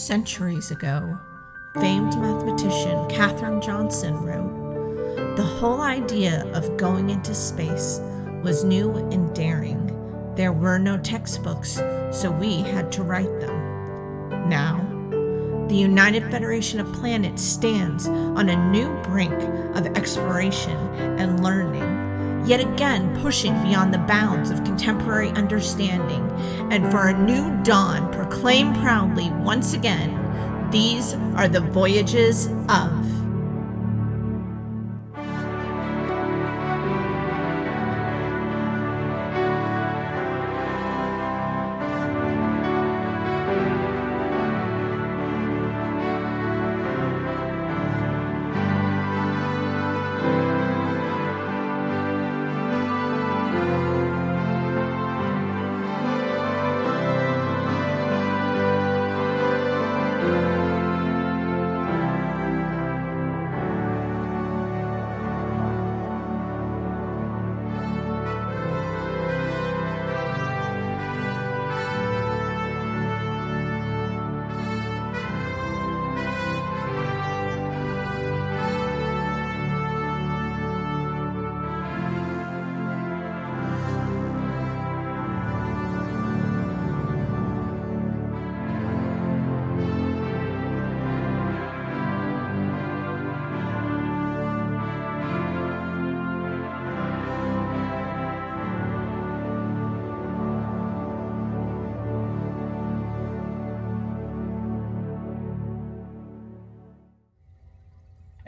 centuries ago, famed mathematician Katherine Johnson wrote, "The whole idea of going into space was new and daring. There were no textbooks, so we had to write them." Now, the United Federation of Planets stands on a new brink of exploration and learning, yet again pushing beyond the bounds of contemporary understanding, and for a new dawn proclaim proudly once again, these are the Voyages of.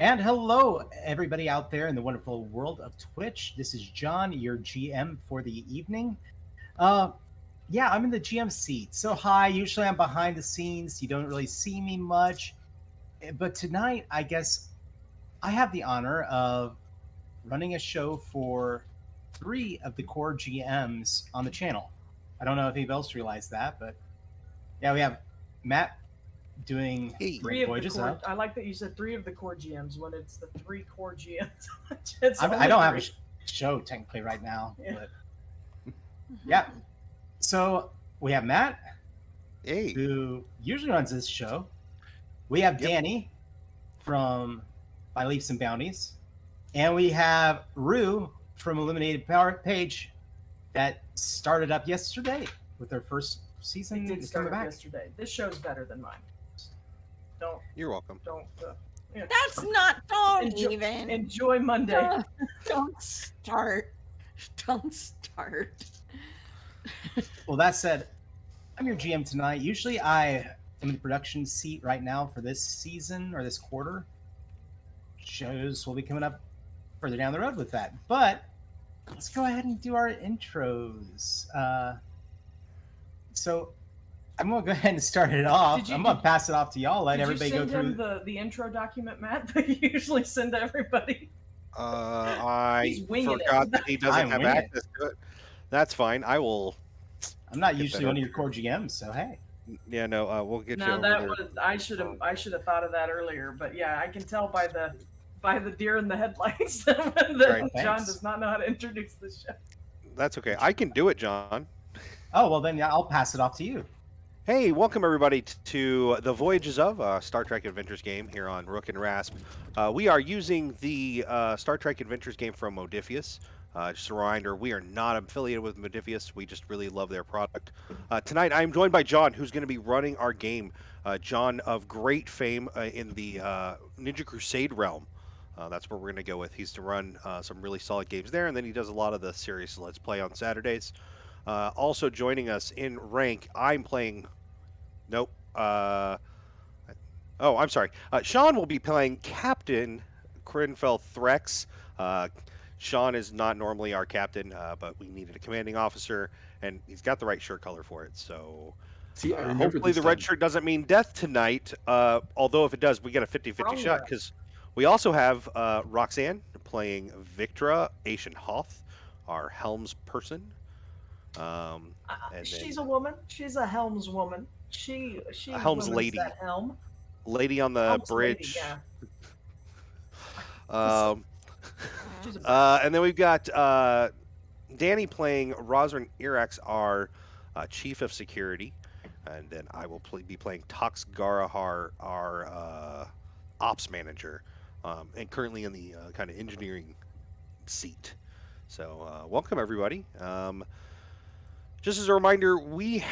And hello, everybody out there in the wonderful world of Twitch. This is John, your GM for the evening. Yeah, I'm in the GM seat. So hi, usually I'm behind the scenes. You don't really see me much. But tonight, I guess I have the honor of running a show for 3 of the core GMs on the channel. I don't know if anybody else realized that, but yeah, we have Matt doing Voyages up. I like that you said 3 of the core GMs when it's the 3 core GMs. I don't have a show technically right now, but yeah. So we have Matt, who usually runs this show. We have Danny from By Leaps and Bounties, and we have Rue from Illuminated Page that started up yesterday with their first season. It did start yesterday. This show's better than mine. You're welcome. Yeah. That's not even. Enjoy Monday. Don't start. Don't start. Well, that said, I'm your GM tonight. Usually I am in the production seat right now for this season or this quarter. Shows will be coming up further down the road with that. But let's go ahead and do our intros. So I'm going to go ahead and start it off. I'm going to pass it off to y'all. Let everybody go through. Did you send him the intro document, Matt, that you usually send to everybody? I forgot that he doesn't have access to it. That's fine. I will. I'm not usually one of your core GMs, so hey. Yeah, no, we'll get you over that there. was I should have thought of that earlier, but yeah, I can tell by the deer in the headlights that John does not know how to introduce the show. That's okay. I can do it, John. Oh, well then I'll pass it off to you. Hey, welcome everybody to the Voyages of Star Trek Adventures game here on Rook and Rasp. We are using the Star Trek Adventures game from Modiphius. Just a reminder, we are not affiliated with Modiphius. We just really love their product. Tonight, I'm joined by John, who's going to be running our game. John of great fame in the Ninja Crusade realm. That's where we're going to go with. He's to run some really solid games there, and then he does a lot of the serious Let's Play on Saturdays. Also joining us in rank, I'm playing... Nope. Oh, I'm sorry. Sean will be playing Captain Krinfel Threx. Sean is not normally our captain, but we needed a commanding officer, and he's got the right shirt color for it. So hopefully the red shirt doesn't mean death tonight, although if it does, we get a 50-50 shot, because we also have Roxanne playing Victra Asian Hoth, our Helms person. She's a woman. She's a Helms woman. She a Helms lady. That helm. Lady on the Helms bridge. Lady, yeah. And then we've got Danny playing Rosrin Irax, our chief of security. and then I will be playing Tox Garahar, our ops manager, and currently in the kind of engineering seat. So welcome everybody. Just as a reminder, we've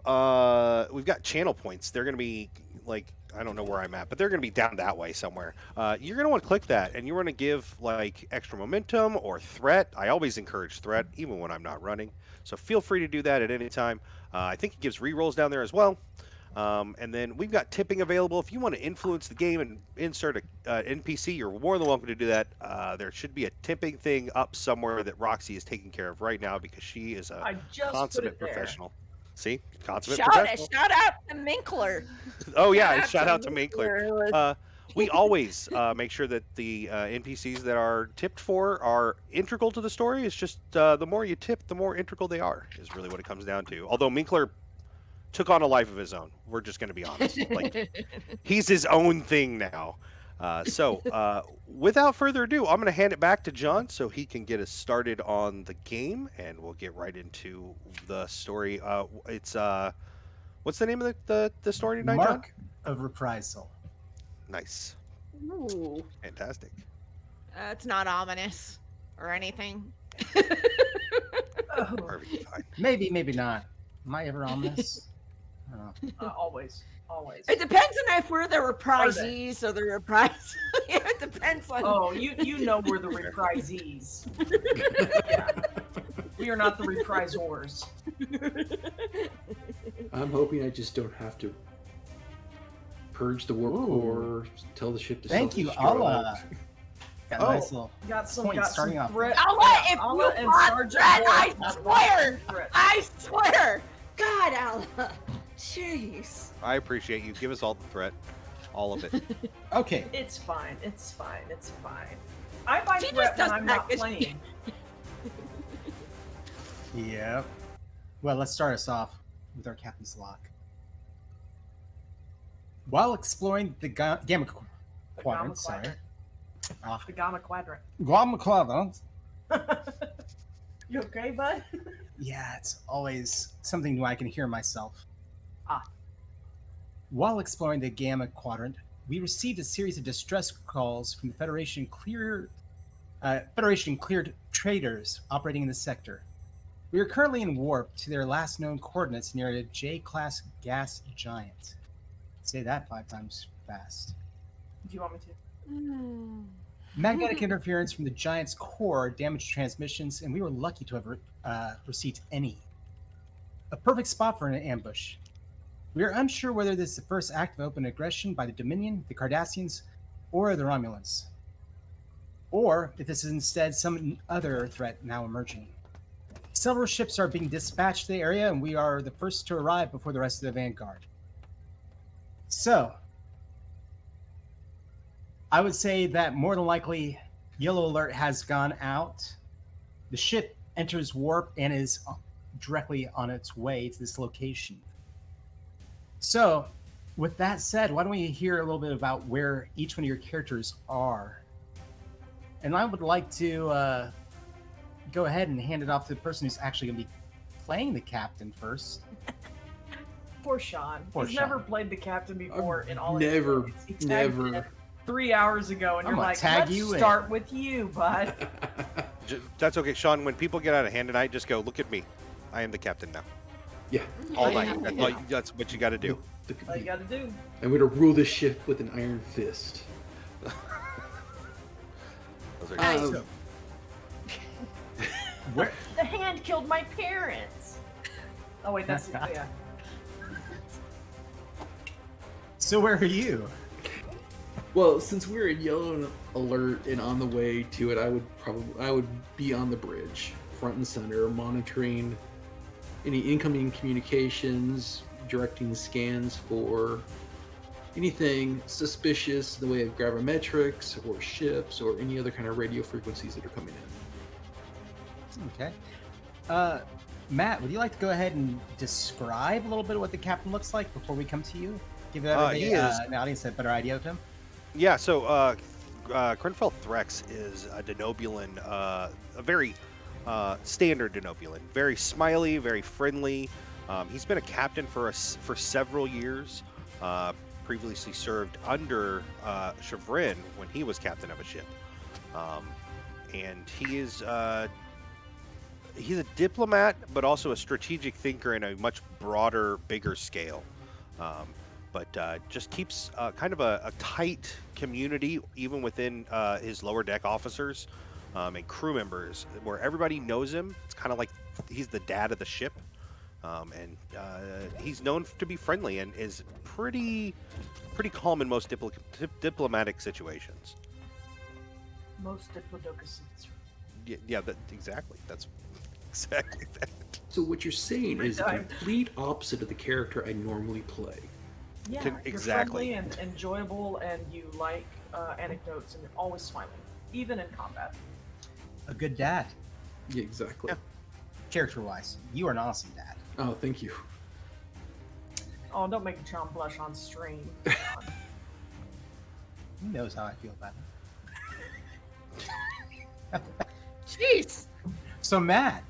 got channel points. They're going to be like, I don't know where I'm at, but they're going to be down that way somewhere. You're going to want to click that, and you want to give like extra momentum or threat. I always encourage threat, even when I'm not running. So feel free to do that at any time. I think it gives rerolls down there as well. And then we've got tipping available. If you want to influence the game and insert a NPC, you're more than welcome to do that. There should be a tipping thing up somewhere that Roxy is taking care of right now because she is a consummate professional. See? Consummate professional. Shout out to Minkler. Oh, yeah. Shout out to Minkler. We always make sure that the NPCs that are tipped for are integral to the story. It's just the more you tip, the more integral they are, is really what it comes down to. Although Minkler took on a life of his own. We're just going to be honest. Like, he's his own thing now. So without further ado, I'm going to hand it back to John so he can get us started on the game, and we'll get right into the story. It's what's the name of the story tonight, Marque John? of Reprisal. Nice. Ooh. Fantastic. It's not ominous or anything. Perfectly fine. Maybe, maybe not. Am I ever ominous? Always. It depends on if we're the reprisees or the reprise. It depends on. Oh, you know we're the reprisees. Yeah. We are not the reprisors. I'm hoping I just don't have to purge the warp core, tell the ship to Thank you, self-destruct. Allah. Got a nice little got some starting off. threat. Allah, if Allah you and want Sergeant threat, I Wolf. swear. Threat. I swear. God, Allah. Jeez. I appreciate you. Give us all the threat. All of it. Okay. It's fine. I buy She threat just when I'm does not that 'cause playing. Yep. Well, let's start us off with our captain's lock. While exploring the Gamma Quadrant, The Gamma Quadrant. Gamma Quadrant. You okay, bud? Yeah, it's always something new I can hear myself. Ah. While exploring the Gamma Quadrant, we received a series of distress calls from the Federation cleared traders operating in the sector. We are currently in warp to their last known coordinates near a J-class gas giant. Say that 5 times fast. Do you want me to? Magnetic interference from the giant's core damaged transmissions, and we were lucky to have received any. A perfect spot for an ambush. We are unsure whether this is the first act of open aggression by the Dominion, the Cardassians, or the Romulans. Or if this is instead some other threat now emerging. Several ships are being dispatched to the area, and we are the first to arrive before the rest of the Vanguard. So, I would say that more than likely, Yellow Alert has gone out. The ship enters warp and is directly on its way to this location. So, with that said, why don't we hear a little bit about where each one of your characters are? And I would like to go ahead and hand it off to the person who's actually going to be playing the captain first. Poor Sean. Poor He's Sean. never played the captain before in all Never, his experience. He tagged never. in 3 hours ago, and I'm you're gonna like, tag let's you in." start with you, bud. That's okay, Sean. When people get out of hand tonight, just go, look at me. I am the captain now. Yeah. All Yeah. night. That's what you got to do. All you gotta do. I'm going to rule this ship with an iron fist. Those are Nice. good. Where? The hand killed my parents. Oh wait, that's yeah. So where are you? Well, since we're in Yellow Alert and on the way to it, I would be on the bridge, front and center, monitoring any incoming communications, directing scans for anything suspicious in the way of gravimetrics or ships or any other kind of radio frequencies that are coming in. Okay. Matt, would you like to go ahead and describe a little bit of what the captain looks like before we come to you? Give everybody the audience a better idea of him. Yeah, so Krenfel Threx is a Denobulan, a very standard Denobulan. Very smiley, very friendly, He's been a captain for several years. Previously served under Chevron when he was captain of a ship, and he is he's a diplomat, but also a strategic thinker in a much broader, bigger scale. But just keeps kind of a tight community, even within his lower deck officers and crew members, where everybody knows him. It's kind of like he's the dad of the ship. And he's known to be friendly and is pretty calm in most diplomatic situations. Most diplodocus. Yeah, exactly. That's exactly that. So what you're saying is the complete opposite of the character I normally play. Yeah, exactly. You're friendly and enjoyable, and you like anecdotes, and you're always smiling, even in combat. A good dad. Yeah, exactly. Yeah. Character-wise, you are an awesome dad. Oh, thank you. Oh, don't make John blush on stream. He knows how I feel about him. Jeez. So, Matt.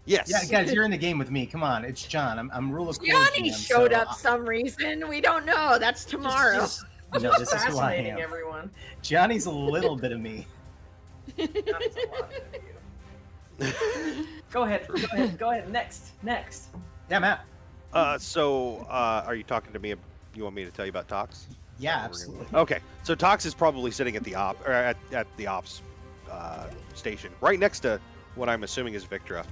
Yes. Yeah, guys, you're in the game with me. Come on, it's John. I'm rule of cool. Johnny GM, showed so up some reason. We don't know. That's tomorrow. No, this is who I Fascinating, am. everyone. Johnny's a little bit of me. Johnny's a lot of you. Go ahead. Next. Yeah, Matt. So are you talking to me? You want me to tell you about Tox? Yeah, absolutely. Okay, so Tox is probably sitting at the at the ops station, right next to what I'm assuming is Victra.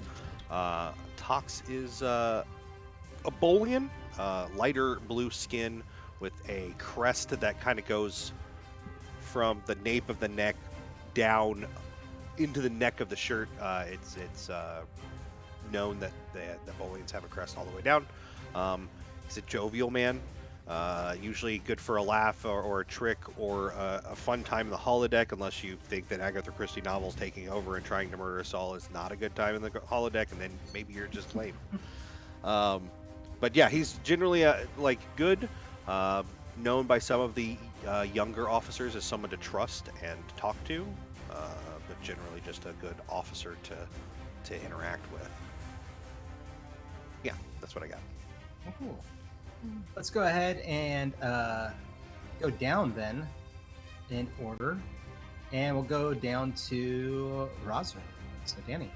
Tox is a Bolian, lighter blue skin with a crest that kind of goes from the nape of the neck down into the neck of the shirt. It's known that the Bolians have a crest all the way down. He's a jovial man, usually good for a laugh or a trick or a fun time in the holodeck, unless you think that Agatha Christie novels taking over and trying to murder us all is not a good time in the holodeck, and then maybe you're just lame. But yeah, he's generally like good, known by some of the younger officers as someone to trust and talk to, but generally just a good officer to interact with. Yeah, that's what I got. Oh, cool. Let's go ahead and go down then in order, and we'll go down to Roswin. So, Danny.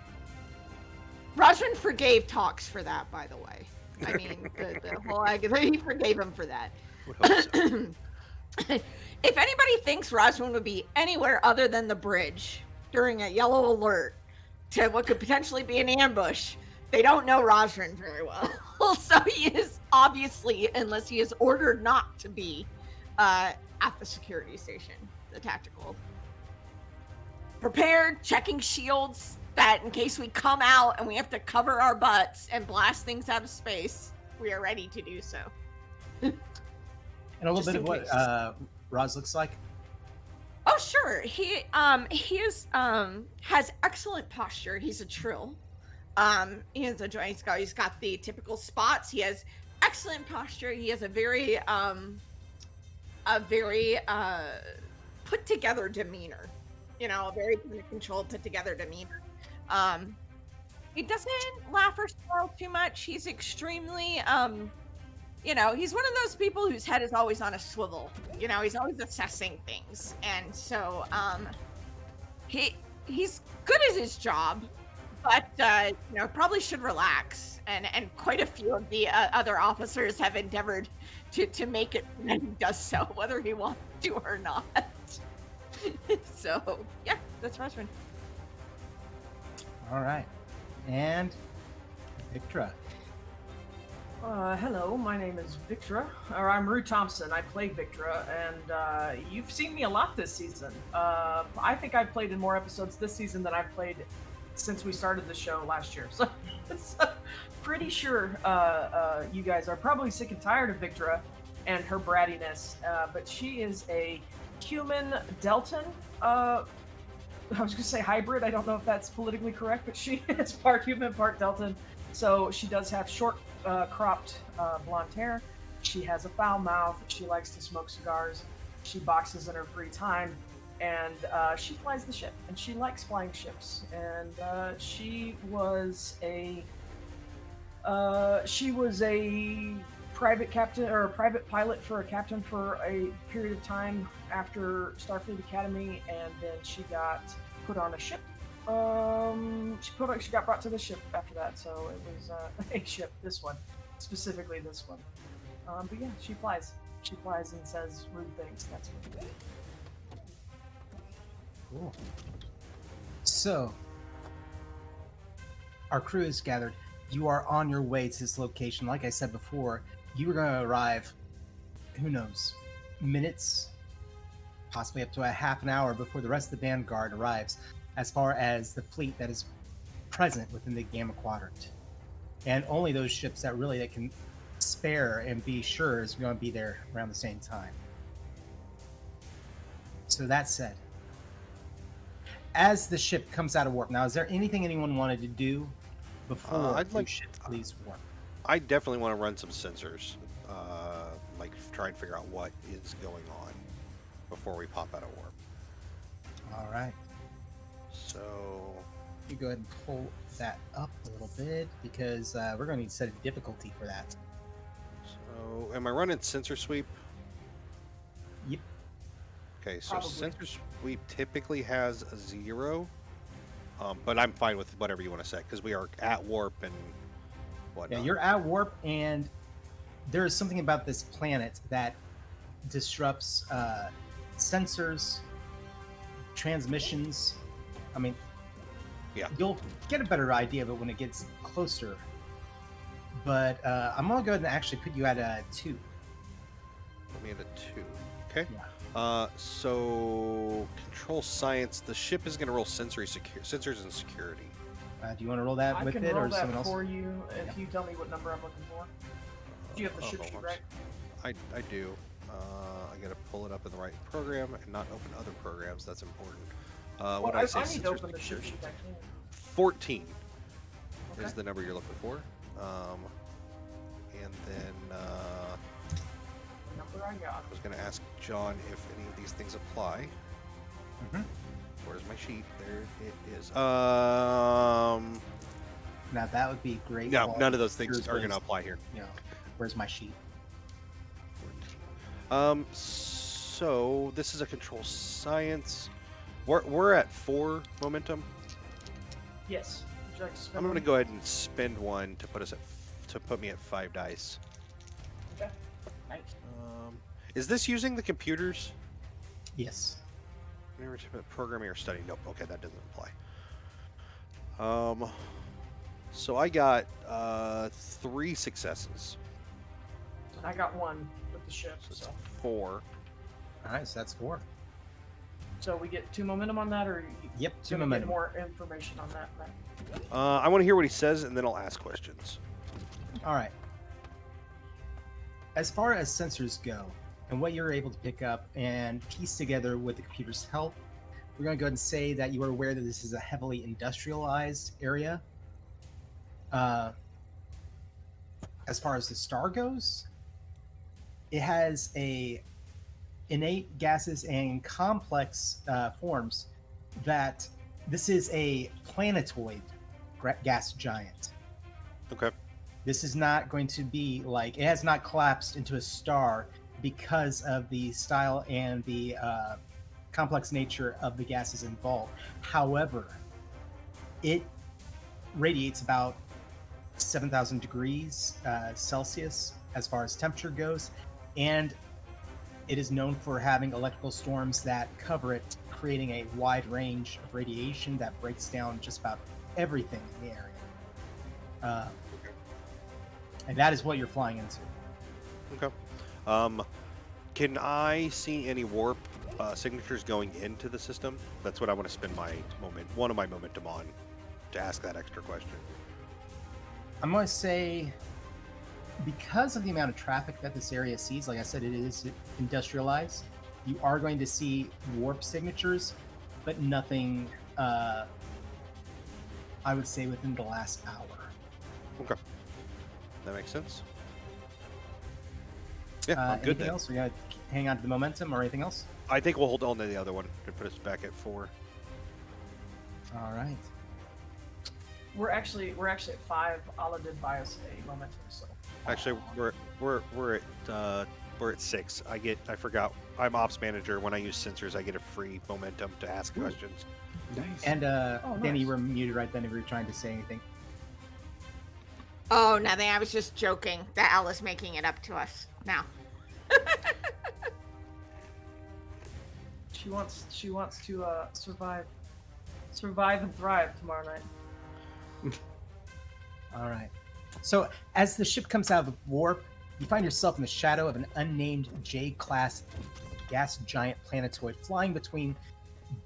Roswin forgave Tox for that, by the way. I mean, the whole he forgave him for that. Would hope so. If anybody thinks Roswin would be anywhere other than the bridge during a yellow alert to what could potentially be an ambush, they don't know Roswin very well. So he is obviously, unless he is ordered not to be at the security station, the tactical. Prepared, checking shields, that in case we come out and we have to cover our butts and blast things out of space, we are ready to do so. And a little bit of what Roz looks like. Oh, sure. He is has excellent posture. He's a trill. He's got the typical spots. He has excellent posture. He has a very put together demeanor. You know, a very controlled, put together demeanor. He doesn't laugh or smile too much. He's extremely he's one of those people whose head is always on a swivel. You know, he's always assessing things. And so he's good at his job, but probably should relax. And quite a few of the other officers have endeavored to make it when he does so, whether he wants to or not. So yeah, that's Roswin. All right, and Victra. Hello, my name is Victra, or I'm Rue Thompson. I play Victra, and you've seen me a lot this season. I think I've played in more episodes this season than I've played since we started the show last year. So it's pretty sure you guys are probably sick and tired of Victra and her brattiness, but she is a human Deltan. I was going to say hybrid. I don't know if that's politically correct, but she is part human, part Deltan. So she does have short cropped blonde hair. She has a foul mouth. She likes to smoke cigars. She boxes in her free time, and she flies the ship, and she likes flying ships. And she was a She was a private captain or a private pilot for a captain for a period of time after Starfleet Academy, and then she got put on a ship. She got brought to the ship after that, so it was a ship. This one, specifically this one. But yeah, she flies. She flies and says rude things. That's what. Cool. So, our crew is gathered. You are on your way to this location. Like I said before, you are going to arrive, who knows, minutes, possibly up to a half an hour before the rest of the Vanguard arrives, as far as the fleet that is present within the Gamma Quadrant. And only those ships that can spare and be sure is going to be there around the same time. So that said, as the ship comes out of warp, now is there anything anyone wanted to do before the ship leaves warp? I definitely want to run some sensors, like try and figure out what is going on before we pop out of warp. All right. So you go ahead and pull that up a little bit because we're going to need to set a difficulty for that. So am I running sensor sweep? Yep. Okay, so Probably. sensor sweep typically has a 0, but I'm fine with whatever you want to set because we are at warp and whatnot. Yeah, you're at warp, and there is something about this planet that disrupts sensors, transmissions. I mean, yeah, you'll get a better idea of it when it gets closer. But I'm gonna go ahead and actually put you at a 2. Put me at a 2. Okay. Yeah. So control science. The ship is going to roll sensors and security. Do you want to roll that I with can it, roll or that someone else? for you if you tell me what number I'm looking for. Do you have the ship sheet, right? I do. I got to pull it up in the right program and not open other programs. That's important. What did I say? I need to Sensors open the ship security? sheet. I can. 14 Okay. is the number you're looking for. And then Number I got. I was going to ask John if any of these things apply. Mhm. Where's my sheet? There it is. Now that would be great. No, Well, none of those things here's are going to where's- apply here. You know, where's my sheet? So this is a control science. We're at 4 momentum. Yes. Would you like to spend I'm going to one? go ahead and spend one to put me at 5 dice. Okay. Nice. Is this using the computers? Yes. Never to programming or study. Nope. Okay, that doesn't apply. So I got 3 successes. I got one with the ship. So it's So, 4. All right, so that's 4. so we get 2 momentum on that, or you Yep, 2 gonna momentum. get more information on that. Matt? I want to hear what he says, and then I'll ask questions. All right. As far as sensors go, and what you're able to pick up and piece together with the computer's help, we're going to go ahead and say that you are aware that this is a heavily industrialized area. As far as the star goes, it has a innate gases and complex forms that this is a planetoid gas giant. Okay. This is not going to be like, it has not collapsed into a star because of the style and the complex nature of the gases involved. However, it radiates about 7,000 degrees Celsius as far as temperature goes, and it is known for having electrical storms that cover it, creating a wide range of radiation that breaks down just about everything in the area. And that is what you're flying into. Okay. Can I see any warp signatures going into the system? That's what I want to spend one of my momentum on, to ask that extra question. I'm going to say, because of the amount of traffic that this area sees, like I said, it is industrialized. You are going to see warp signatures, but nothing, I would say, within the last hour. Okay. That makes sense. Yeah, I'm good Anything then. else? We're going to hang on to the momentum or anything else? I think we'll hold on to the other one and put us back at 4. All right. We're actually at 5. Allah did buy us a momentum, so. Actually, we're at 6. I forgot. I'm ops manager. When I use sensors, I get a free momentum to ask questions. Nice. And Danny, nice. you were muted right then if you were trying to say anything. Oh, nothing. I was just joking that Ella's making it up to us now. She wants to survive and thrive tomorrow night. All right. So as the ship comes out of the warp, you find yourself in the shadow of an unnamed J-class gas giant planetoid flying between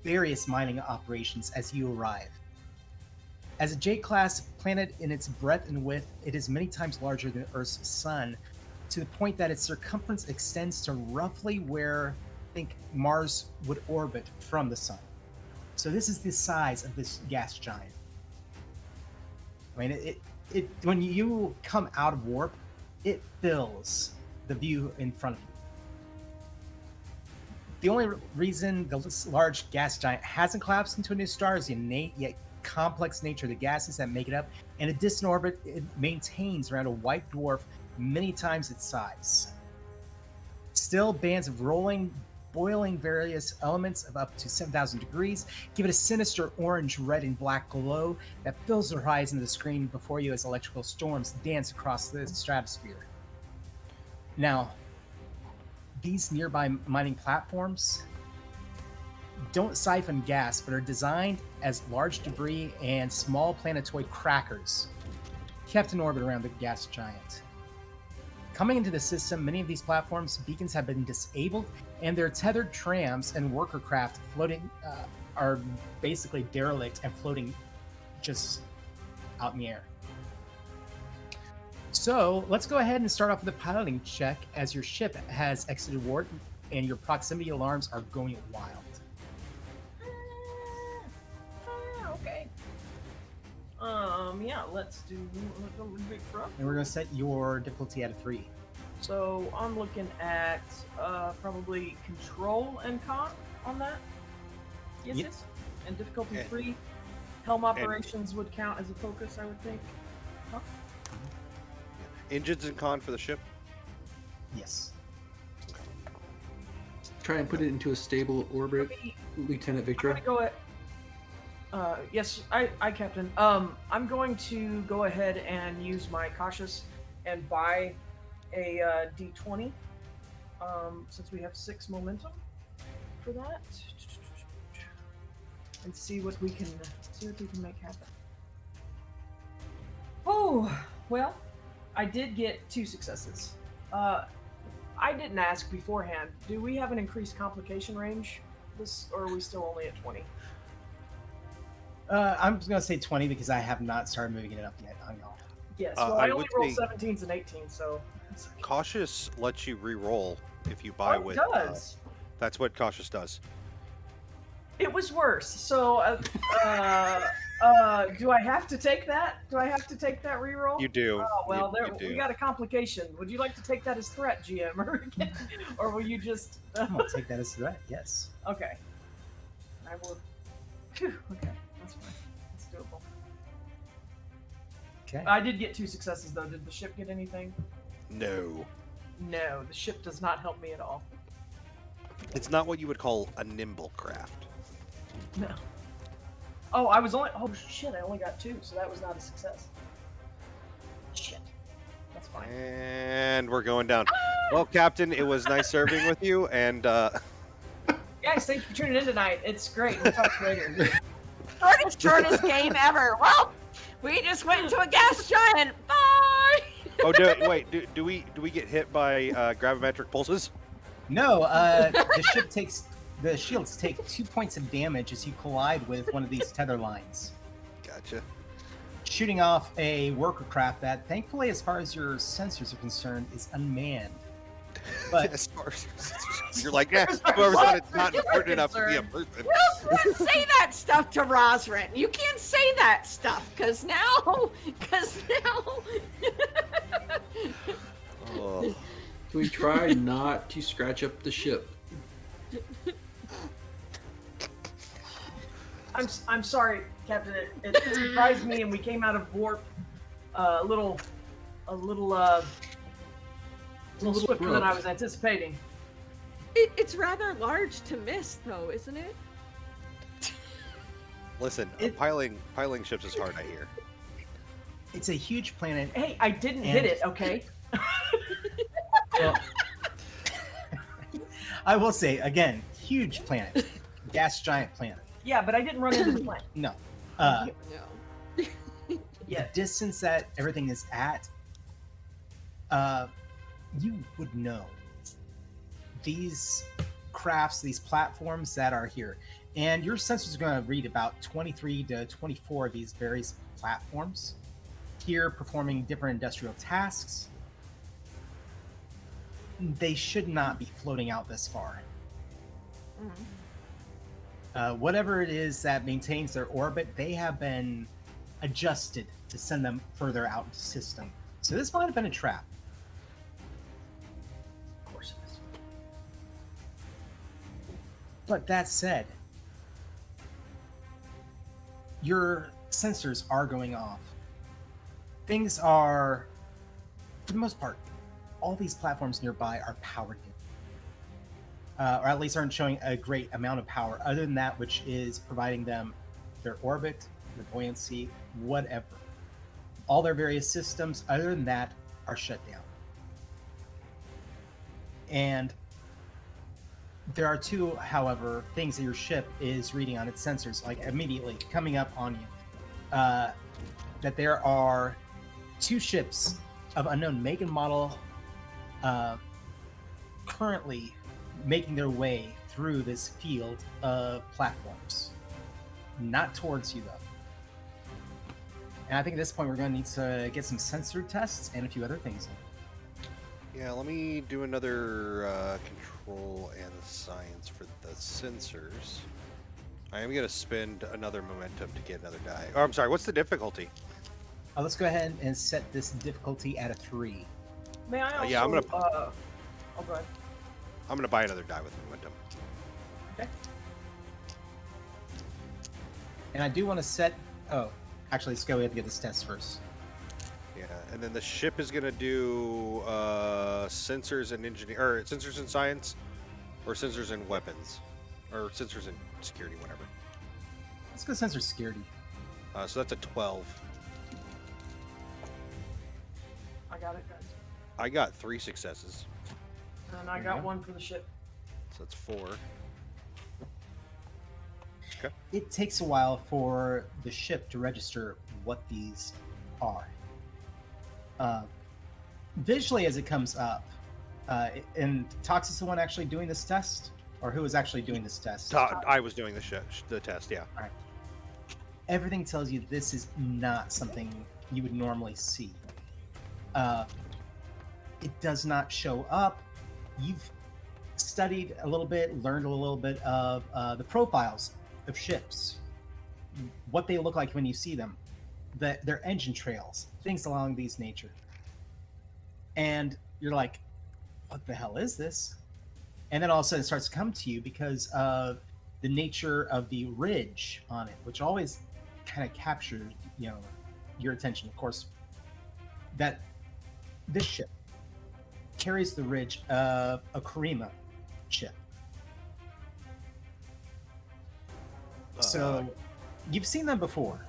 various mining operations as you arrive. As a J-class planet in its breadth and width, it is many times larger than Earth's sun, to the point that its circumference extends to roughly where I think Mars would orbit from the sun. So this is the size of this gas giant. I mean, it when you come out of warp, it fills the view in front of you. The only reason this large gas giant hasn't collapsed into a new star is the innate yet complex nature of the gases that make it up. In a distant orbit, it maintains around a white dwarf many times its size. Still, bands of boiling various elements of up to 7,000 degrees give it a sinister orange, red, and black glow that fills the horizon of the screen before you as electrical storms dance across the stratosphere. Now, these nearby mining platforms don't siphon gas, but are designed as large debris and small planetoid crackers kept in orbit around the gas giant. Coming into the system, many of these platforms' beacons have been disabled, and their tethered trams and worker craft floating are basically derelict and floating just out in the air. So let's go ahead and start off with a piloting check as your ship has exited warp and your proximity alarms are going wild. Okay. Yeah, let's do big rough. And we're going to set your difficulty at a 3. So I'm looking at probably control and con on that. Yes, Yep. yes. And difficulty And- 3. Helm operations would count as a focus, I would think. Huh? Engines and con for the ship. Yes. Try and put it into a stable orbit, Lieutenant I'm Victra. gonna go at. Yes, I Captain. I'm going to go ahead and use my cautious and buy a D20. Since we have 6 momentum for that, and see what we can make happen. Oh well, I did get 2 successes. I didn't ask beforehand. Do we have an increased complication range? Or are we still only at 20? I'm just going to say 20 because I have not started moving it up yet on y'all. Yes. Uh, Well, I I only would rolled say- 17s and 18s, so. Cautious lets you re-roll if you buy Oh, it with. does. That's what cautious does. It was worse. So, do I have to take that? Do I have to take that reroll? You do. Oh well, You there do. we got a complication. Would you like to take that as threat, GM, or will you just? I'm going to take that as a threat, yes. Okay. I will. Phew, okay, that's fine. It's doable. Okay. I did get 2 successes though. Did the ship get anything? No. No, the ship does not help me at all. It's not what you would call a nimble craft. No. Oh, I was only. Oh shit! I only got 2, so that was not a success. Shit. That's fine. And we're going down. Well, Captain, it was nice serving with you, and Guys, thanks for tuning in tonight. It's great. We'll talk later. Shortest game ever. Well, we just went into a gas giant. Bye. oh, do we get hit by gravimetric pulses? No, the shields take 2 points of damage as you collide with one of these tether lines, Gotcha. shooting off a worker craft that, thankfully, as far as your sensors are concerned, is unmanned. But As far as you're like, yeah, whoever's on it's not important enough to be a person. You can't say that stuff to Rosrin. You can't say that stuff because now. Oh. Can we try not to scratch up the ship? I'm sorry, Captain. It surprised me, and we came out of warp a little swifter than I was anticipating. It's rather large to miss, though, isn't it? Listen, piling ships is hard, I hear. It's a huge planet. Hey, I didn't hit it, okay? Well, I will say again, huge planet, gas giant planet. Yeah, but I didn't run into the planet. No, No. the distance that everything is at, you would know these crafts, these platforms that are here, and your sensors are going to read about 23 to 24 of these various platforms here performing different industrial tasks. They should not be floating out this far. Whatever it is that maintains their orbit, they have been adjusted to send them further out into the system. So this might have been a trap. Of course it is. But that said, your sensors are going off. Things are, for the most part, all these platforms nearby are powered in. Or at least aren't showing a great amount of power, other than that which is providing them their orbit, their buoyancy, whatever. All their various systems, other than that, are shut down. And there are two, however, things that your ship is reading on its sensors, like immediately coming up on you. That there are two ships of unknown make and model currently making their way through this field of platforms. Not towards you, though. And I think at this point we're going to need to get some sensor tests and a few other things in. Yeah, let me do another control and science for the sensors. I am going to spend another momentum to get another die. Oh, I'm sorry, what's the difficulty? Let's go ahead and set this difficulty at a 3. May I also... yeah, I'm gonna- oh, go ahead. I'm going to buy another die with momentum. Okay. And I do want to set... Oh, actually, let's go ahead and get this test first. Yeah, and then the ship is going to do sensors and sensors and science, or sensors and weapons, or sensors and security, whatever. Let's go sensor security. So that's a 12. I got it, guys. I got 3 successes, And I got one for the ship. so that's 4. It takes a while for the ship to register what these are. Visually, as it comes up, and Tox is the one actually doing this test, or who is actually doing this test? I was doing the test, yeah. All right. Everything tells you this is not something you would normally see. It does not show up. You've studied a little bit, learned a little bit of the profiles of ships, what they look like when you see them, their engine trails, things along these nature. And you're like, what the hell is this? And then all of a sudden it starts to come to you because of the nature of the ridge on it, which always kind of captured, your attention. Of course, that this ship carries the ridge of a Karima ship. So you've seen them before.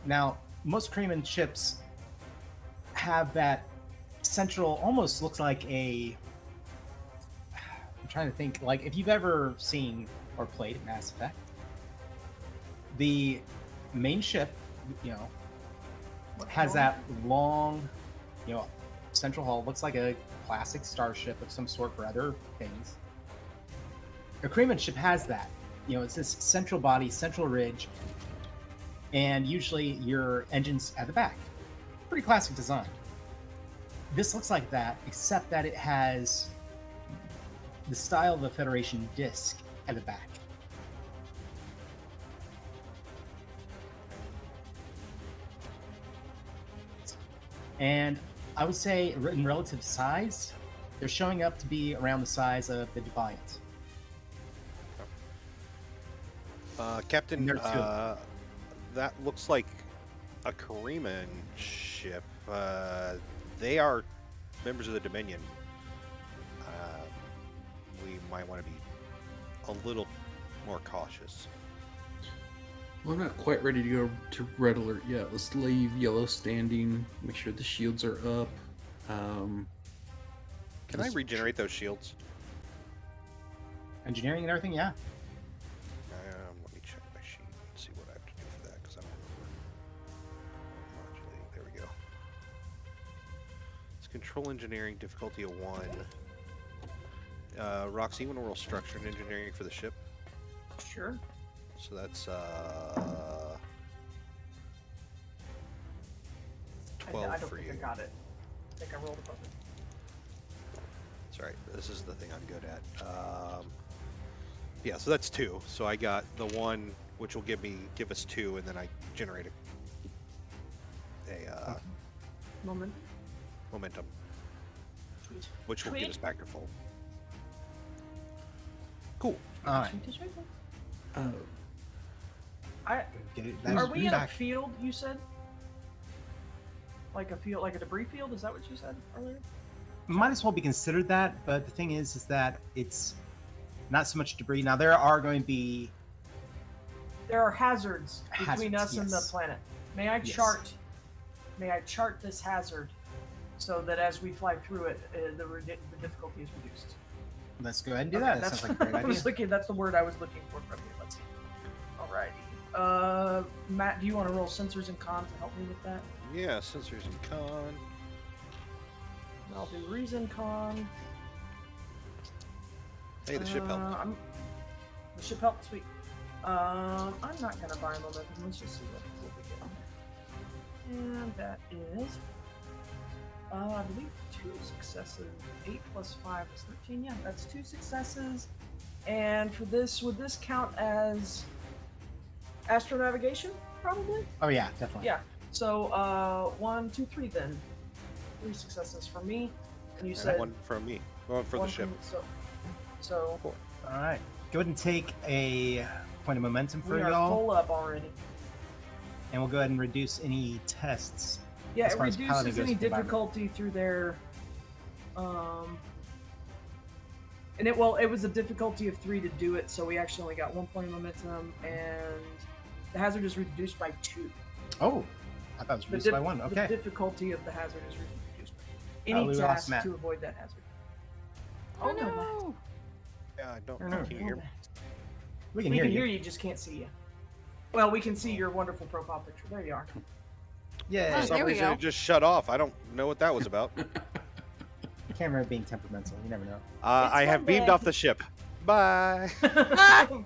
Now, most Kremen ships have that central, almost looks like I'm trying to think, like if you've ever seen or played Mass Effect, the main ship, has that long, central hull, looks like a classic starship of some sort for other things. A Kremen ship has that. It's this central body, central ridge, and usually your engine's at the back. Pretty classic design. This looks like that, except that it has the style of the Federation disc at the back. And I would say in relative size, they're showing up to be around the size of the Defiant. Captain, There are two. that looks like a Kariman ship. They are members of the Dominion. We might want to be a little more cautious. Well, I'm not quite ready to go to red alert yet. Let's leave yellow standing. Make sure the shields are up. Can I regenerate those shields? Engineering and everything, yeah. Let me check my sheet and see what I have to do for that, because I don't remember. Modulate, there we go. It's control engineering, difficulty of 1. Roxy, you want to roll structure and engineering for the ship? Sure. So that's 12 I don't for think you. I got it. I think I rolled above it. That's right. This is the thing I'm good at. Yeah, so that's 2. So I got the 1, which will give us 2, and then I generate a momentum, which will get us back to full. Cool. All right. Are we in a field, you said? Like a field, like a debris field? Is that what you said earlier? Might as well be considered that, but the thing is that it's not so much debris. Now there are going to be hazards between us and the yes. planet. May I Yes. chart this hazard so that as we fly through it, the difficulty is reduced. Let's go ahead and do that. That sounds like a great I idea. was looking. That's the word I was looking for from you. Let's see. Alrighty. Matt, do you want to roll sensors and con to help me with that? Yeah, sensors and con. I'll do reason con. Hey, the ship helped. The ship helped. Sweet. I'm not gonna buy momentum. Let's just see what we get. And that is, I believe 2 successes. 8 plus 5 is 13. Yeah, that's 2 successes. And for this, would this count as astronavigation? Probably. Oh yeah, definitely. Yeah. So 1, 2, 3 then. 3 successes for me. And you said 1 from me. 1 for the one ship. So All right. Go ahead and take a point of momentum for we are y'all, full up already. and we'll go ahead and reduce any tests. Yeah, as it far as piloting reduces goes any for the environment. difficulty through their and it was a difficulty of 3 to do it, so we actually only got 1 point of momentum, and the hazard is reduced by 2. Oh, I thought it was reduced by 1. The Okay. difficulty of the hazard is reduced by Oh, any we lost task Matt. to avoid that hazard. Oh no! Yeah, I don't. I don't know. Can you hear me? We can We hear can you. hear you, just can't see you. Well, we can see your wonderful profile picture. There you are. Yeah. Oh, For some there we reason, go. it just shut off. I don't know what that was about. Camera being temperamental. You never know. I have beamed Monday. off the ship. Bye. I'm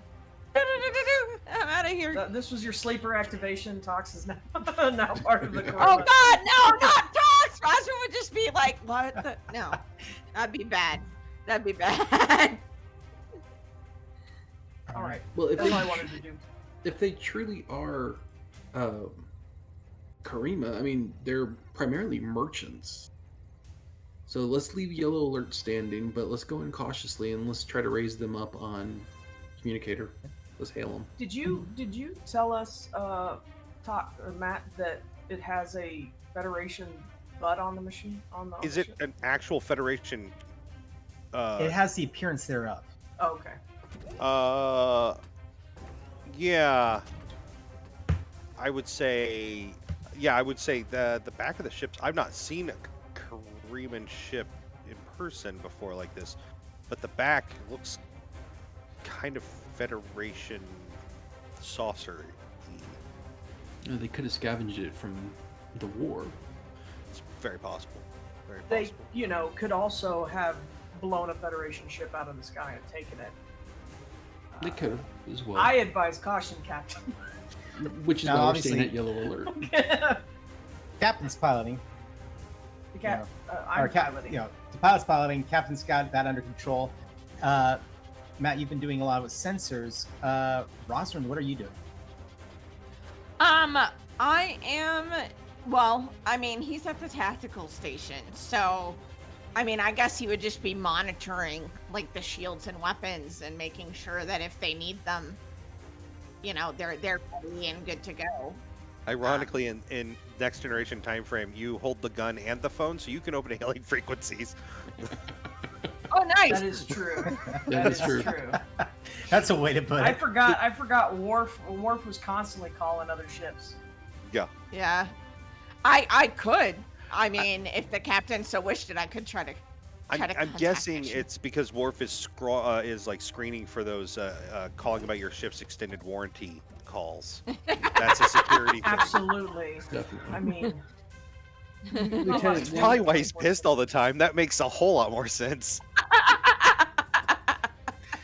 out of here. This was your sleeper activation. Tox is now now part of the core. Oh God, no, not dogs. Roger would just be like, what? No, that'd be bad. That'd be bad. All right. Well, if That's they, all I wanted to do. if they truly are Karima, I mean, they're primarily merchants. So let's leave yellow alert standing, but let's go in cautiously and let's try to raise them up on communicator. Let's hail them. Did you tell us, Matt, that it has a Federation butt on the machine on the? Is the it ship? an actual Federation? It has the appearance thereof. Oh, okay. Yeah. I would say, the back of the ships. I've not seen a Kariman ship in person before like this, but the back looks kind of Federation saucer. They could have scavenged it from the war. It's very possible. Very They, possible. could also have blown a Federation ship out of the sky and taken it. They could have as well. I advise caution, Captain. Which is Now, why we're obviously- staying at yellow alert. Captain's piloting. I'm Or piloting. the pilot's piloting. Captain's got that under control. Matt, you've been doing a lot with sensors. Rosalind, what are you doing? I am. Well, I mean, he's at the tactical station, so I mean, I guess he would just be monitoring like the shields and weapons and making sure that if they need them, they're ready and good to go. Ironically, in next generation time frame, you hold the gun and the phone, so you can open hailing frequencies. Oh, nice. That is true. That is true. That's a way to put it. I forgot. Worf was constantly calling other ships. Yeah, I could. I mean, if the captain so wished it, I could try to. I'm guessing it's because Worf is like screening for those calling about your ship's extended warranty calls. That's a security thing. Absolutely. Definitely. I mean, Lieutenant, That's probably why he's pissed all the time. That makes a whole lot more sense.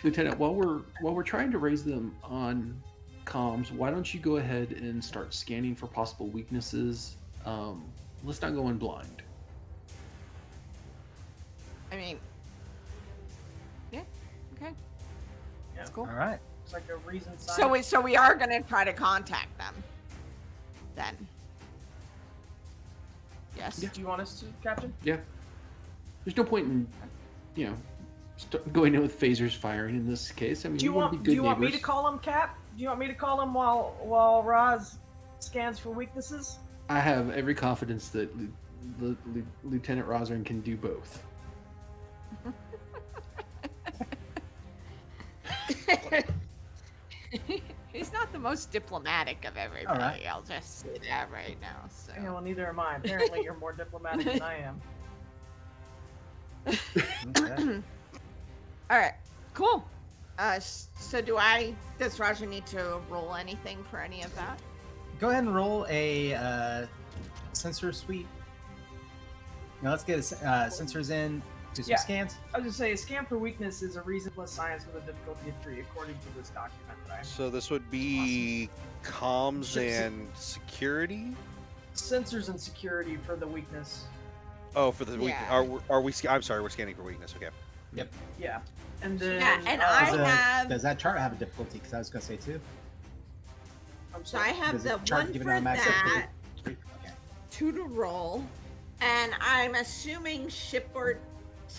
Lieutenant, while we're trying to raise them on comms, why don't you go ahead and start scanning for possible weaknesses? Let's not go in blind. I mean, yeah, okay, that's cool. All right. it's like a reason sign. So we are gonna try to contact them, then. Yes. Do you want us to, Captain? Yeah. There's no point in, going in with phasers firing in this case. I mean, Do you want me to call him, Cap? Do you want me to call him while Roz scans for weaknesses? I have every confidence that Lieutenant Rosrin can do both. He's not the most diplomatic of everybody. All right. I'll just say that right now. So. Yeah, well, neither am I. Apparently, you're more diplomatic than I am. Okay. All right, cool. So does Roger need to roll anything for any of that? Go ahead and roll a sensor suite. Now let's get sensors in. Do some Yeah. scans. I was just say, a scan for weakness is a reasonless science with a difficulty of 3, according to this document that I have. So this would be comms Ships- and security. Sensors and security for the weakness. Oh, for the weak. Yeah. Are we? I'm sorry, we're scanning for weakness. Okay. Yeah. And then... Yeah, and Does that chart have a difficulty? Because I was going to say too. I'm So sorry. I have Does the the chart one give for it automatic that, Okay. 2 to roll, and I'm assuming shipboard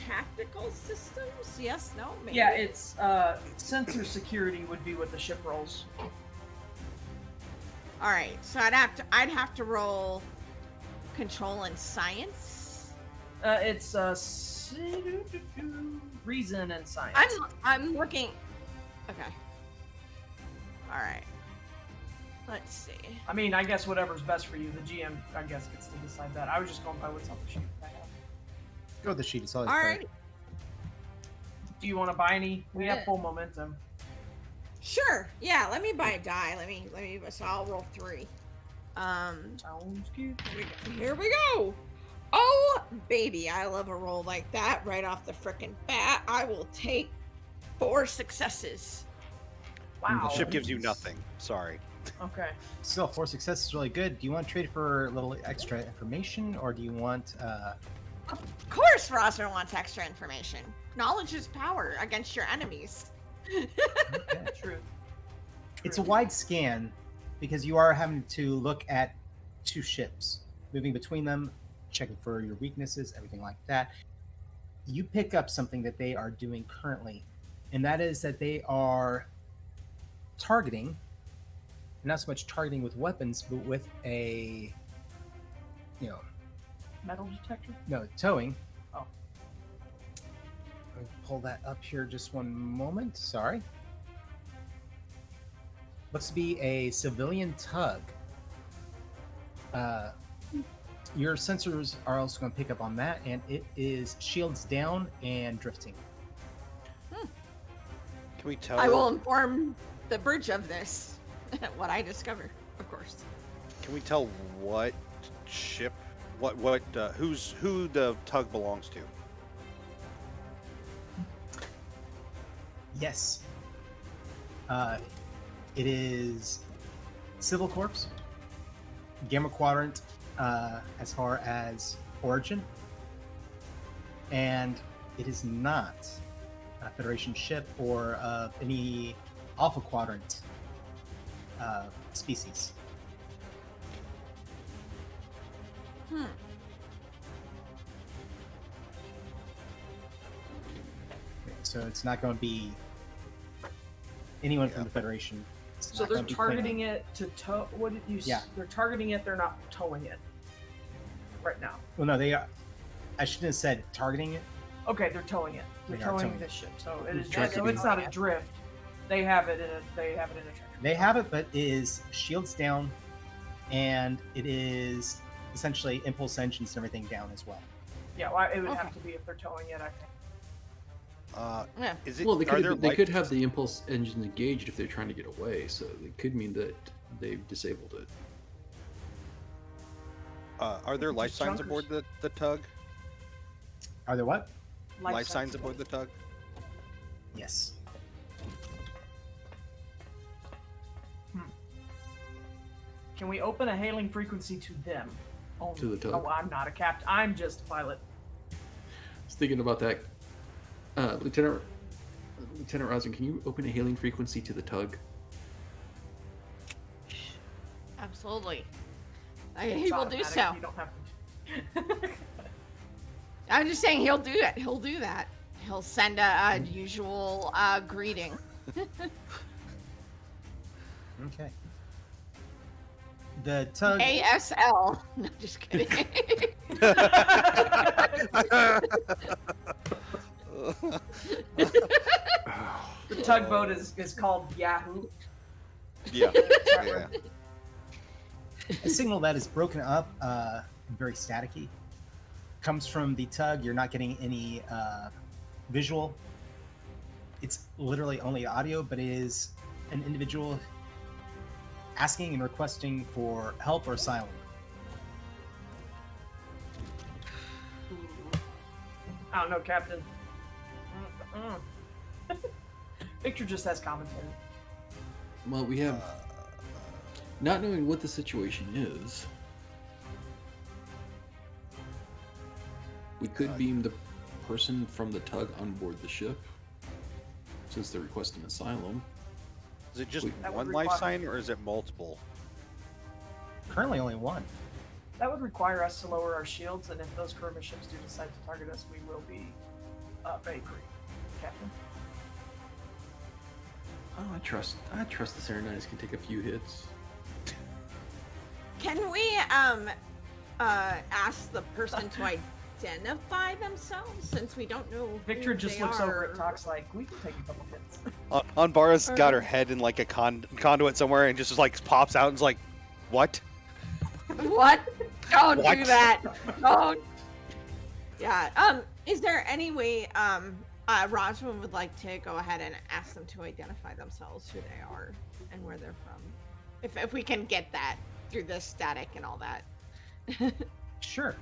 tactical systems. Yes? No? Maybe. Yeah, it's sensor security would be what the ship rolls. All right. So I'd have to roll control and science. It's reason and science. I'm looking. Okay. All right. Let's see. I mean, I guess whatever's best for you. The GM, I guess, gets to decide that. I was just going by what's on the sheet I have. Go with the sheet. It's always All better. right. Do you want to buy any? We Yeah. have full momentum. Sure. Yeah. Let me buy a die. Let me. So I'll roll 3. Sounds good. Here we go. Oh baby, I love a roll like that right off the frickin' bat. I will take 4 successes. Wow. The ship gives you nothing. Sorry. Okay. Still, 4 successes is really good. Do you want to trade for a little extra information, or do you want? Of course, Rosner wants extra information. Knowledge is power against your enemies. Okay. True. It's a wide scan because you are having to look at 2 ships, moving between them, checking for your weaknesses, everything like that. You pick up something that they are doing currently, and that is that they are targeting, not so much targeting with weapons, but with a, Metal detector? no, towing. Oh. Let me pull that up here just one moment. Sorry. Looks to be a civilian tug. Your sensors are also going to pick up on that, and it is shields down and drifting. Can we tell? I will inform the bridge of this, what I discover, of course. Can we tell what ship? Who the tug belongs to? Yes. It is Civil Corps, Gamma Quadrant, as far as origin, and it is not a Federation ship or any Alpha Quadrant species. Hmm. So it's not going to be anyone from the Federation. It's So not they're gonna be targeting Klingon. it to tow. What did you? Yeah. They're targeting it. They're not towing it. Right now. Well, no, they are. I shouldn't have said targeting it. Okay, they're towing it. They're They are towing towing this it. ship. So it is. Tracking So it's it. not adrift. They have it in a. They have it in a tractor. They have it, but it is shields down, and it is essentially impulse engines and everything down as well. Yeah, well, it would Okay. have to be if they're towing it. I think. Yeah. Is it? Well, they are there could life- have the impulse engines engaged if they're trying to get away, so it could mean that they've disabled it. Are there life Just signs junkers. aboard the tug? Are there what? Life signs aboard the tug? Yes. Can we open a hailing frequency to them? Only? To the tug. Oh, I'm not a captain. I'm just a pilot. I was thinking about that. Lieutenant Rosin, can you open a hailing frequency to the tug? Absolutely. It's He will do automatic. so. You don't have to. I'm just saying he'll do it. He'll do that. He'll send a usual greeting. Okay. The tug. ASL. No, just kidding. The tugboat is called Yahoo. Yeah. Yeah. A signal that is broken up and very staticky comes from the tug. You're not getting any visual. It's literally only audio, but it is an individual asking and requesting for help or asylum. I don't know, Captain. Victor just has commentary. Well, we have not knowing what the situation is. We could beam the person from the tug on board the ship, since they're requesting asylum. Is it just That would one life require- sign, or is it multiple? Currently, only one. That would require us to lower our shields, and if those Kurma ships do decide to target us, we will be very free, Captain. Oh, I trust the Serenades can take a few hits. Can we ask the person to identify themselves since we don't know Victor who just they looks are? over and talks like, "We can take a couple hits." Anbara's got her head in like a conduit somewhere and just like pops out and is like, "What?" What? Don't do What? that. Don't. Yeah. Is there any way Roswell would like to go ahead and ask them to identify themselves, who they are, and where they're from? If we can get that through the static and all that. Sure.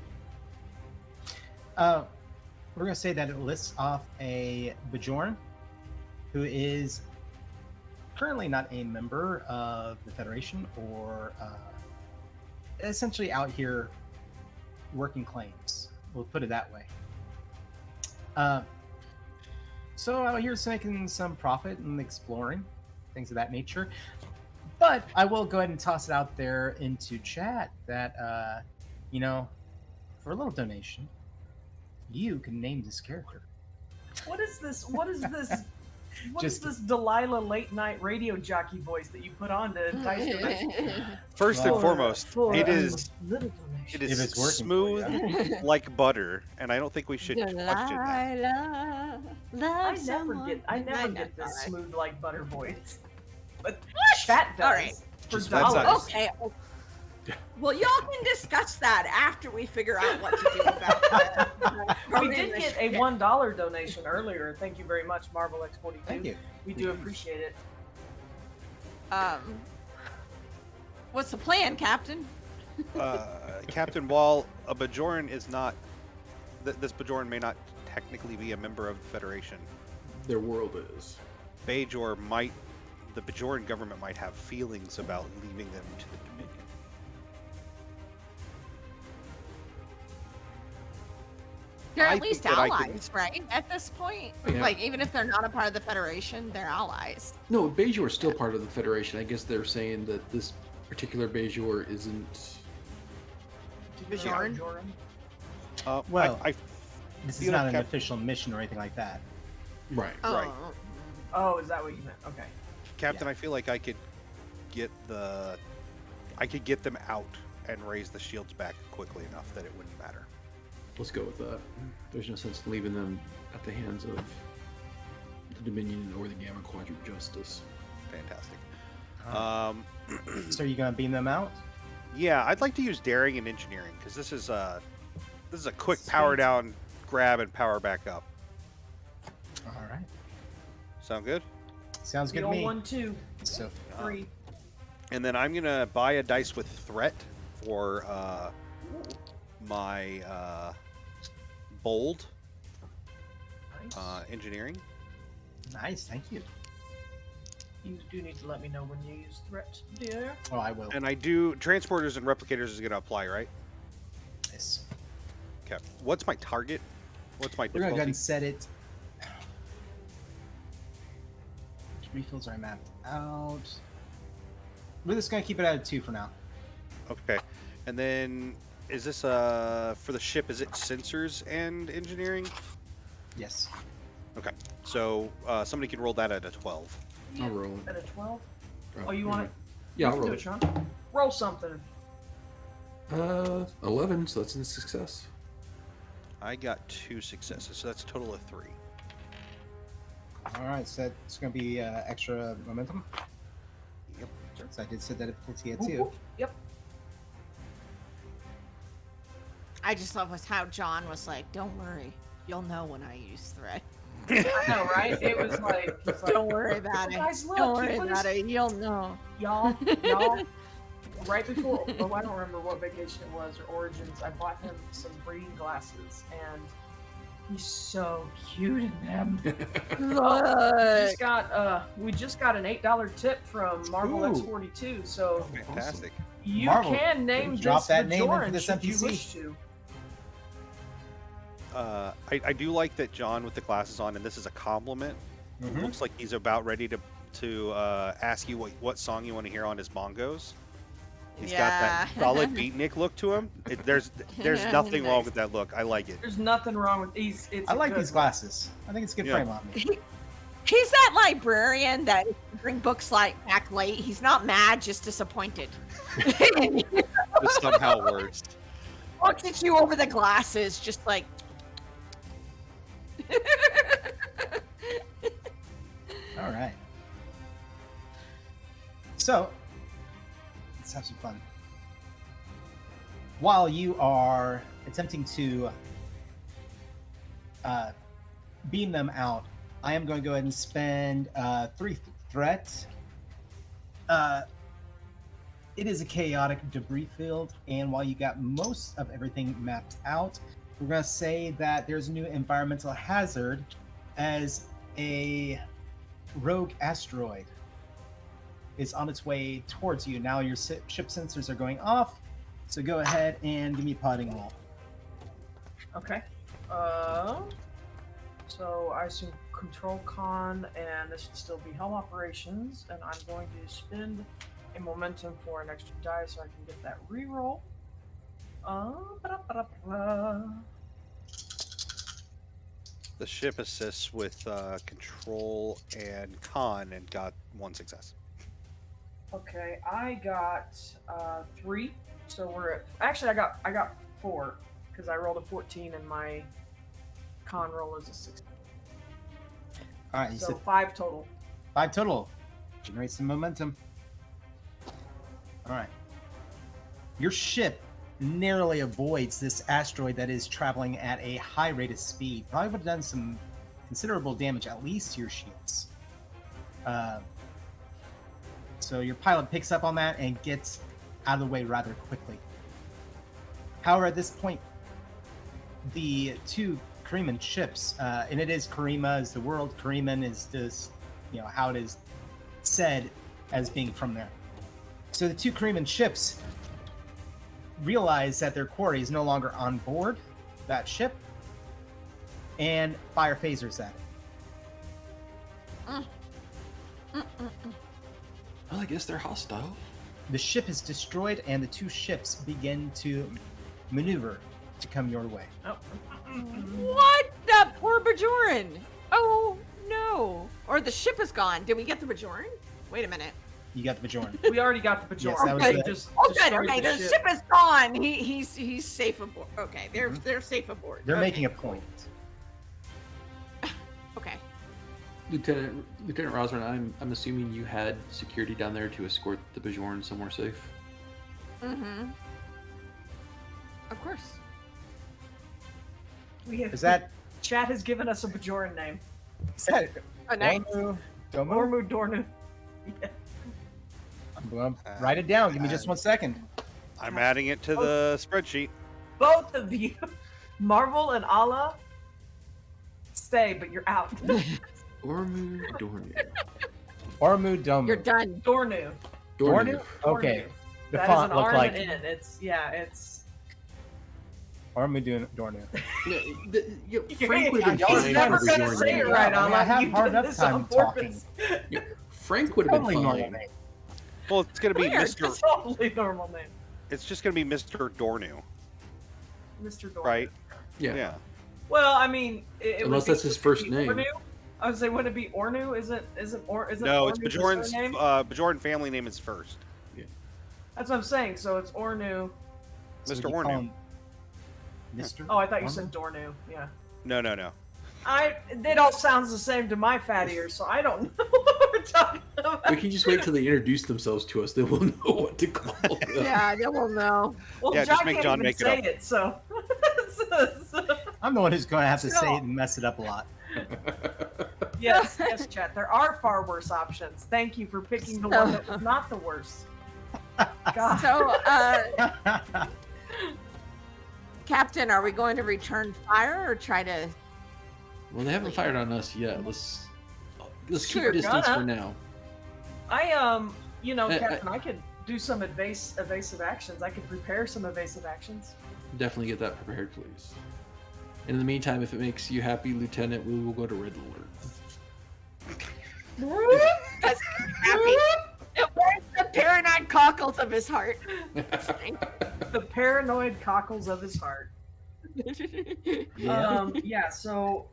We're going to say that it lists off a Bajorn who is currently not a member of the Federation or essentially out here working claims. We'll put it that way. So out here is making some profit and exploring, things of that nature. But I will go ahead and toss it out there into chat that, you know, for a little donation, you can name this character. What is this? What is this? What is Just- this Delilah late night radio jockey voice that you put on to entice your First and Well, foremost, it is little donation. it If is it's working for smooth like butter, and I don't think we should question that. Delilah, I love never someone. get this Alright. smooth like butter voice. But What? chat does Alright. for Just that's dollars. nice. Okay. Well, y'all can discuss that after we figure out what to do about that. We did get a $1 donation earlier. Thank you very much, Marvel X42. Thank you. We do appreciate it. What's the plan, Captain? Captain, while a Bajoran is not, this Bajoran may not technically be a member of the Federation. Their world is. Bajor might, the Bajoran government might have feelings about leaving them to the Dominion. They're I at think least that I allies, right? At this point, Yeah. like even if they're not a part of the Federation, they're allies. No, Bajor is still part of the Federation. I guess they're saying that this particular Bajor isn't. Bajoran? Well, I This is feel not like an Cap- official mission or anything like that. Right. Oh, Right. Oh, is that what you meant? Okay. Captain, I feel like I could get them out and raise the shields back quickly enough that it wouldn't matter. Let's go with that. There's no sense in leaving them at the hands of the Dominion or the Gamma Quadrant Justice. Fantastic. So are you gonna beam them out? Yeah, I'd like to use daring and engineering because this is a quick power down, grab, and power back up. All right. Sound good? Sounds good The to old me. 1, 2, So 3. And then I'm gonna buy a dice with threat for my bold Nice. engineering. nice, thank you. You do need to let me know when you use threat, dear. Oh, I will. And I do transporters and replicators is gonna apply, right? Yes. Okay. What's my target? What's my We're gonna go ahead difficulty? and set it. Refills are mapped out. We're just gonna keep it at a 2 for now. Okay. And then is this for the ship? Is it sensors and engineering? Yes. Okay. So somebody can roll that at a 12. I'll roll it. At a 12? Oh, you want it? Yeah, I'll Do roll it, it. Sean. Roll something. 11, so that's a success. I got 2 successes, so that's a total of 3. All right, so that's gonna be extra momentum. Yep. So I did set that difficulty at Whoop, 2. whoop. Yep. I just love was how John was like, "Don't worry, you'll know when I use threat. I know, right? It was like, Don't worry about it. Guys, look, Don't he worry put about his- it. You'll know." y'all, right before, oh, I don't remember what vacation it was or Origins, I bought him some reading glasses, and he's so cute in them. We just got an $8 tip from Marvel Ooh. X42, so Fantastic. you Marvel, can name drop this that name in for Bajoran this should you NPC. wish to. I do like that John with the glasses on, and this is a compliment. Mhm. Looks like he's about ready to ask you what song you want to hear on his bongos. He's got that Yeah. solid beatnik look to him. There's nothing wrong with that look. I like it. There's nothing wrong with these. It's I a like good these glasses. I think it's a good Yeah. frame on me. He's that librarian that bring books like back late. He's not mad, just disappointed. Just somehow works. Looks at you over the glasses, just like. All right. So, let's have some fun. While you are attempting to beam them out, I am going to go ahead and spend 3 threat. It is a chaotic debris field, and while you got most of everything mapped out, we're going to say that there's a new environmental hazard as a rogue asteroid is on its way towards you. Now your ship sensors are going off, so go ahead and give me a potting roll. Okay. So I assume control con, and this should still be helm operations, and I'm going to spend a momentum for an extra die so I can get that reroll. The ship assists with control and con and got 1 success. Okay, I got 3, so we're at. Actually, I got 4 because I rolled a 14 and my con roll is a 16. All right, you So said 5 total. 5 total. Generate some momentum. All right. Your ship narrowly avoids this asteroid that is traveling at a high rate of speed. Probably would have done some considerable damage, at least to your shields. So your pilot picks up on that and gets out of the way rather quickly. However, at this point, the 2 Kariman ships, and it is Karima is the world, Kariman is just, how it is said as being from there. So the 2 Kariman ships realize that their quarry is no longer on board that ship and fire phasers at it. Well, I guess they're hostile. The ship is destroyed and the 2 ships begin to maneuver to come your way. Oh. What? That poor Bajoran! Oh no! Or the ship is gone. Did we get the Bajoran? Wait a minute. You got the Bajoran. We already got the Bajoran. Yes, that was Okay. the- Just Oh, good. destroyed Okay, the ship is gone. He's safe aboard. Okay, they're safe aboard. They're Okay. making a point. Okay. Lieutenant Rosman, I'm assuming you had security down there to escort the Bajoran somewhere safe. Mm-hmm. Of course. We have, Is that Chat has given us a Bajoran name. Oh, nice. Ormu? Domu? Ormu Dornu. Yeah. I'm going to write it down. Give me just 1 second. I'm adding it to the spreadsheet. Both of you, Marvel and Allah, stay, but you're out. Ormu Dornu. Ormu Domu. You're done. Dornu. Dornu? Okay. Dornu. The That is font an looked R like and an N. It's Ormu Dornu. Frank would have been Y'all He's fine never with a gonna Bajoran say name. it right, I mean, I Allah. have You hard did enough this time on purpose. Yeah, Frank would have Totally been normal fine. name. Well, it's going to be Weird. Mr. Totally normal name, It's just going to be Mr. Dornu, Mr. Dornu. right? Yeah. Well, I mean, it Unless would that's be, his first would it be name. Ornu? I would say, would it be Ornu? Isn't No, it's Ornu his Bajoran's surname? Bajoran family name is first. That's what I'm saying. So it's Ornu. So Mr. we call Ornu. him Mr. Oh, I thought you Ormu? said Dornu. Yeah. No. It all sounds the same to my fat ears, so I don't know what we're talking about. We can just wait till they introduce themselves to us. Then we'll know what to call them. Yeah, they will know. Well, Yeah, just John make can't John even make it say up. it, so. I'm the one who's going to have to say No. it and mess it up a lot. Yes, chat. There are far worse options. Thank you for picking the one that was not the worst. God. So, Captain, are we going to return fire or try to? Well, they haven't fired on us yet. Let's keep Sure, distance gonna. for now. Captain, I could do some evasive actions. I could prepare some evasive actions. Definitely get that prepared, please. And in the meantime, if it makes you happy, Lieutenant, we will go to Red Alert. That's happy. Where's the paranoid cockles of his heart? The paranoid cockles of his heart. So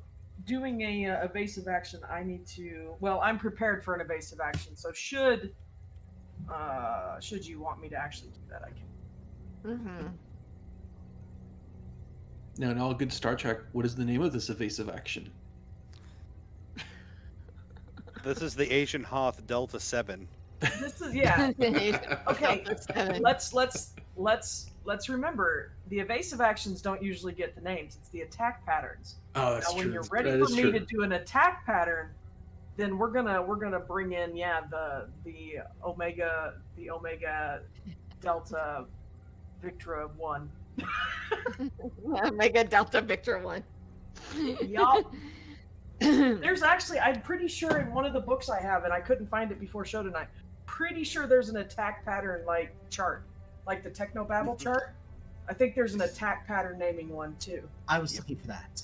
doing a evasive action, I need to. Well, I'm prepared for an evasive action. So should you want me to actually do that, I can. Mm-hmm. Now, in all good Star Trek, what is the name of this evasive action? This is the Asian Hoth Delta 7. This is Okay. Let's remember the evasive actions don't usually get the names. It's the attack patterns. Oh, that's Now, when true. you're ready That for is me true. to do an attack pattern, then we're gonna bring in the Omega Delta Victra 1. Mega Delta Victor 1. Yup. There's actually, I'm pretty sure in one of the books I have, and I couldn't find it before show tonight. Pretty sure there's an attack pattern like chart, like the Technobabble chart. I think there's an attack pattern naming one too. I was looking for that.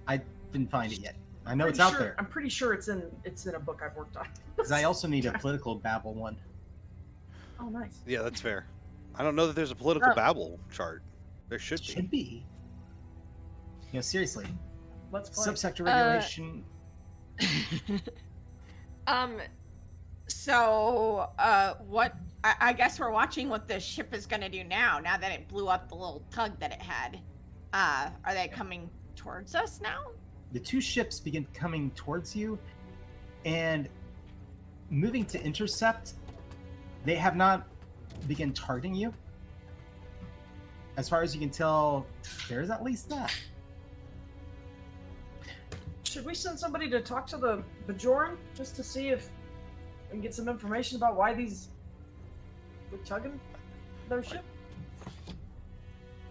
I didn't find it yet. I know Pretty it's out sure- there. I'm pretty sure it's in a book I've worked on. Because I also need a political babble one. Oh, nice. Yeah, that's fair. I don't know that there's a political Oh. babble chart. There should be. Should be. Seriously. Let's play. Subsector regulation. So, what? I guess we're watching what the ship is going to do now that it blew up the little tug that it had. Are they coming towards us now? The two ships begin coming towards you and moving to intercept. They have not begun targeting you. As far as you can tell, there's at least that. Should we send somebody to talk to the Bajoran just to see if we can get some information about why these were tugging their ship?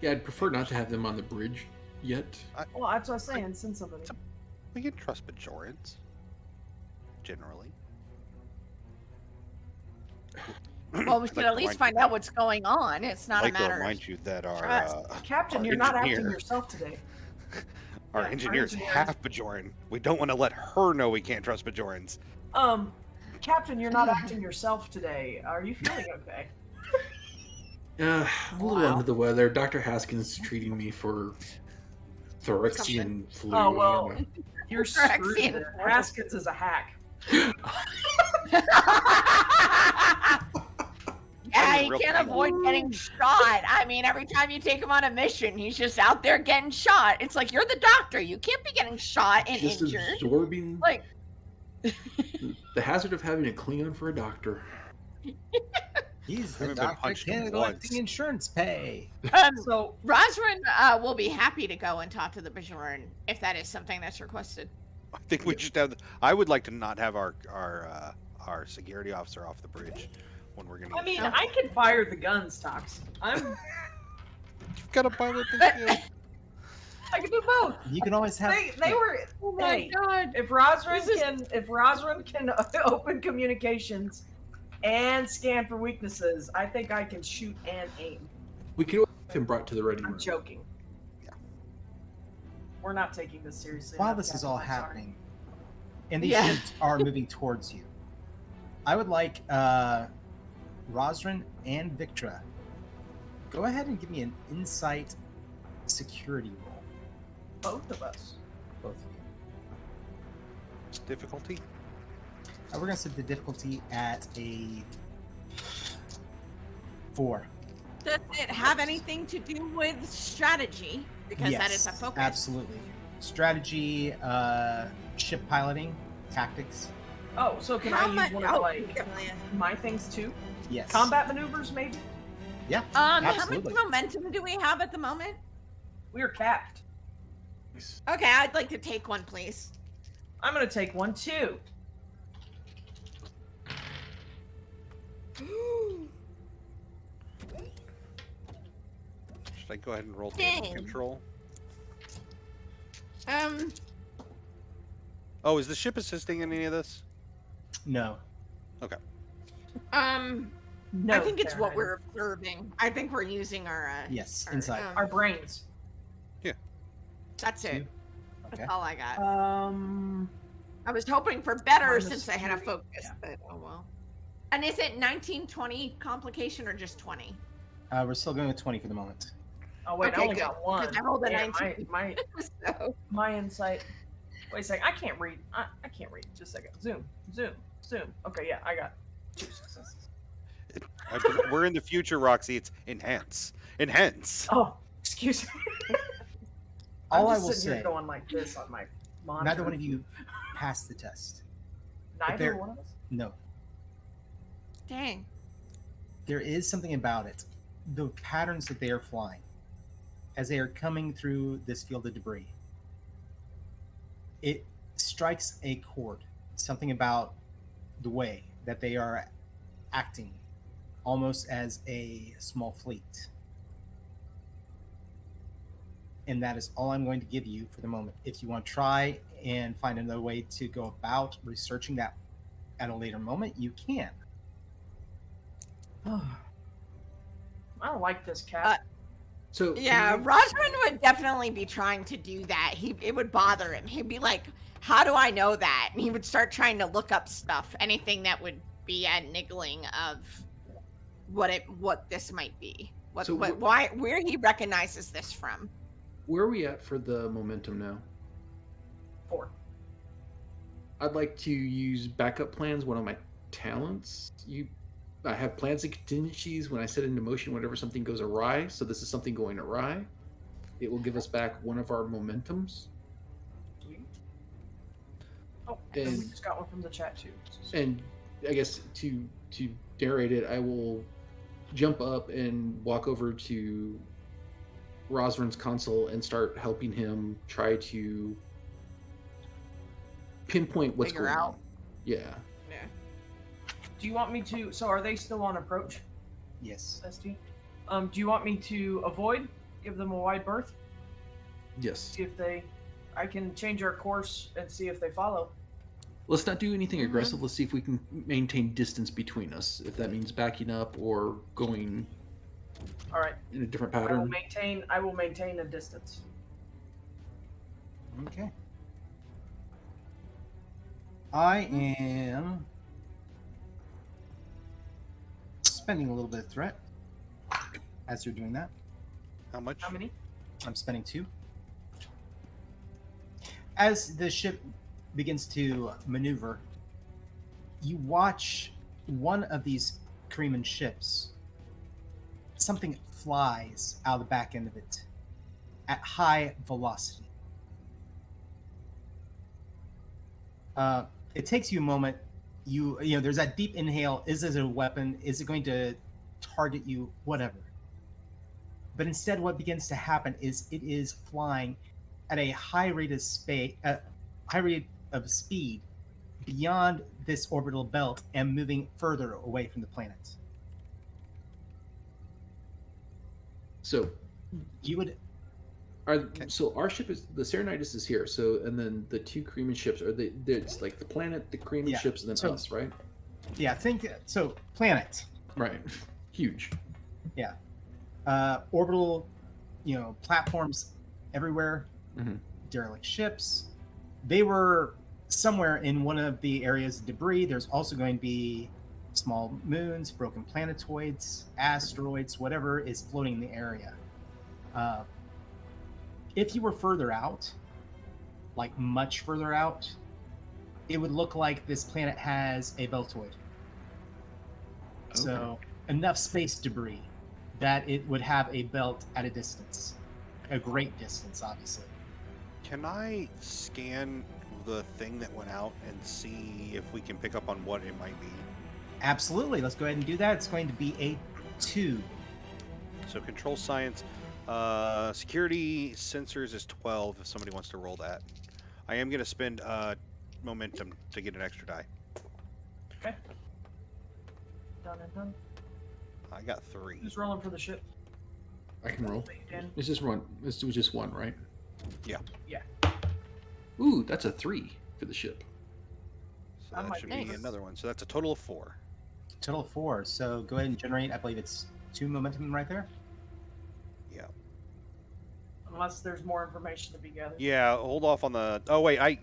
Yeah, I'd prefer not to have them on the bridge yet. Well, that's what I was saying. Send somebody. We can trust Bajorans. Generally. Well, we should at least find out what's going on. It's not a I'd like to matter of remind you that our trust. Captain, our you're not engineer- acting yourself today. our Yeah, our engineer's engineer- half Bajoran. We don't want to let her know we can't trust Bajorans. Captain, you're not acting yourself today. Are you feeling okay? I'm a little Wow. under the weather. Dr. Haskins treating me for thoracian flu. Oh, well, you know. you're Correct, screwed. Ian. then. Haskins is a hack. Yeah, he real can't quick. avoid getting shot. I mean, every time you take him on a mission, he's just out there getting shot. It's like, you're the doctor. You can't be getting shot and Just injured. absorbing Like, the hazard of having a Klingon for a doctor. He's the Haven't been doctor punched collecting once. insurance pay. So Rosrin will be happy to go and talk to the Bajoran if that is something that's requested. I think we just have. I would like to not have our security officer off the bridge when we're gonna. I mean, Okay. I can fire the guns, Tox. You've got to pilot the ship. I can do both. You can always have. They were. Oh my Hey, god. if Rosrin can open communications and scan for weaknesses, I think I can shoot and aim. We could have him brought to the ready I'm room. joking. Yeah. We're not taking this seriously. While enough, this is Captain, all I'm sorry. happening, and these Yeah. ships are moving towards you, I would like Rosrin and Victra. Go ahead and give me an insight security roll, Both of us. both of you. Difficulty. We're gonna set the difficulty at a 4. Does it have anything to do with strategy? Because that is a Yes, focus. absolutely. Strategy, ship piloting, tactics. Oh, so can How I use much? one of Oh, like definitely is. my things too? Yes. Combat maneuvers, maybe. Yeah. How much absolutely. momentum do we have at the moment? We are capped. Okay, I'd like to take one, please. I'm gonna take one too. Should I go ahead and roll damage Dang. control? Um, Oh, is the ship assisting in any of this? No. No, I think it's what Fahrenheit. we're observing. I think we're using our Yes. our, Insight. Our brains. That's it. Okay. That's all I got. I was hoping for better Minus since I had a 3, focus, yeah. but oh well. And is it 1920 complication or just 20? We're still going with 20 for the moment. Oh wait, Okay, I only good, got one. 'cause I rolled a Yeah, 19. So, my insight. Wait a second, I can't read. I can't read. Just a second. Zoom. Okay, yeah, I got 2 successes. We're in the future, Roxy. It's enhance. Oh, excuse me. All I'm I just will sitting here say, going like this on my monitor. neither one of you passed the test. Neither there- one of us. No. dang. There is something about it. The patterns that they are flying as they are coming through this field of debris. It strikes a chord. Something about the way that they are acting almost as a small fleet. And that is all I'm going to give you for the moment. If you want to try and find another way to go about researching that at a later moment, you can. I don't like this cat. So Yeah, can we- Rosman would definitely be trying to do that. It would bother him. He'd be like, "How do I know that?" And he would start trying to look up stuff, anything that would be a niggling of what this might be. So Where he recognizes this from. where are we at for the momentum now? 4. I'd like to use backup plans, one of my talents. I have plans and contingencies when I set into motion whenever something goes awry. So this is something going awry. It will give us back one of our momentums. Oh, and we And- just got one from the chat too. And I guess to narrate it, I will jump up and walk over to Rosrin's console and start helping him try to pinpoint what's Figure going out. on. Yeah. Do you want me to? So are they still on approach, Yes. ST? Do you want me to avoid? Give them a wide berth? Yes. See if they. I can change our course and see if they follow. Let's not do anything Mhm. aggressive. Let's see if we can maintain distance between us. If that means backing up or going All right. in a different I will pattern. maintain a distance. Okay. I am spending a little bit of threat as you're doing that. How much? How many? I'm spending 2. As the ship begins to maneuver you watch one of these Kremen ships. Something flies out of the back end of it at high velocity. It takes you a moment. You know, there's that deep inhale. Is it a weapon? Is it going to target you? Whatever. But instead, what begins to happen is it is flying at a high rate of speed beyond this orbital belt and moving further away from the planet. So You would so our ship is the Serenitis is here. So and then the two Kremen ships are it's like the planet, the Kremen Yeah. ships, and then So- us, right? think so. Planet, Right. Huge. orbital, platforms everywhere. Mhm. Derelict ships. They were somewhere in one of the areas of debris. There's also going to be small moons, broken planetoids, asteroids, whatever is floating in the area. If you were further out, like much further out, it would look like this planet has a beltoid. So enough space debris that it would have a belt at a distance, a great distance, obviously. Can I scan the thing that went out and see if we can pick up on what it might be? Absolutely. Let's go ahead and do that. It's going to be a 2. So control science, security sensors is 12 if somebody wants to roll that. I am going to spend momentum to get an extra die. Okay. Done and done. I got 3. Who's rolling for the ship? I can roll. Dan? It's just one. It's just one, right? Yeah. Yeah. Ooh, that's a 3 for the ship. So That that might should be be nice. another one. So that's a total of 4. Total of 4. So go ahead and generate, I believe it's 2 momentum right there. Yeah. Unless there's more information to be gathered. Yeah, hold off on the... Oh, wait, I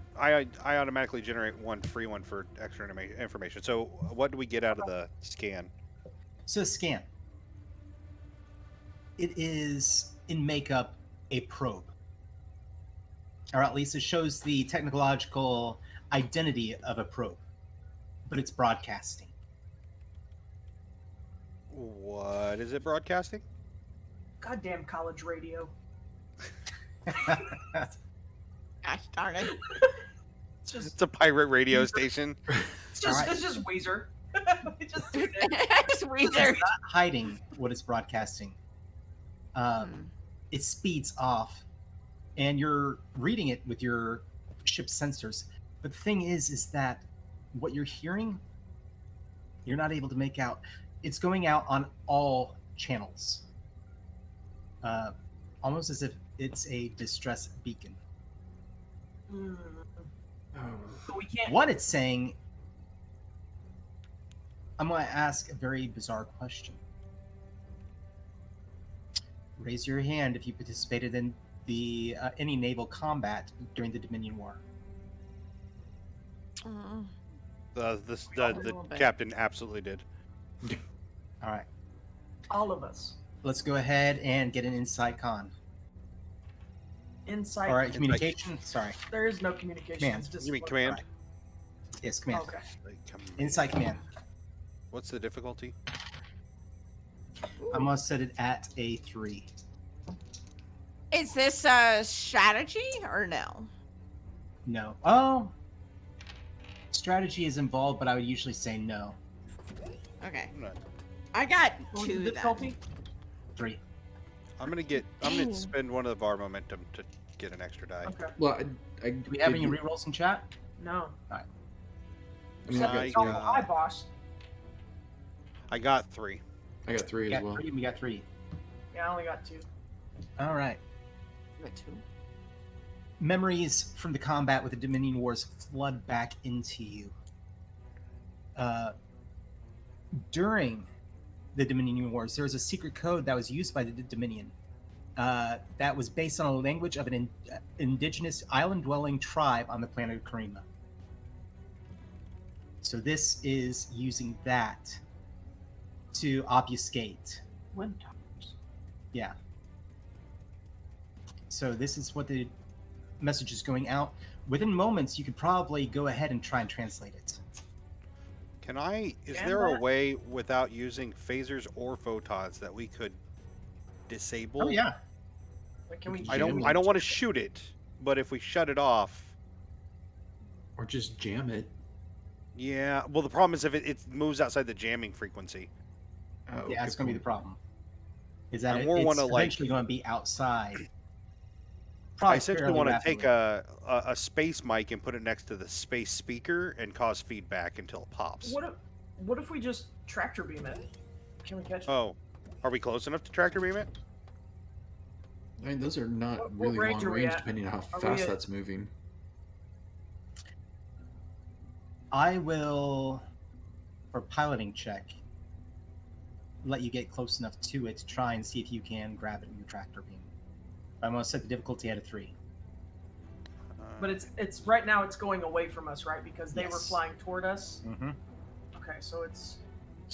automatically generate one free one for extra information. So what do we get out of the scan? So scan. It is in makeup a probe. Or at least it shows the technological identity of a probe. But it's broadcasting. What is it broadcasting? Goddamn college radio. Gosh darn it. It's just, It's a pirate radio station. Alright. it's just Weezer. We just do that. It's It's Weezer. not hiding what it's broadcasting. It speeds off, and you're reading it with your ship's sensors. But the thing is that what you're hearing, you're not able to make out. It's going out on all channels, almost as if it's a distress beacon. Mm. Oh. But we can't. What it's saying, I'm going to ask a very bizarre question. Raise your hand if you participated in the any naval combat during the Dominion War. Mm. The little bit. captain absolutely did. All right, All of us. let's go ahead and get an insight con. Inside. All right, communication. Sorry, There is no communication. Command. It's just You mean what- command? yes, command. Okay. Insight command. What's the difficulty? I'm gonna set it at a 3. Is this strategy or no? No. Oh, strategy is involved, but I would usually say no. Okay. I'm, not, I got What was the 2 then. difficulty? 3. I'm gonna Dang. spend one of our momentum to get an extra die. Okay. Well, I Do we have did- any rerolls in chat? No. I mean, I Oh, got- hi, boss. I got 3. I got 3 We as got well. 3. We got 3. Yeah, I only got 2. All right. I got 2. Memories from the combat with the Dominion Wars flood back into you. During the Dominion Wars, there was a secret code that was used by the Dominion that was based on a language of an indigenous island-dwelling tribe on the planet Karima. So this is using that to obfuscate. Wind towers. Yeah. So this is what the message is going out. Within moments, you could probably go ahead and try and translate it. Is Can there a that? way without using phasers or photons that we could disable? Oh yeah. Like, can we? I jam don't it? want to shoot it, but if we shut it off, Or just jam it. yeah. Well, the problem is if it moves outside the jamming frequency. Oh, Yeah, that's good going to be the point. problem. Is that I more it's wanna, like- eventually going to be outside. I Probably essentially fairly want to rapidly. take a space mic and put it next to the space speaker and cause feedback until it pops. What if we just tractor beam it? Can we catch it? Oh, are we close enough to tractor beam it? I mean, those are not What really range long are we range at? depending on how Are we fast at- that's moving. I will, for piloting check, let you get close enough to it to try and see if you can grab it in your tractor beam. I'm going to set the difficulty at a 3. But it's right now it's going away from us, right? Because they were Yes. flying toward us. Mm-hmm. Okay, so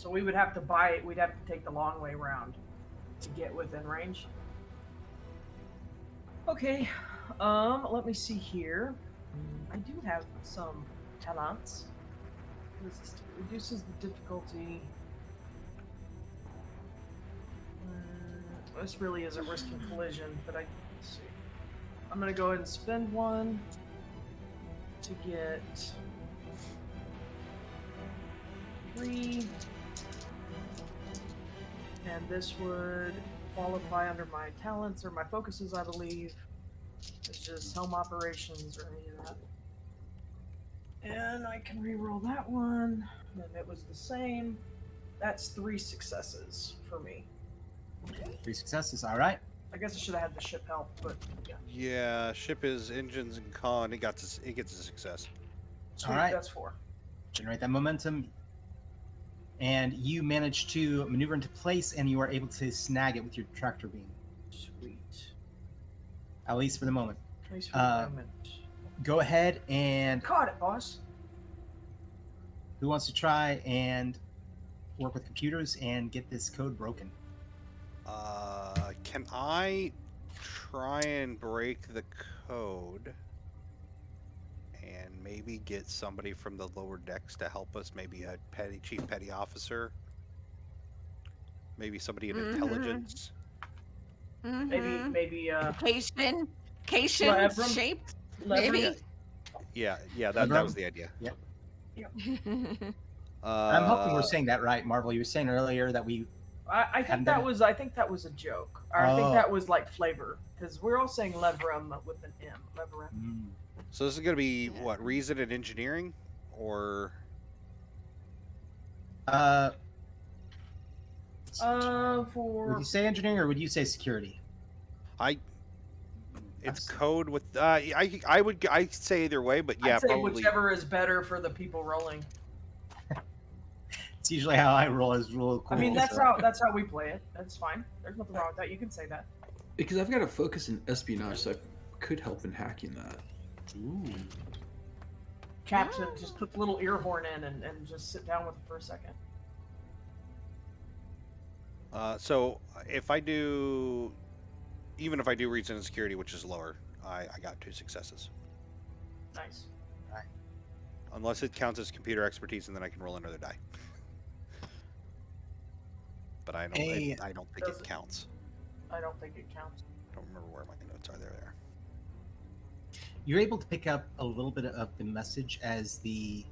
we would have to we'd have to take the long way around to get within range. Okay, let me see here. I do have some talents. What does this do? Reduces the difficulty. This really isn't risking collision, but let's see. I'm gonna go ahead and spend one to get 3. And this would qualify under my talents or my focuses, I believe. It's just home operations or any of that. And I can reroll that one. And it was the same. That's 3 successes for me. 3 successes. All right. I guess I should have had the ship help, but yeah. Yeah, ship is engines and con. It gets a success. Sweet, right. that's 4. Generate that momentum. And you manage to maneuver into place, and you are able to snag it with your tractor beam, Sweet. at least for the moment. At least for the moment. Go ahead and Caught it, boss. who wants to try and work with computers and get this code broken? Can I try and break the code and maybe get somebody from the lower decks to help us? Maybe a chief petty officer, maybe somebody in intelligence. Maybe Cation Levram? shaped, Levram? maybe. Yeah, that was the idea. I'm hoping we're saying that right, Marvel. You were saying earlier that we I think that was a joke. Or I think that was like flavor because we're all saying Levram with an M. Levram. So this is going to be what, reason and engineering, or would you say engineering or would you say security? it's code with I say either way, but yeah, I'd say probably. whichever is better for the people rolling. It's usually how I roll. Is real cool. I mean, that's so- how we play it. That's fine. There's nothing wrong with that. You can say that. Because I've got a focus in espionage, so I could help in hacking that. Ooh. Captain, just put the little ear horn in and just sit down with it for a second. So if I do, even if I do reason and security, which is lower, I got 2 successes. Nice. Unless it counts as computer expertise, and then I can roll another die. But I don't think Does it it? counts. I don't think it counts. I don't remember where my notes are. There they are. You're able to pick up a little bit of the message as the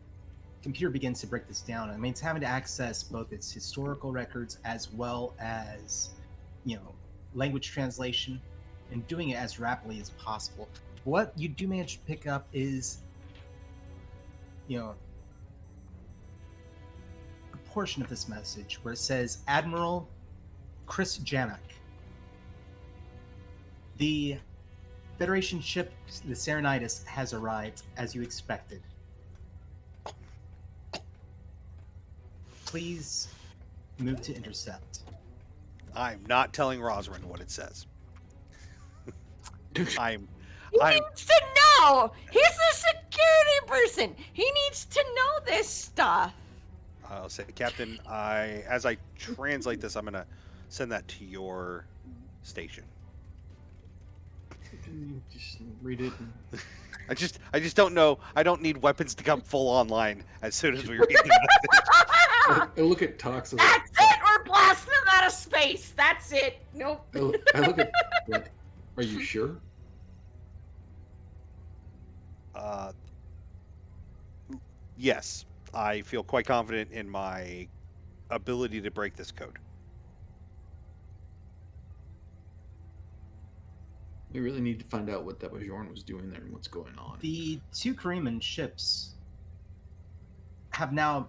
computer begins to break this down. I mean, it's having to access both its historical records as well as, language translation, and doing it as rapidly as possible. What you do manage to pick up is, a portion of this message where it says, Admiral Chris Janak. The Federation ship, the Serenitis, has arrived as you expected. Please move to intercept. I'm not telling Rosalind what it says. He needs to know. He's a security person. He needs to know this stuff. I'll say, Captain, as I translate this, I'm gonna send that to your station. Can you just read it? And... I just don't know. I don't need weapons to come full online as soon as we read the message. I look at Tox. That's it. We're blasting them out of space. That's it. Nope. I look at. Like, are you sure? Yes, I feel quite confident in my ability to break this code. We really need to find out what that Bajoran was doing there and what's going on. The 2 Kariman ships have now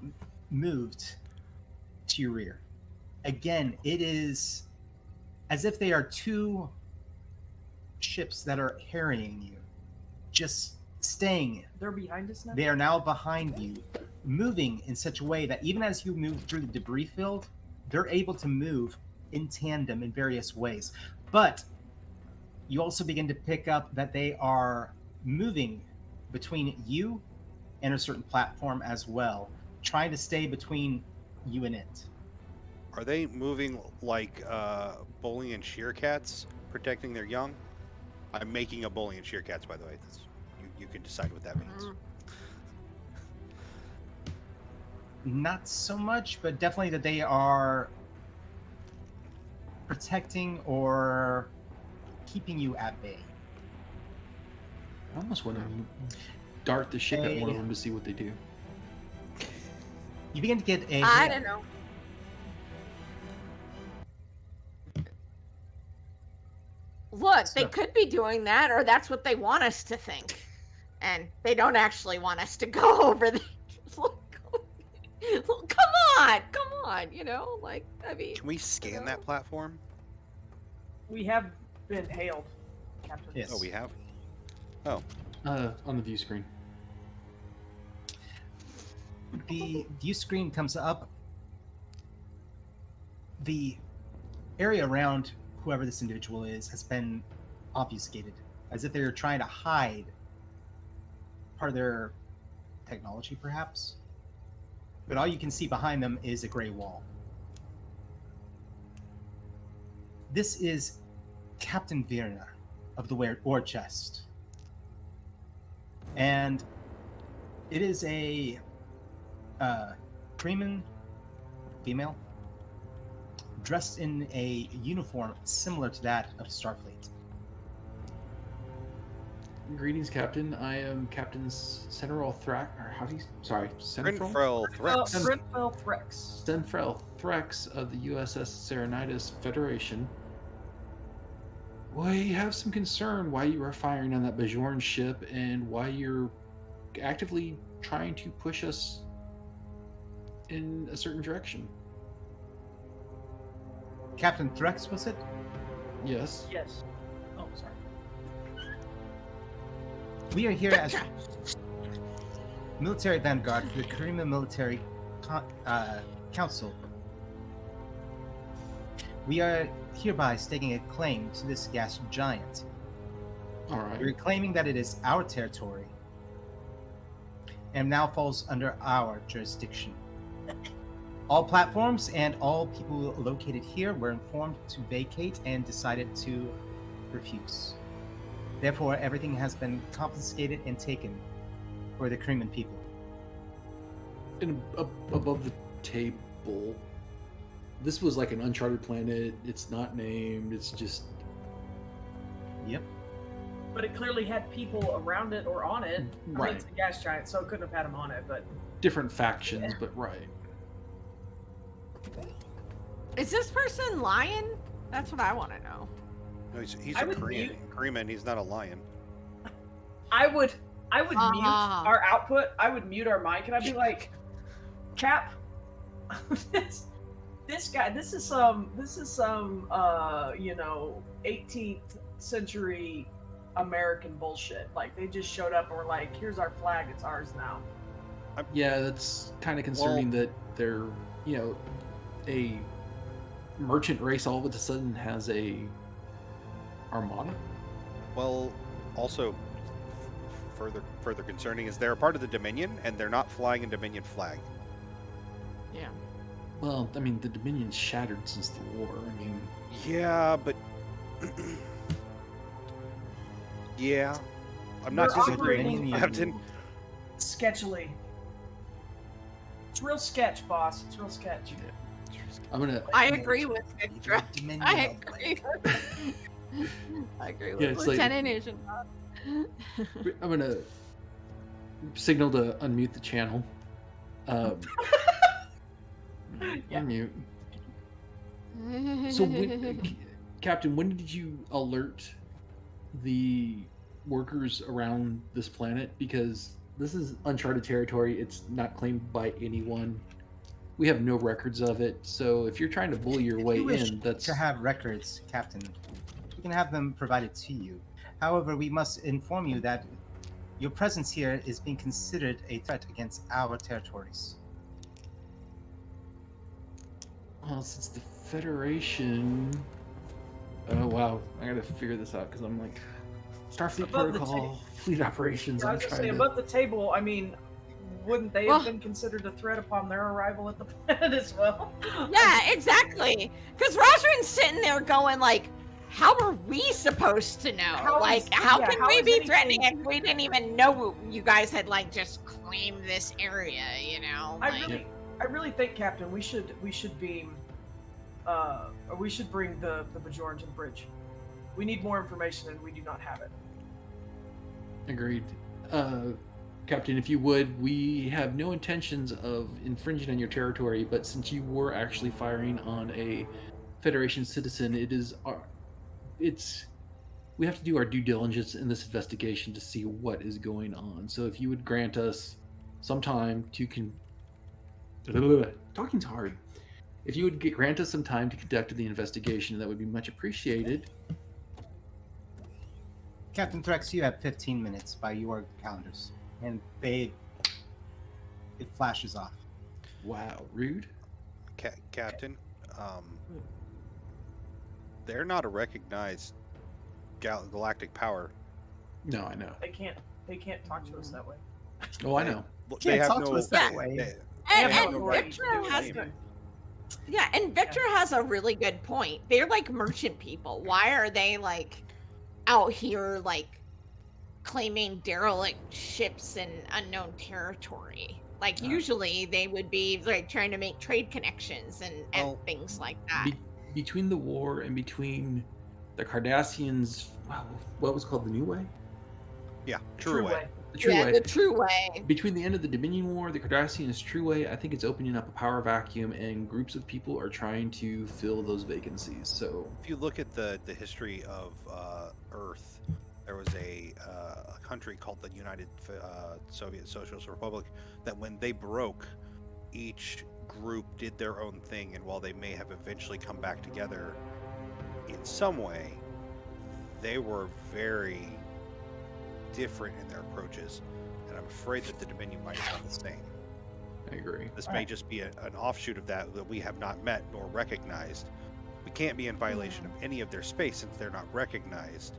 moved to your rear. Again, it is as if they are 2 ships that are harrying you, just staying. They're behind us now? They are now behind you, moving in such a way that even as you move through the debris field, they're able to move in tandem in various ways. But you also begin to pick up that they are moving between you and a certain platform as well, trying to stay between you and it. Are they moving like bully and shear cats protecting their young? I'm making a bully and shear cats, by the way. You can decide what that means. Not so much, but definitely that they are protecting or keeping you at bay. I almost want to dart the ship at one of them to see what they do. You begin to get a... I don't know. Look, they could be doing that, or that's what they want us to think. And they don't actually want us to go over there. Come on, you know? Like, I mean... Can we scan that platform? We have been hailed, Captain. Yes. Oh, we have? Oh. On the view screen. The view screen comes up. The area around whoever this individual is has been obfuscated, as if they're trying to hide part of their technology, perhaps. But all you can see behind them is a gray wall. This is Captain Virna of the War Chest. And it is a Freeman female dressed in a uniform similar to that of Starfleet. Greetings, Captain. I am Captain Senrel Thrax, or how do you... Sorry, Renfrel Threx. Renfrel Threx. Senfrel Thrax of the USS Serenitas Federation. We have some concern why you are firing on that Bajoran ship and why you're actively trying to push us in a certain direction. Captain Threx, was it? Yes. Yes. Oh, sorry. We are here as military vanguard for the Karima Military Council. We are hereby staking a claim to this gas giant. All right. We're claiming that it is our territory and now falls under our jurisdiction. All platforms and all people located here were informed to vacate and decided to refuse. Therefore, everything has been confiscated and taken for the Kremen people. And above the table, this was like an uncharted planet. It's not named. It's just... Yep. But it clearly had people around it or on it. I Right. mean, it's a gas giant, so it couldn't have had them on it, but... different factions, but right. Is this person lying? That's what I want to know. No, he's I a would Korean. Korean, he's not a lion. I would mute our output. I would mute our mic, and I'd be like, "Cap, this guy. This is some 18th century American bullshit. Like they just showed up and were like, here's our flag. It's ours now." Yeah, that's kind of concerning that they're, a merchant race all of a sudden has a armada. Well, also further concerning is they're a part of the Dominion and they're not flying a Dominion flag. Yeah. Well, I mean, the Dominion's shattered since the war. I mean, Yeah, but Yeah, I'm not They're disagreeing, operating- Captain. Sketchily. It's real sketch, boss. It's real sketch. I'm gonna. I agree with Victra. Dominion I of agree. I agree with Yeah, it's like- Lieutenant Asian. I'm gonna signal to unmute the channel. Yeah. Unmute. So, Captain, when did you alert the workers around this planet? Because this is uncharted territory. It's not claimed by anyone. We have no records of it. So, if you're trying to bully your way you wish in, that's to have records, Captain. We can have them provided to you. However, we must inform you that your presence here is being considered a threat against our territories. well, since the Federation. Oh wow, I gotta figure this out because I'm like Starfleet Above the protocol, fleet operations. I I'm was gonna trying say, to. above the table, I mean, wouldn't they Well- have been considered a threat upon their arrival at the planet as well? Yeah, exactly. Because Rosrin's sitting there going like, how are we supposed to know? How like, is- how yeah, can how we is be anything- threatening if we didn't even know you guys had like just claimed this area? You know, like, I really think, Captain, we should beam, or we should bring the Bajoran to the bridge. We need more information, and we do not have it. Agreed. Captain, if you would, we have no intentions of infringing on your territory, but since you were actually firing on a Federation citizen, we have to do our due diligence in this investigation to see what is going on. So if you would grant us some time to talking's hard. If you would grant us some time to conduct the investigation, that would be much appreciated. Captain Threx, you have 15 minutes by your calendars. And it flashes off. Wow, rude. Captain, they're not a recognized galactic power. No, I know. They can't talk to us that way. Oh, I know. They have talk no. to us that they- way. they- and, Yeah, and no, right. Victra has Yeah. yeah, and Victor has a really good point. They're like merchant people. Why are they like out here like claiming derelict ships in unknown territory? Like usually they would be like trying to make trade connections and Well, things like that. Between the war and between the Cardassians, wow, what was called the New Way? Yeah, true way. The True Yeah, Way. the true way. Between the end of the Dominion War, the Cardassians' True Way, I think it's opening up a power vacuum, and groups of people are trying to fill those vacancies. So, If you look at the history of Earth, there was a country called the United Soviet Socialist Republic that when they broke, each group did their own thing, and while they may have eventually come back together in some way, they were very different in their approaches, and I'm afraid that the Dominion might have done the same. I agree. This may just be an offshoot of that we have not met nor recognized. We can't be in violation of any of their space since they're not recognized.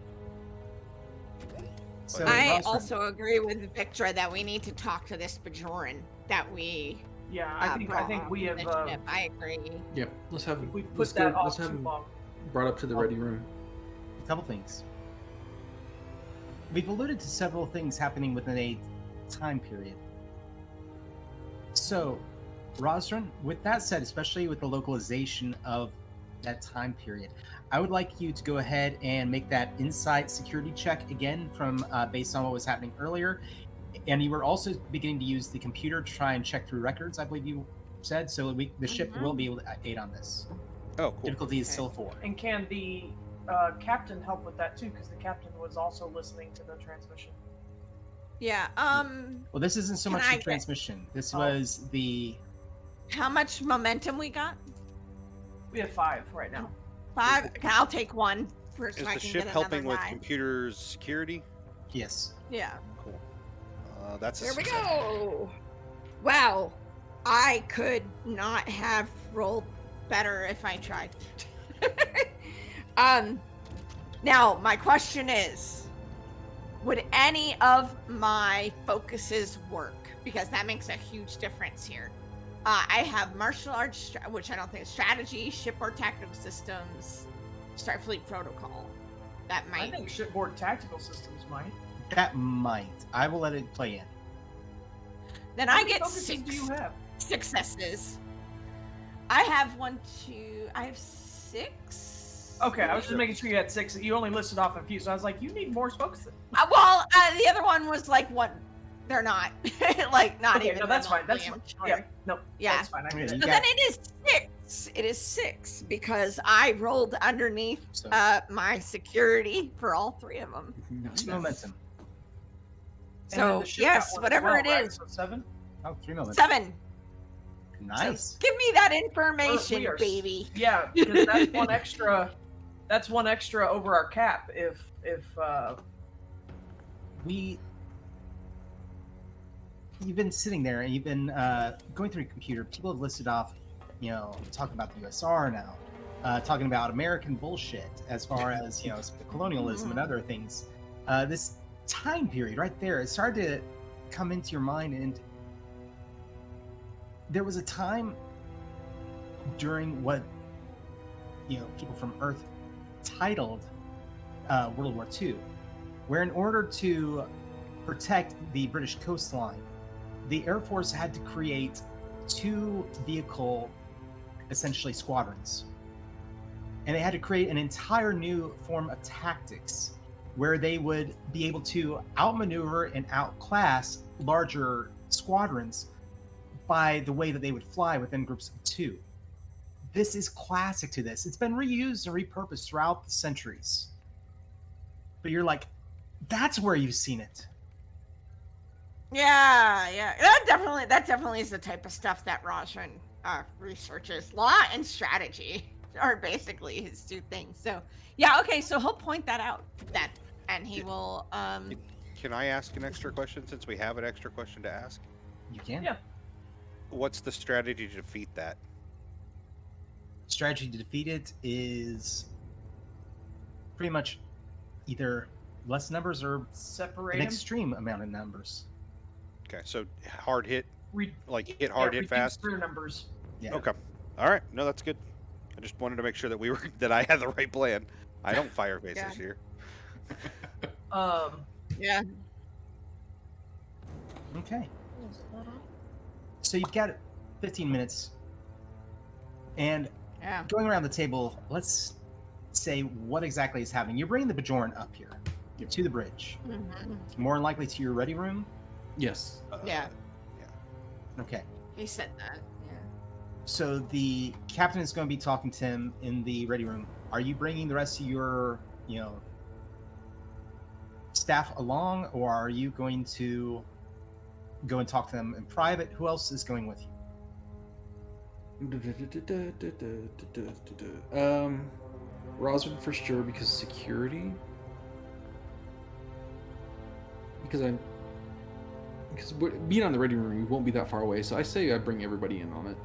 So, I Rosalind, also agree with Victra that we need to talk to this Bajoran that we Yeah, I think brought we on have. the ship. I agree. Yep. Let's have. We put let's that go, off let's have too him long. brought up to the ready room. a couple things. We've alluded to several things happening within a time period. So, Rosrin, with that said, especially with the localization of that time period, I would like you to go ahead and make that inside security check again from based on what was happening earlier. And you were also beginning to use the computer to try and check through records, I believe you said, so the ship will be able to aid on this. Oh, cool. Difficulty is still 4. And can the captain help with that too? Because the captain was also listening to the transmission. Yeah. Well, this isn't so Can much I the get- transmission. This Oh. was the... How much momentum we got? We have 5 right now. 5. Okay, I'll take one for so Is I the can ship get helping another with guy. computers security? Yes. Yeah. Cool. That's a There we success. go. Wow. I could not have rolled better if I tried. Now my question is, would any of my focuses work? Because that makes a huge difference here. I have martial arts, which I don't think is strategy, shipboard tactical systems, Starfleet protocol. That I might. think shipboard tactical systems might. That might. I will let it play in. Then How I many get focuses 6 do you have? successes. I have 1, 2. I have 6. Okay, I was just making sure you had 6. You only listed off a few, so I was like, you need more focuses. The other one was like 1. They're not like not Okay, even. no, that's fine. That's remotely, fine. I'm sure. Yeah, no, Yeah. that's fine. I Yeah, get you it. So got- then it is 6. It is 6 because I rolled underneath So my security for all 3 of them. two momentum. And then So the ship yes, got one as whatever well, it right? is. So 7. Oh, 3 momentum. 7. Nice. Give me that We information, are- baby. Yeah, because that's one extra. That's one extra over our cap. If You've been sitting there and you've been going through your computer. People have listed off, talking about the USR now, talking about American bullshit as far as some of the colonialism and other things. This time period right there, it started to come into your mind, and there was a time during what people from Earth titled World War II, where in order to protect the British coastline, the Air Force had to create 2 vehicle, essentially squadrons. And they had to create an entire new form of tactics where they would be able to outmaneuver and outclass larger squadrons by the way that they would fly within groups of 2. This is classic to this. It's been reused and repurposed throughout the centuries. But you're like, that's where you've seen it. Yeah. That definitely is the type of stuff that Rajan researches. Law and strategy are basically his 2 things. So yeah, okay, so he'll point that out and he will Can I ask an extra question since we have an extra question to ask? You can. Yeah. What's the strategy to defeat that? Strategy to defeat it is pretty much either less numbers or separate an them, extreme amount of numbers. Okay, so hard hit, re- hit hard, hit reduce fast. their numbers. Yeah. Okay, all right. No, that's good. I just wanted to make sure that that I had the right plan. I don't fire bases Yeah. here. yeah. Okay. So you've got 15 minutes. And Yeah. going around the table, let's say what exactly is happening. You're bringing the Bajoran up here to the bridge. Mhm. More than likely to your ready room. Yes. Yeah. Okay. He said that. Yeah. So the captain is going to be talking to him in the ready room. Are you bringing the rest of your, staff along, or are you going to go and talk to them in private? Who else is going with you? Roswin for sure because of security. Because being on the ready room, we won't be that far away. So I say I bring everybody in on it.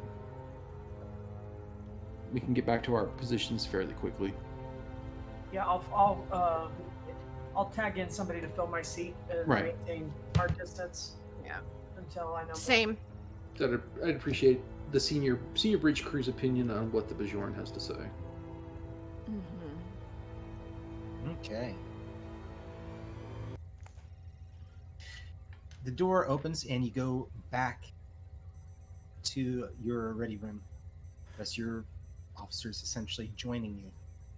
We can get back to our positions fairly quickly. Yeah, I'll tag in somebody to fill my seat and Right. maintain our distance. Yeah. Until I know. more. Same. I'd appreciate the senior bridge crew's opinion on what the Bajoran has to say. Mhm. Okay. The door opens and you go back to your ready room. The rest of your officers essentially joining you.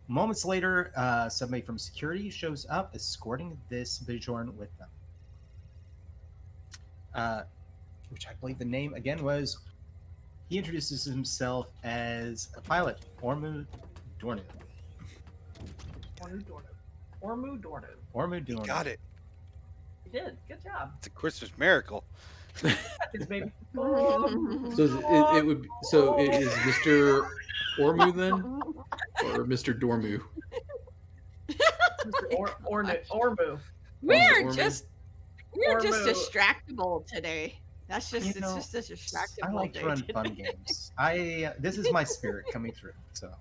Moments later, somebody from security shows up, escorting this Bajoran with them. Which I believe the name again was. He introduces himself as a pilot, Ormu Dornu. Ormu Dornu. Ormu Dornu. Got it. You did. Good job. It's a Christmas miracle. It's baby. So it is Mr. Ormu then, or Mr. Dormu? Ormu. We're Ormu. just Ormu. distractible today. That's just You know, it's just a distractible I like day. to run fun games. This is my spirit coming through. So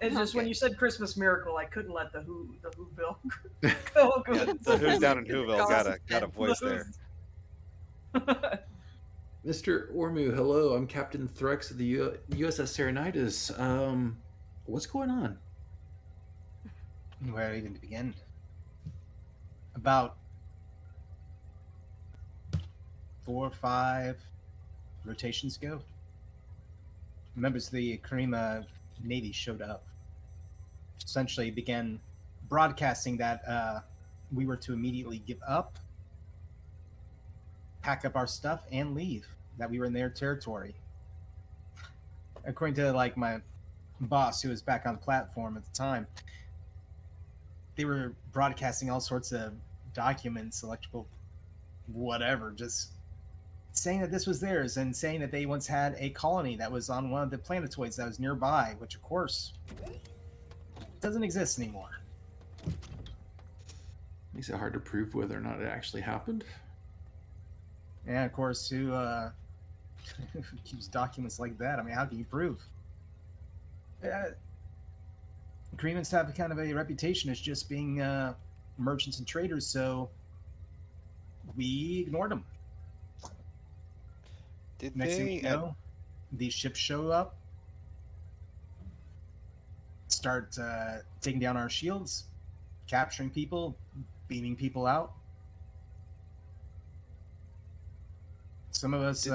It's just when Okay. you said Christmas miracle, I couldn't let the Who bill go. Yeah, the Who's down in Whoville got a voice there. Mr. Ormu, hello. I'm Captain Threx of the USS Serenitas. What's going on? Where even to begin? About 4 or 5 rotations ago, members of the Karima Navy showed up. Essentially began broadcasting that we were to immediately give up, pack up our stuff, and leave. That we were in their territory. According to like my boss, who was back on the platform at the time, they were broadcasting all sorts of documents, electrical, whatever, just saying that this was theirs and saying that they once had a colony that was on one of the planetoids that was nearby, which of course doesn't exist anymore. Makes it hard to prove whether or not it actually happened. And of course, who keeps documents like that? I mean, how can you prove? Agreements have kind of a reputation as just being merchants and traders, so we ignored them. Did Next thing they? you know, these ships show up, start taking down our shields, capturing people, beaming people out. Some of us,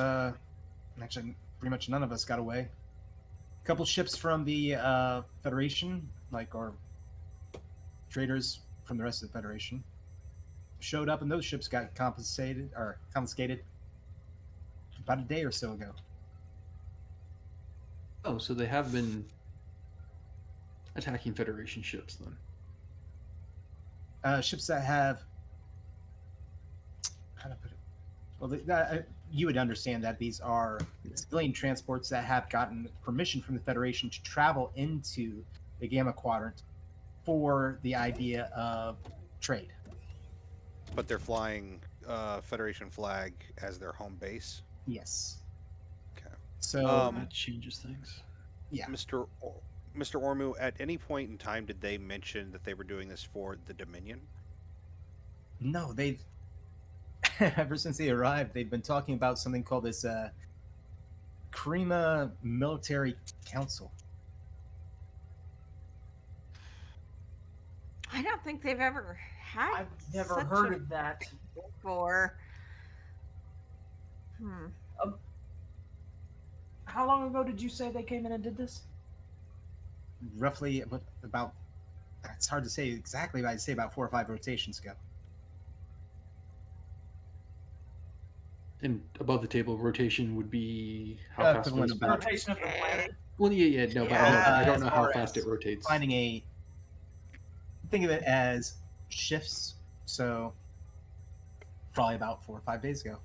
actually, pretty much none of us got away. A couple ships from the Federation, or traders from the rest of the Federation, showed up, and those ships got confiscated about a day or so ago. Oh, so they have been attacking Federation ships then. Ships that have, how to put it? Well, you would understand that these are civilian transports that have gotten permission from the Federation to travel into the Gamma Quadrant for the idea of trade. But they're flying Federation flag as their home base. Yes. Okay. So That changes things. yeah, Mr. Ormu, at any point in time did they mention that they were doing this for the Dominion? no, they've ever since they arrived, they've been talking about something called this Karima Military Council. I don't think they've ever had. I've never such heard a of that. before. How long ago did you say they came in and did this? Roughly about, it's hard to say exactly, but I'd say about 4 or 5 rotations ago. And above the table, rotation would be how fast equivalent it about- Rotation of the planet. Well, yeah, no, but I don't know as how far fast as it rotates. Think of it as shifts. So probably about 4 or 5 days ago.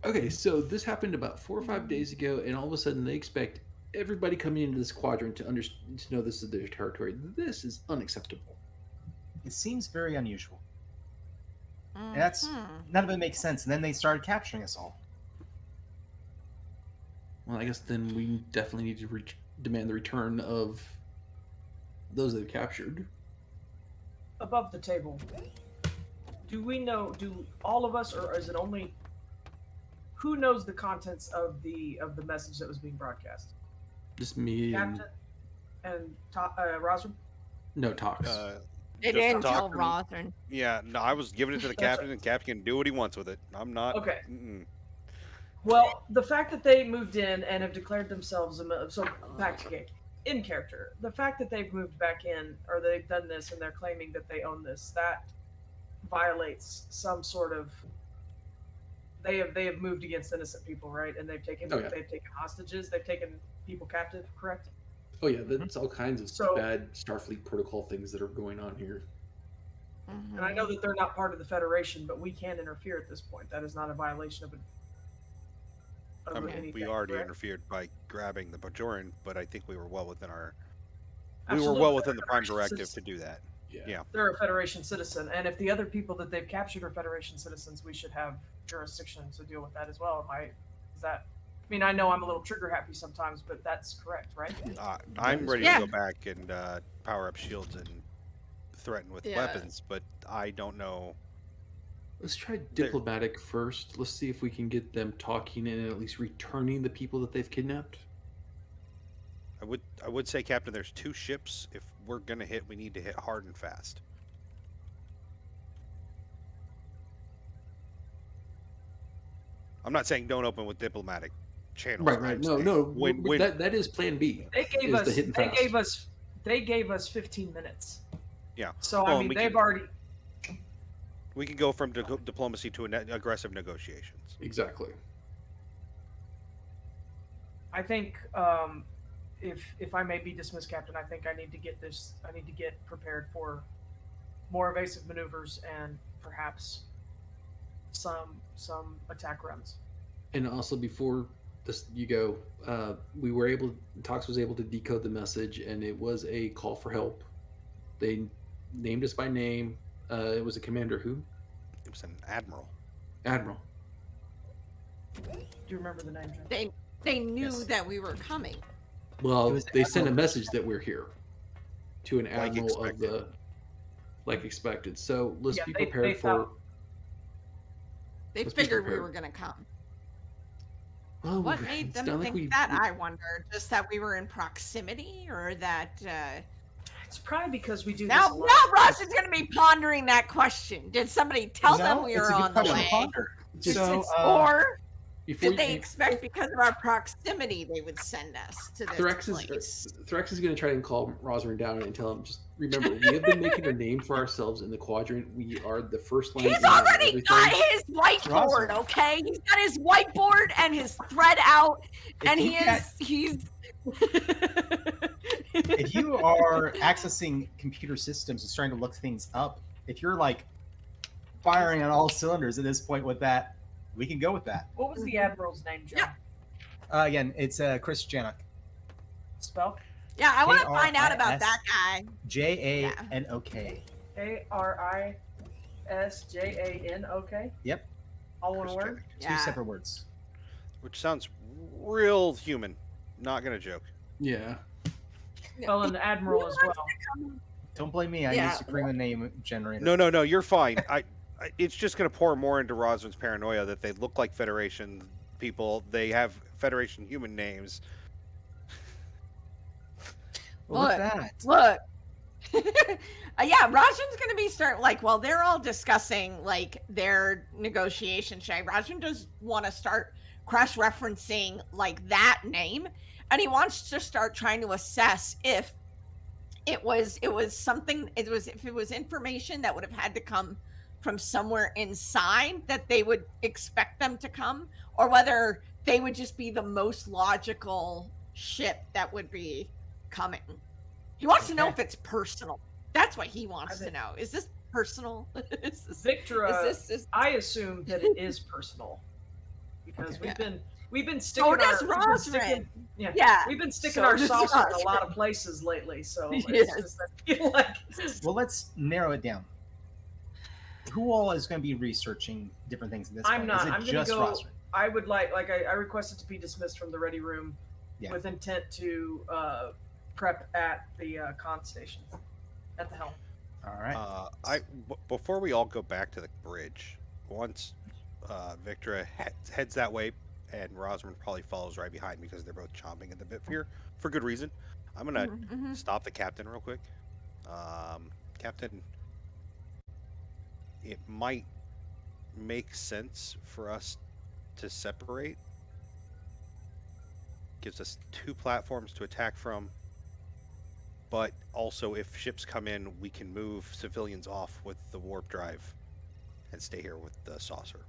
Okay, so this happened about 4 or 5 days ago, and all of a sudden they expect everybody coming into this quadrant to know this is their territory. This is unacceptable. It seems very unusual. Mhm. That's none of it makes sense. And then they started capturing us all. Well, I guess then we definitely need to demand the return of those they've captured. Above the table. Do we know? Do all of us, or is it only? Who knows the contents of the message that was being broadcast? Just me and Captain and Rosram? no talks. They Just didn't tell talking- Rosrin. Yeah, no, I was giving it to the captain, and captain can do what he wants with it. I'm not. Okay. Mm-mm. Well, the fact that they moved in and have declared themselves so back to game in character, the fact that they've moved back in or they've done this and they're claiming that they own this, that violates some sort of. They have moved against innocent people, right? And they've taken they've taken hostages, they've taken people captive, correct? Oh yeah, that's all kinds of So- bad Starfleet protocol things that are going on here. And I know that they're not part of the Federation, but we can interfere at this point. That is not a violation of I mean, anything. we already correct? interfered by grabbing the Bajoran, but I think we were well within our. Absolutely. We were well within the prime Federation directive citizen. to do that. Yeah. They're a Federation citizen, and if the other people that they've captured are Federation citizens, we should have jurisdiction to deal with that as well. I mean, I know I'm a little trigger happy sometimes, but that's correct, right? I'm ready Yeah. to go back and power up shields and threaten with Yeah. weapons, but I don't know. Let's try diplomatic first. Let's see if we can get them talking and at least returning the people that they've kidnapped. I would say, Captain, there's 2 ships. If we're gonna hit, we need to hit hard and fast. I'm not saying don't open with diplomatic channels. Right. No. When that is Plan B. They gave is us. the hit and They fast. gave us. They gave us 15 minutes. Yeah. So Well, I and mean, we they've can- already. we can go from diplomacy to aggressive negotiations. Exactly. I think if I may be dismissed, Captain, I think I need to get this. I need to get prepared for more evasive maneuvers and perhaps some attack runs. And also before this, you go. Tox was able to decode the message, and it was a call for help. They named us by name. It was a commander who? It was an admiral. Admiral. Do you remember the name, John? They knew Yes. that we were coming. Well, It was they sent a Admiral. message that we're here to an Like admiral of expected. the, like expected. So let's Yeah, be they prepared for. thought- They Let's be figured we prepared. were going to come. Well, What we- made it's them not think like we- that, I wonder? Just that we were in proximity, or that... It's probably because we do Now, this a lot. now Ross is going to be pondering that question. Did somebody tell them No, we it's were a good on the question to way? ponder. Just- So, or Before did they you- expect because of our proximity they would send us to this Threx place? is going to try and calm Rosalind down and tell him, just remember, we have been making a name for ourselves in the quadrant. We are the first line. He's in on already everything. got his whiteboard, Rosalind. okay? He's got his whiteboard and his thread out, If and you he's if you are accessing computer systems and starting to look things up, if you're like firing on all cylinders at this point with that, we can go with that. What was the admiral's name, John? Yeah. Again, it's Chris Janik. Spell yeah, I want to find out about KRIS. that guy. JANOK. KRISJANOK. Yep. All one Chris word. Janik. Two Yeah. separate words. Which sounds real human. Not gonna joke. Yeah. Well, an admiral as well. Don't blame me. I Yeah. used to bring the name generator. No, you're fine. It's just gonna pour more into Rosalind's paranoia that they look like Federation people. They have Federation human names. Well, with Look. that, Look. Yeah, Rajan's gonna be while they're all discussing like their negotiation shay, Rajan does want to start cross-referencing like that name, and he wants to start trying to assess if it was information that would have had to come from somewhere inside that they would expect them to come, or whether they would just be the most logical ship that would be coming. He wants to know Okay. if it's personal. That's what he wants I to think- know. Is this personal? is this, Victra, is I assume that it is personal because Okay. we've been sticking Oh, does our we've been sticking- Rosrin. Yeah. we've been sticking So our does sauce in a Rosrin. lot of places lately. So it's Yes. just I feel like well, let's narrow it down. Who all is going to be researching different things in this? I'm point? not. Is it I'm gonna just go. Rosalind? I would I requested to be dismissed from the ready room Yeah. with intent to prep at the con station at the helm. All right. Before we all go back to the bridge, once Victra heads that way, and Rosamund probably follows right behind because they're both chomping at the bit for good reason. I'm gonna Mhm. stop the captain real quick. Captain, it might make sense for us to separate. Gives us 2 platforms to attack from. But also, if ships come in, we can move civilians off with the warp drive and stay here with the saucer.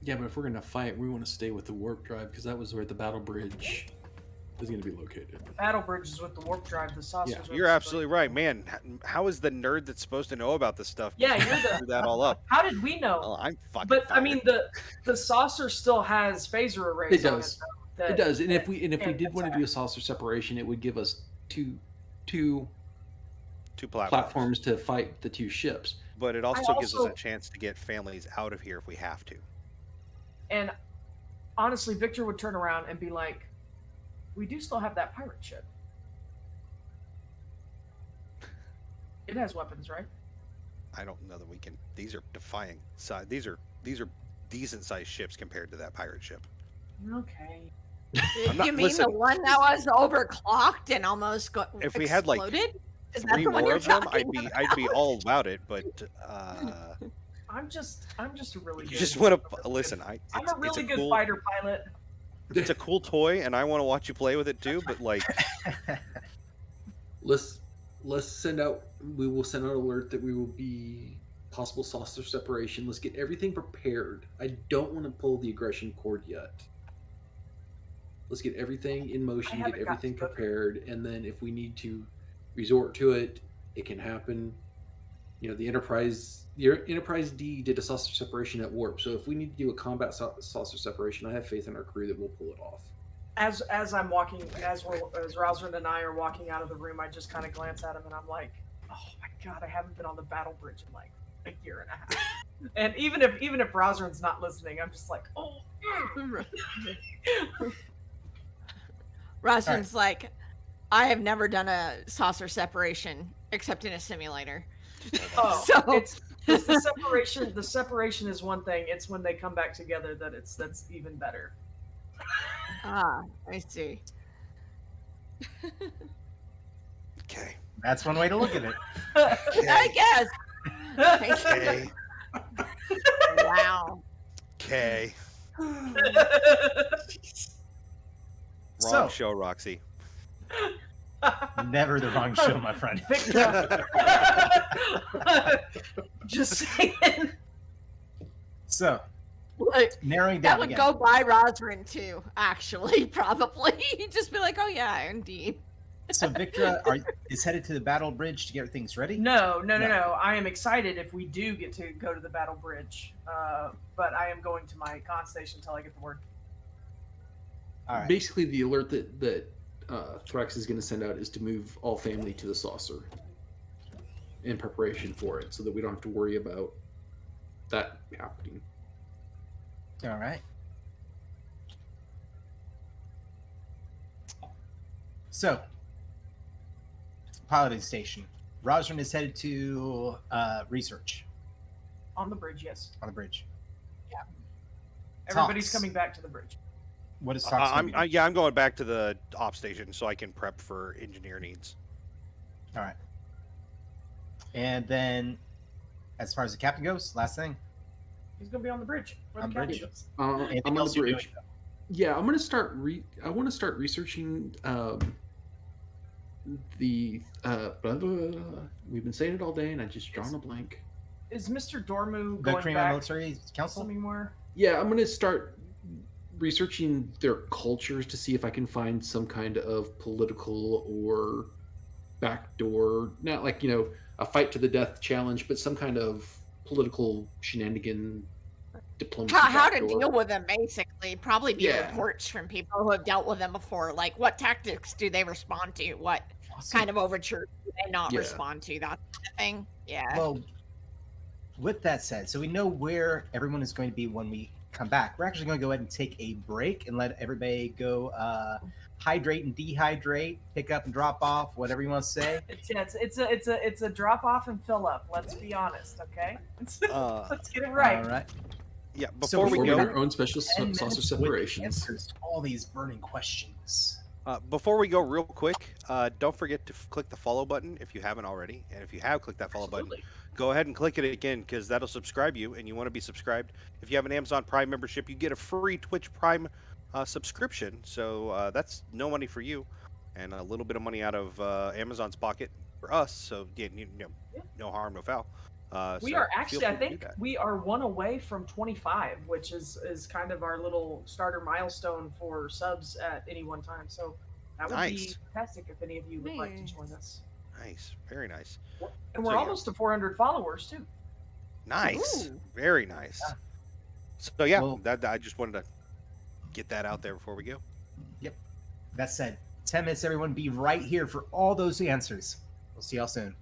Yeah, but if we're going to fight, we want to stay with the warp drive because that was where the battle bridge is going to be located. The battle bridge is with the warp drive. The saucers. are You're with absolutely right, man. How is the nerd that's supposed to know about this stuff? Yeah, you're the- screw that all up. How did we know? Well, I'm fucking. But I fired. mean, the saucer still has phaser arrays It on does. it. Though, It does, and if we can did want to attack. do a saucer separation, it would give us two 2 platforms to fight the 2 ships. But it also gives us also- a chance to get families out of here if we have to. And honestly, Victor would turn around and be like, "We do still have that pirate ship. It has weapons, right?" I don't know that we can. These are defying size. These are decent sized ships compared to that pirate ship. Okay. I'm not- You mean listen. the one that was overclocked and almost If we had, like, exploded? Is that 3 the one more you're of them, talking I'd be all about it. But I'm just a really you good. just want I'm a to really listen. good- I'm a It's really a good cool, fighter pilot. it's a cool toy, and I want to watch you play with it too. But like, Let's send out. We will send out an alert that we will be possible saucer separation. Let's get everything prepared. I don't want to pull the aggression cord yet. Let's get everything in motion, get haven't got everything to it. prepared, and then if we need to resort to it, it can happen. You know, the Enterprise D did a saucer separation at warp, so if we need to do a combat saucer separation, I have faith in our crew that we'll pull it off. As I'm walking, as Rosalind and I are walking out of the room, I just kind of glance at him and I'm like, oh my god, I haven't been on the battle bridge in like a year and a half. And even if Rosalind's not listening, I'm just like, oh. Rosalind's like, I have never done a saucer separation except in a simulator. Oh, So- it's the separation. The separation is one thing. It's when they come back together that's even better. Ah, I see. okay, That's one way to look at it. I guess. okay, Wow. okay. Wrong So- show, Roxy. Never the wrong show, my friend. Victor. Just saying. So, Like, narrowing that down would again. go by Rosrin too, actually, probably. He'd just be like, oh yeah, indeed. So, Victra is headed to the battle bridge to get things ready. No. No. I am excited if we do get to go to the battle bridge, but I am going to my con station until I get the word. All right. Basically, the alert that Thrax is going to send out is to move all family to the saucer in preparation for it, so that we don't have to worry about that happening. All right. So, piloting station. Rosrin is headed to research On the bridge, yes. on the bridge. Everybody's Talks. coming back to the bridge. What is Talks gonna be doing? I'm going back to the op station so I can prep for engineer needs. All right. And then, as far as the captain goes, last thing. He's gonna be on the bridge. Where On the captain bridge. is. Anything I'm on else the you're bridge. doing? Yeah, I'm going to start. I want to start researching the. We've been saying it all day, and I just drawn a blank. Is Mr. Dormu The going Korean back Military Council? somewhere? Yeah, I'm going to start researching their cultures to see if I can find some kind of political or backdoor, not like, a fight to the death challenge, but some kind of political shenanigan diplomacy. How to backdoor. deal with them, basically. Probably be Yeah. reports from people who have dealt with them before. Like, what tactics do they respond to? What kind of overture do they not Yeah. respond to? That kind of thing. Yeah. Well, with that said, so we know where everyone is going to be when we come back. We're actually going to go ahead and take a break and let everybody go hydrate and dehydrate, pick up and drop off, whatever you want to say. It's a drop off and fill up. Let's be honest, okay? Let's get it right. All right. Yeah, So before Before we we go, get our own special 10 saucer minutes with separations. answers to all these burning questions. before we go, real quick, don't forget to click the follow button if you haven't already, and if you have clicked that follow button, Absolutely. go ahead and click it again because that'll subscribe you, and you want to be subscribed. If you have an Amazon Prime membership, you get a free Twitch Prime subscription. So that's no money for you, and a little bit of money out of Amazon's pocket for us. So yeah, no harm, no foul. We so are feel actually, free I to do think that. we are one away from 25, which is kind of our little starter milestone for subs at any one time. So that would be Nice. fantastic if any of you would like to Nice. join us. Nice, very nice, And we're So, yeah. almost to 400 followers too. nice, Ooh. very nice. So yeah, Well- that I just wanted to get that out there before we go. That said, 10 minutes, everyone. Be right here for all those answers. We'll see y'all soon.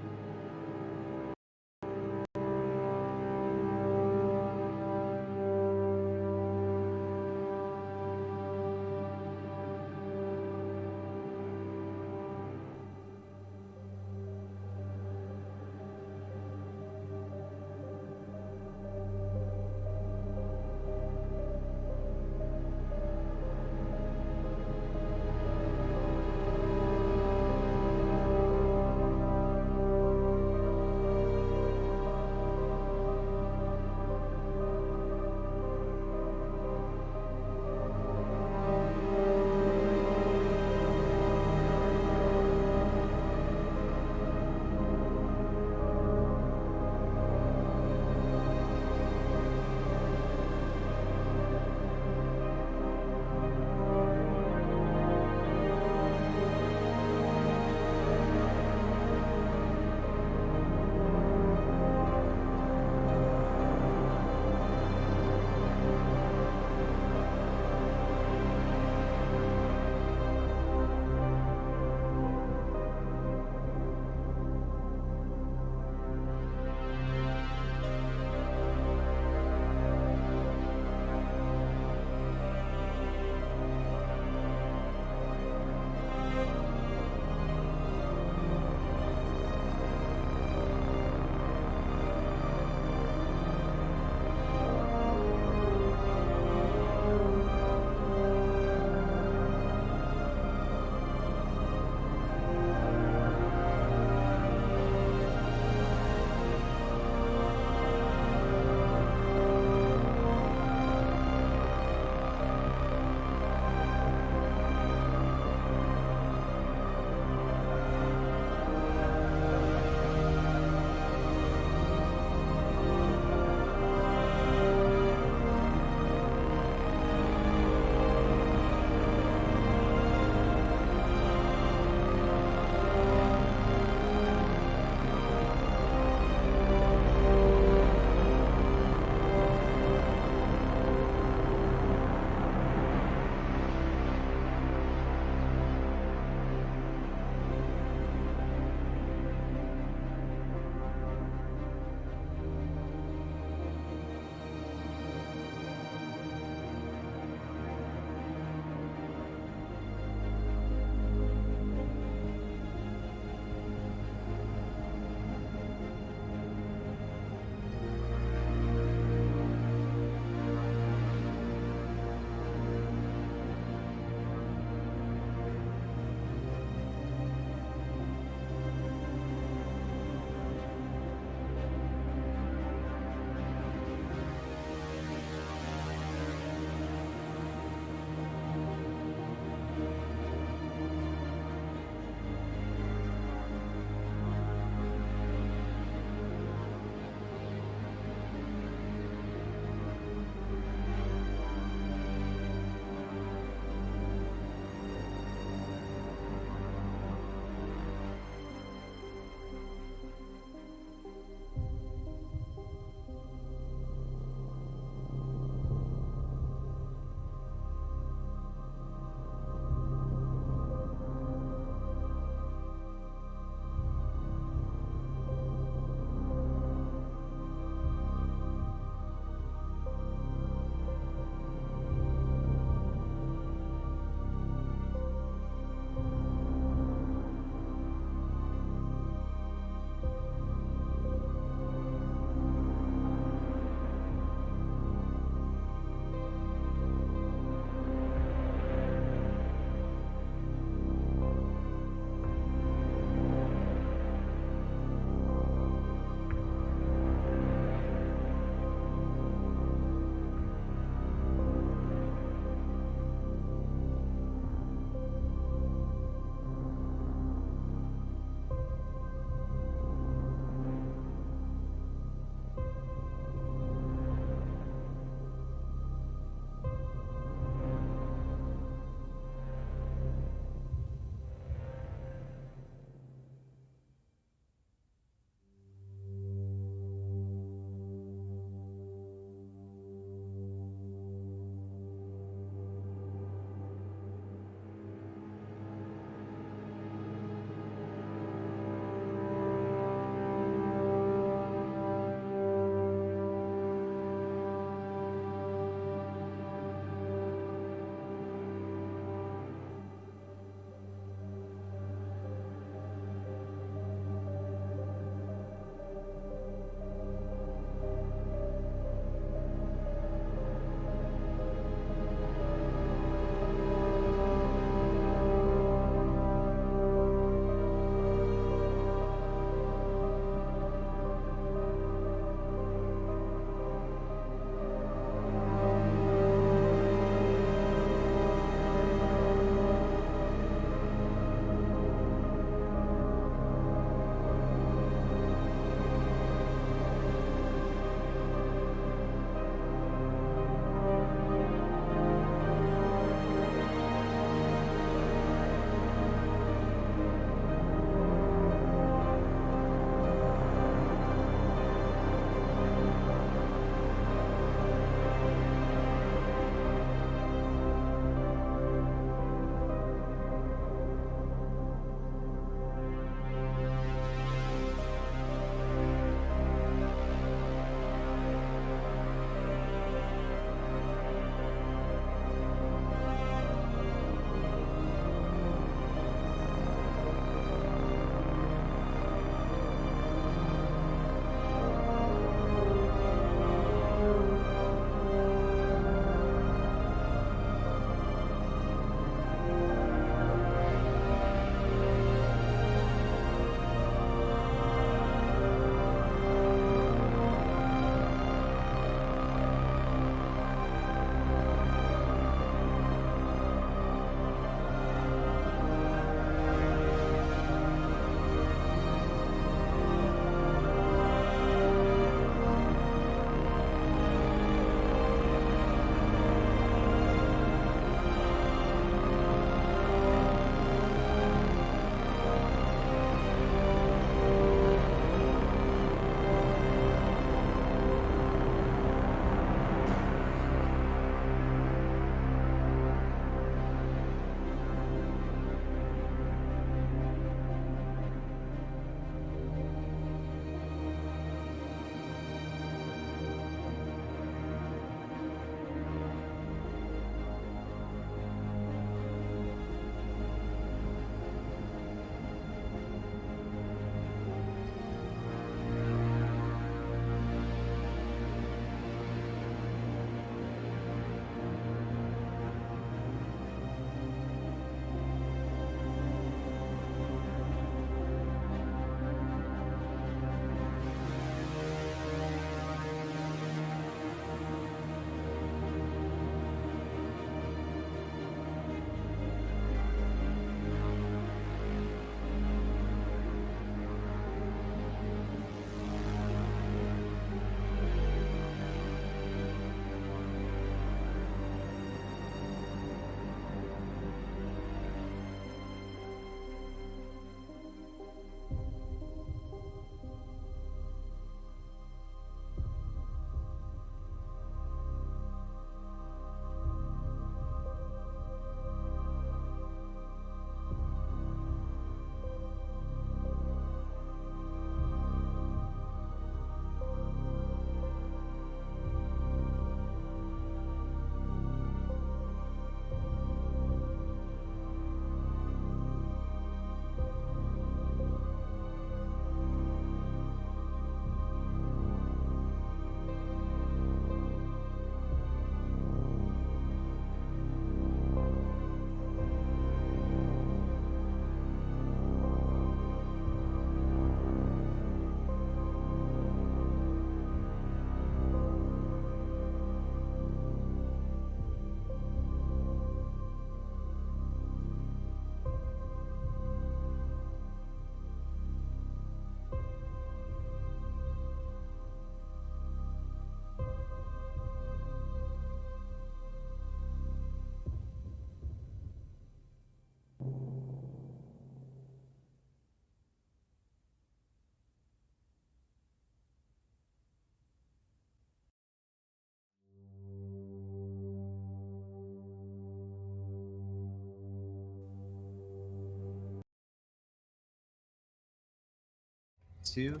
2.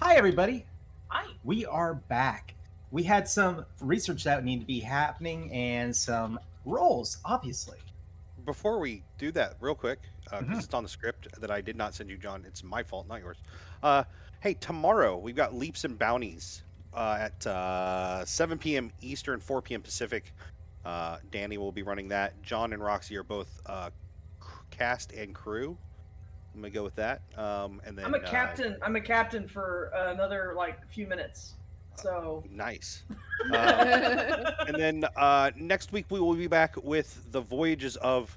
Hi, everybody. Hi. We are back. We had some research that needed to be happening and some roles, obviously. Before we do that, real quick, because Mhm. it's on the script that I did not send you, John. It's my fault, not yours. Hey, tomorrow we've got Leaps and Bounties at 7 p.m. Eastern, 4 p.m. Pacific. Danny will be running that. John and Roxy are both cast and crew. I'm gonna go with that. And then I'm a captain. I'm a captain for another like few minutes. So nice. And then next week we will be back with the Voyages of.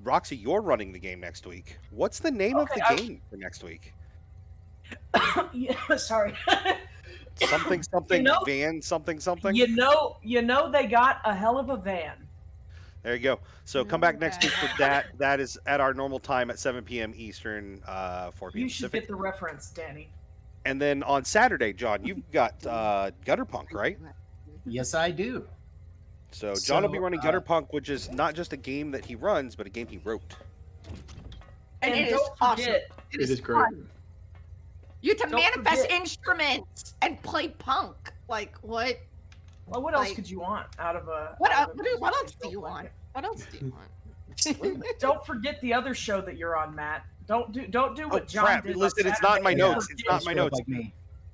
Roxy, you're running the game next week. What's the name of the game for next week? yeah, sorry. Something van something. You know they got a hell of a van. There you go. So come back next week for that. That is at our normal time at 7 p.m. Eastern, 4 p.m. You should Pacific. get the reference, Danny. And then on Saturday, John, you've got Gutter Punk, right? Yes, I do. So John will be So, running Gutter Punk, which is not just a game that he runs, but a game he wrote. And it is don't awesome. forget, It is great. You have to Don't manifest forget- instruments and play punk. Like what? well, what else like- could you want out of a? What? out of a What else music do you like want? it? What else do you want? Don't forget the other show that you're on, Matt. Don't do what John crap. did. on Listen, it's not in my Saturday. notes. It's not in my Screw up notes. Like me.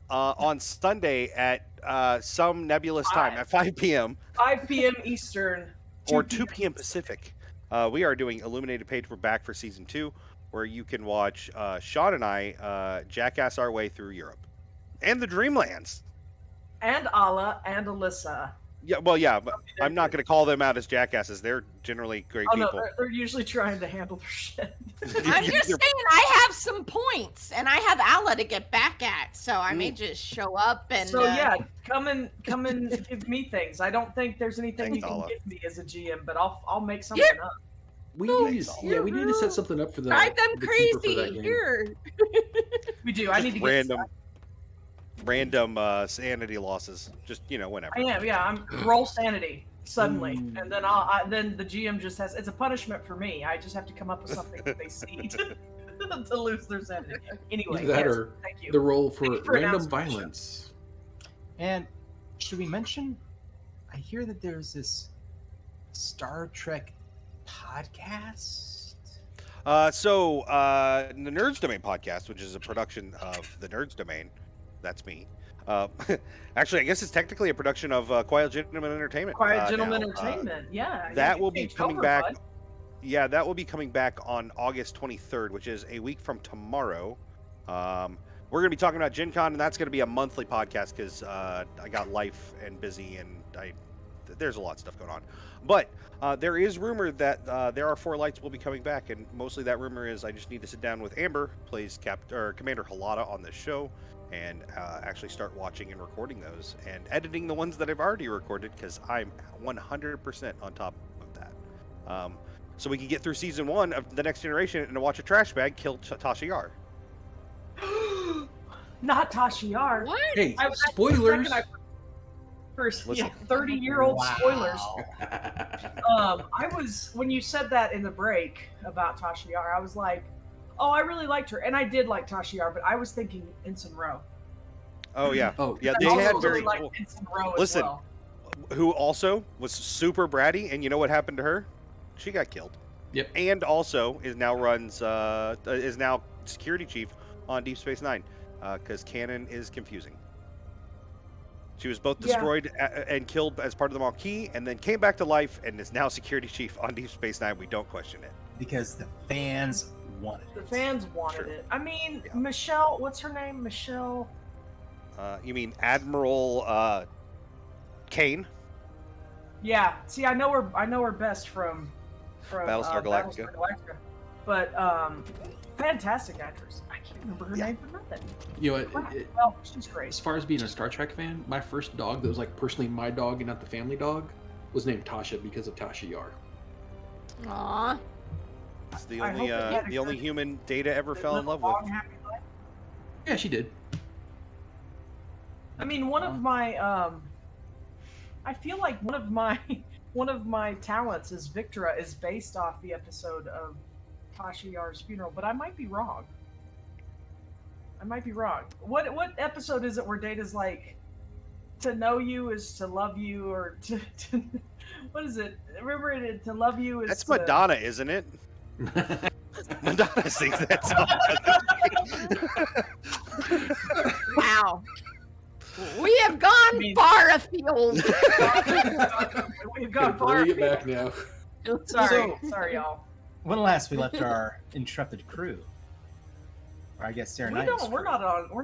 On Sunday at some nebulous time at 5 p.m. 5 p.m. Eastern. or 2 p.m. Pacific. We are doing Illuminated Page. We're back for season 2, where you can watch Sean and I jackass our way through Europe and the Dreamlands. And Ala and Alyssa. Yeah, well, yeah, but I'm not going to call them out as jackasses. They're generally great Oh no, people. they're usually trying to handle their shit. I'm just saying, I have some points, and I have Ala to get back at, so I may just show up and. So yeah, come and give me things. I don't think there's anything Thanks, you can Ala. give me as a GM, but I'll make something up. We Oh, need to, we need to set something up for the drive them the keeper for that crazy game. here. We do. I need to get random sanity losses. Just whenever. I am. Yeah, I'm roll sanity suddenly, Ooh. and then then the GM just has. It's a punishment for me. I just have to come up with something that they see to lose their sanity. Anyway, Either that yes, or thank you. the role for Thank you for random announcing the show. violence. And should we mention? I hear that there's this Star Trek podcast. So the Nerds Domain podcast, which is a production of the Nerds Domain, that's me. Actually, I guess it's technically a production of Quiet Gentleman Entertainment. Quiet Gentleman now. Entertainment. Yeah. That you will be changed coming over, back. bud. Yeah, that will be coming back on August 23rd, which is a week from tomorrow. We're going to be talking about Gen Con, and that's going to be a monthly podcast because I got life and busy, and there's a lot of stuff going on. But there is rumor that There Are Four Lights will be coming back, and mostly that rumor is I just need to sit down with Amber, plays Commander Halata on this show, and actually start watching and recording those and editing the ones that I've already recorded because I'm 100% on top of that. So we can get through season 1 of The Next Generation and watch a trash bag kill Tasha Yar. Not Tasha Yar. What? Hey, I- spoilers! First, Listen. 30-year-old spoilers. Wow. I was when you said that in the break about Tasha Yar, I was like, oh, I really liked her, and I did like Tasha Yar, but I was thinking Ensign Rowe. Oh yeah, Oh, yeah. I They also had really very liked cool. Ensign Rowe Listen. as well. Who also was super bratty, and you know what happened to her? She got killed. Yep. And also is now security chief on Deep Space Nine, because canon is confusing. She was both Yeah. destroyed and killed as part of the Marque, and then came back to life and is now security chief on Deep Space Nine. We don't question it. Because the fans wanted it. The fans wanted True. it. I mean, Yeah. Michelle, what's her name? Michelle. You mean Admiral Kane? Yeah. See, I know her best from Battlestar Galactica. But fantastic actress. I can't remember her name for nothing. You know what? Well, she's great. As far as being a Star Trek fan, my first dog that was like personally my dog and not the family dog was named Tasha because of Tasha Yar. Aw. It's the I only hope that had a the only good- human Data ever fell in Live a love long, with. happy life. Yeah, she did. I mean, one of my I feel like one of my talents as Victra is based off the episode of Tasha Yar's funeral, but I might be wrong. I might be wrong. What episode is it where Data's like, to know you is to love you, or to what is it? Remember it, to love you is That's to... Madonna, isn't it? Madonna sings that song. Wow. We have gone far afield. We've Gotta gone far. bring it back now. Sorry, y'all. When last we left our intrepid crew, or I guess Sarah We Knight's don't. We're crew.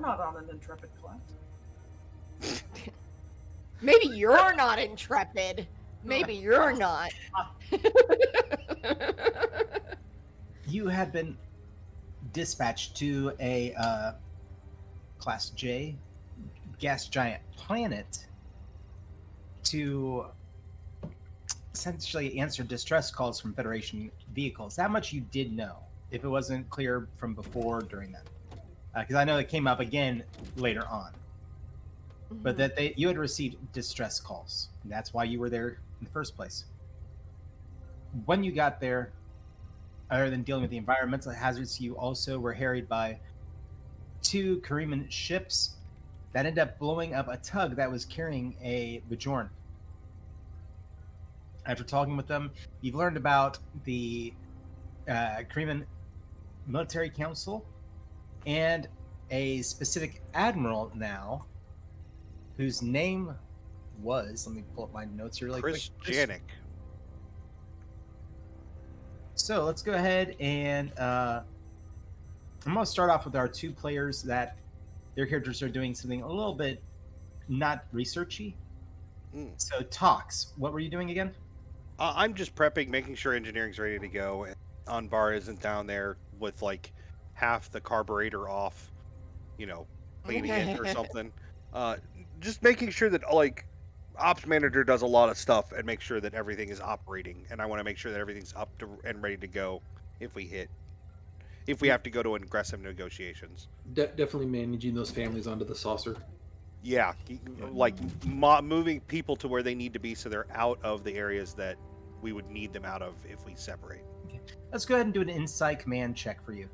not on an intrepid class. Maybe you're not intrepid. Maybe you're not. You had been dispatched to a Class J gas giant planet to essentially answer distress calls from Federation vehicles. That much you did know, if it wasn't clear from before during that. Because I know it came up again later on. But that you had received distress calls. And that's why you were there in the first place. When you got there, other than dealing with the environmental hazards, you also were harried by 2 Kariman ships that ended up blowing up a tug that was carrying a Bajoran. After talking with them, you've learned about the Kariman Military Council and a specific admiral now, whose name was, let me pull up my notes here really Chris quick. Janik. So let's go ahead and I'm going to start off with our 2 players that their characters are doing something a little bit not researchy. So Tox, what were you doing again? I'm just prepping, making sure engineering's ready to go, and Anbar isn't down there with like half the carburetor off, cleaning it or something. Just making sure that like ops manager does a lot of stuff and make sure that everything is operating, and I want to make sure that everything's up to and ready to go if we have to go to aggressive negotiations. Definitely managing those families onto the saucer. Yeah, like moving people to where they need to be so they're out of the areas that we would need them out of if we separate. Okay. Let's go ahead and do an insight command check for you.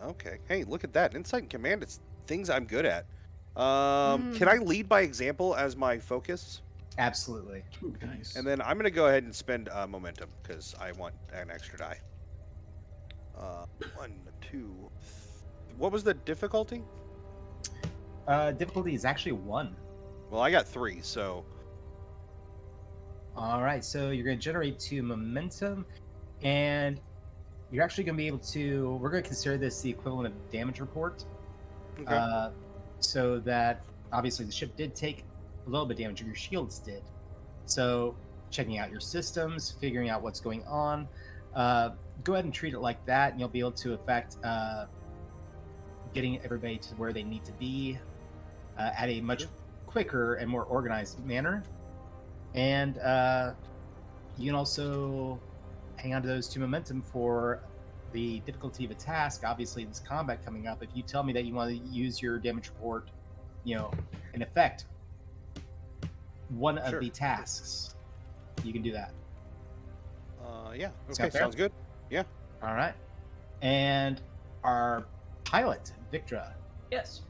Okay. Hey, look at that. Insight and command, it's things I'm good at. Can I lead by example as my focus? Absolutely. Ooh, nice. And then I'm going to go ahead and spend momentum because I want an extra die. 1, 2. What was the difficulty? Difficulty is actually 1. Well, I got 3, so... All right, so you're going to generate 2 momentum, and you're actually going to be able to... We're going to consider this the equivalent of damage report. Okay. So that, obviously, the ship did take a little bit of damage, your shields did. So, checking out your systems, figuring out what's going on. Go ahead and treat it like that, and you'll be able to affect getting everybody to where they need to be at a much quicker and more organized manner. And you can also hang on to those 2 momentum for the difficulty of a task. Obviously, this combat coming up, if you tell me that you want to use your damage report, in effect, one of the tasks, you can do that. Yeah. Okay, Sound fair? sounds good. Yeah. All right. And our pilot, Victra. Yes.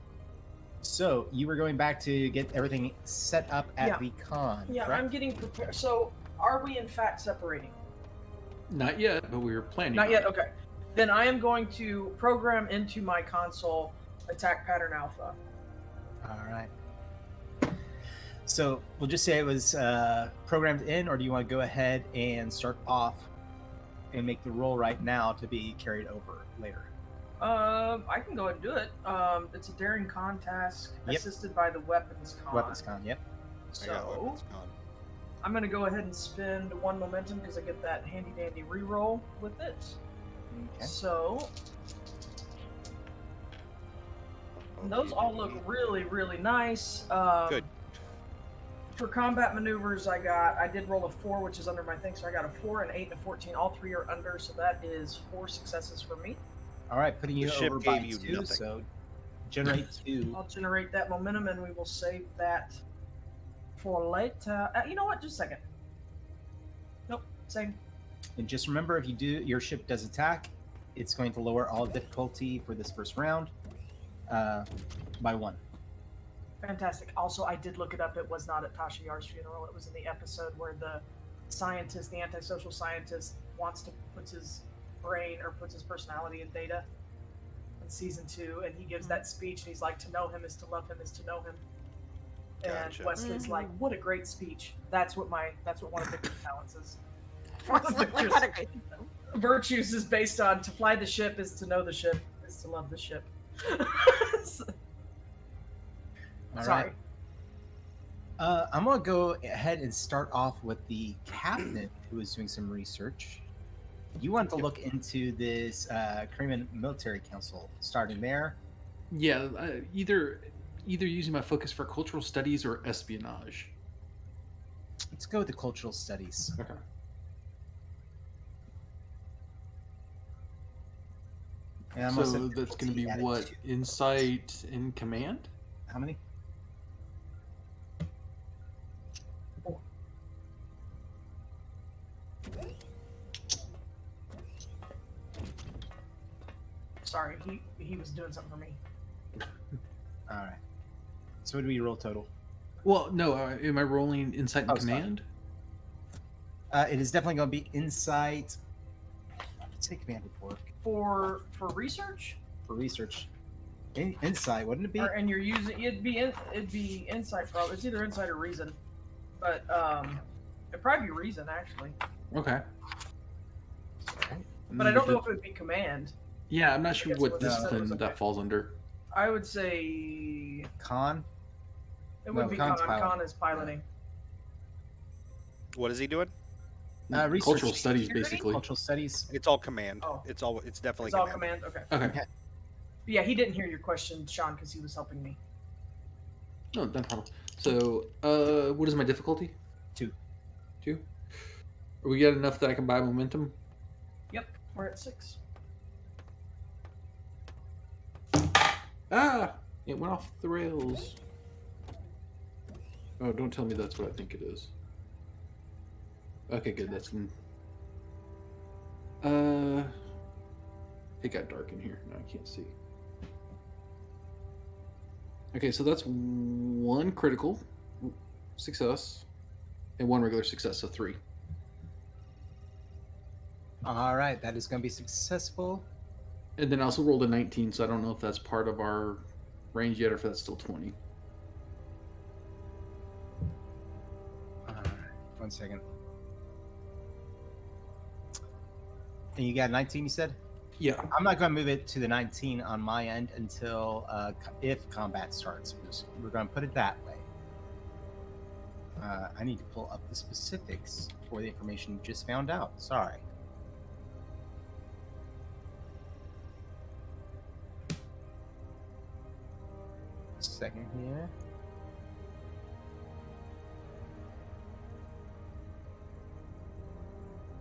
So you were going back to get everything set up at the con. Yeah, correct? I'm getting prepared. So, are we in fact separating? Not yet, but we were planning. Not on yet. it. Okay. Then I am going to program into my console attack pattern alpha. All right. So we'll just say it was programmed in, or do you want to go ahead and start off and make the roll right now to be carried over later? I can go ahead and do it. It's a daring con task assisted by the weapons con. Weapons con, yep. I got So weapons con. I'm going to go ahead and spend 1 momentum because I get that handy dandy reroll with it. Okay. So those all look really, really nice. Good. For combat maneuvers, I did roll a 4, which is under my thing, so I got a 4, an 8, and a 14. All 3 are under, so that is 4 successes for me. All right, putting you The ship over by gave you 2, nothing. so generate 2. I'll generate that momentum, and we will save that for later. You know what? Just a second. Nope, same. And just remember, if you do, your ship does attack, it's going to lower all difficulty for this first round by 1. Fantastic. Also, I did look it up. It was not at Tasha Yar's funeral. It was in the episode where the scientist, the antisocial scientist, puts his brain or puts his personality in Data in season 2, and he gives that speech, and he's like, "To know him is to love him is to know him." Gotcha. And Wesley's like, "What a great speech." That's what one of Victor's talents is. One of Victor's virtues is based on to fly the ship is to know the ship is to love the ship. All Sorry. right. I'm going to go ahead and start off with the captain who was doing some research. You want to look into this Korean Military Council, starting there. Yeah, either using my focus for cultural studies or espionage. Let's go with the cultural studies. Okay. And I'm So also that's going to be added what? to- Insight and command? How many? Sorry, he was doing something for me. All right. So what do we roll total? Well, no. Am I rolling insight and Oh, sorry. command? It is definitely going to be insight. Let's say command would work For research, for research. Insight, wouldn't it be? and you're using it'd be insight probably. It's either insight or reason, but it'd probably be reason actually. Okay. But I don't know if it would be command. Yeah, I'm not sure guess what what that discipline was, okay. that falls under. I would say Con. it would No, be Con's con. piloting. Con is piloting. What is he doing? Research. Cultural studies, Security? basically. Cultural studies. It's all command. Oh. It's definitely It's all command. command. Okay. Okay. But yeah, he didn't hear your question, Sean, because he was helping me. No, no problem. So, what is my difficulty? 2. 2? Are we got enough that I can buy momentum? Yep, we're at 6. Ah! It went off the rails. Oh, don't tell me that's what I think it is. Okay, good. That's... It got dark in here. Now I can't see. Okay, so that's 1 critical success and 1 regular success, so 3. All right, that is going to be successful. And then I also rolled a 19, so I don't know if that's part of our range yet or if that's still 20. All right, 1 second. And you got 19, you said? Yeah. I'm not going to move it to the 19 on my end until if combat starts. We're going to put it that way. I need to pull up the specifics for the information you just found out. Sorry. Second here.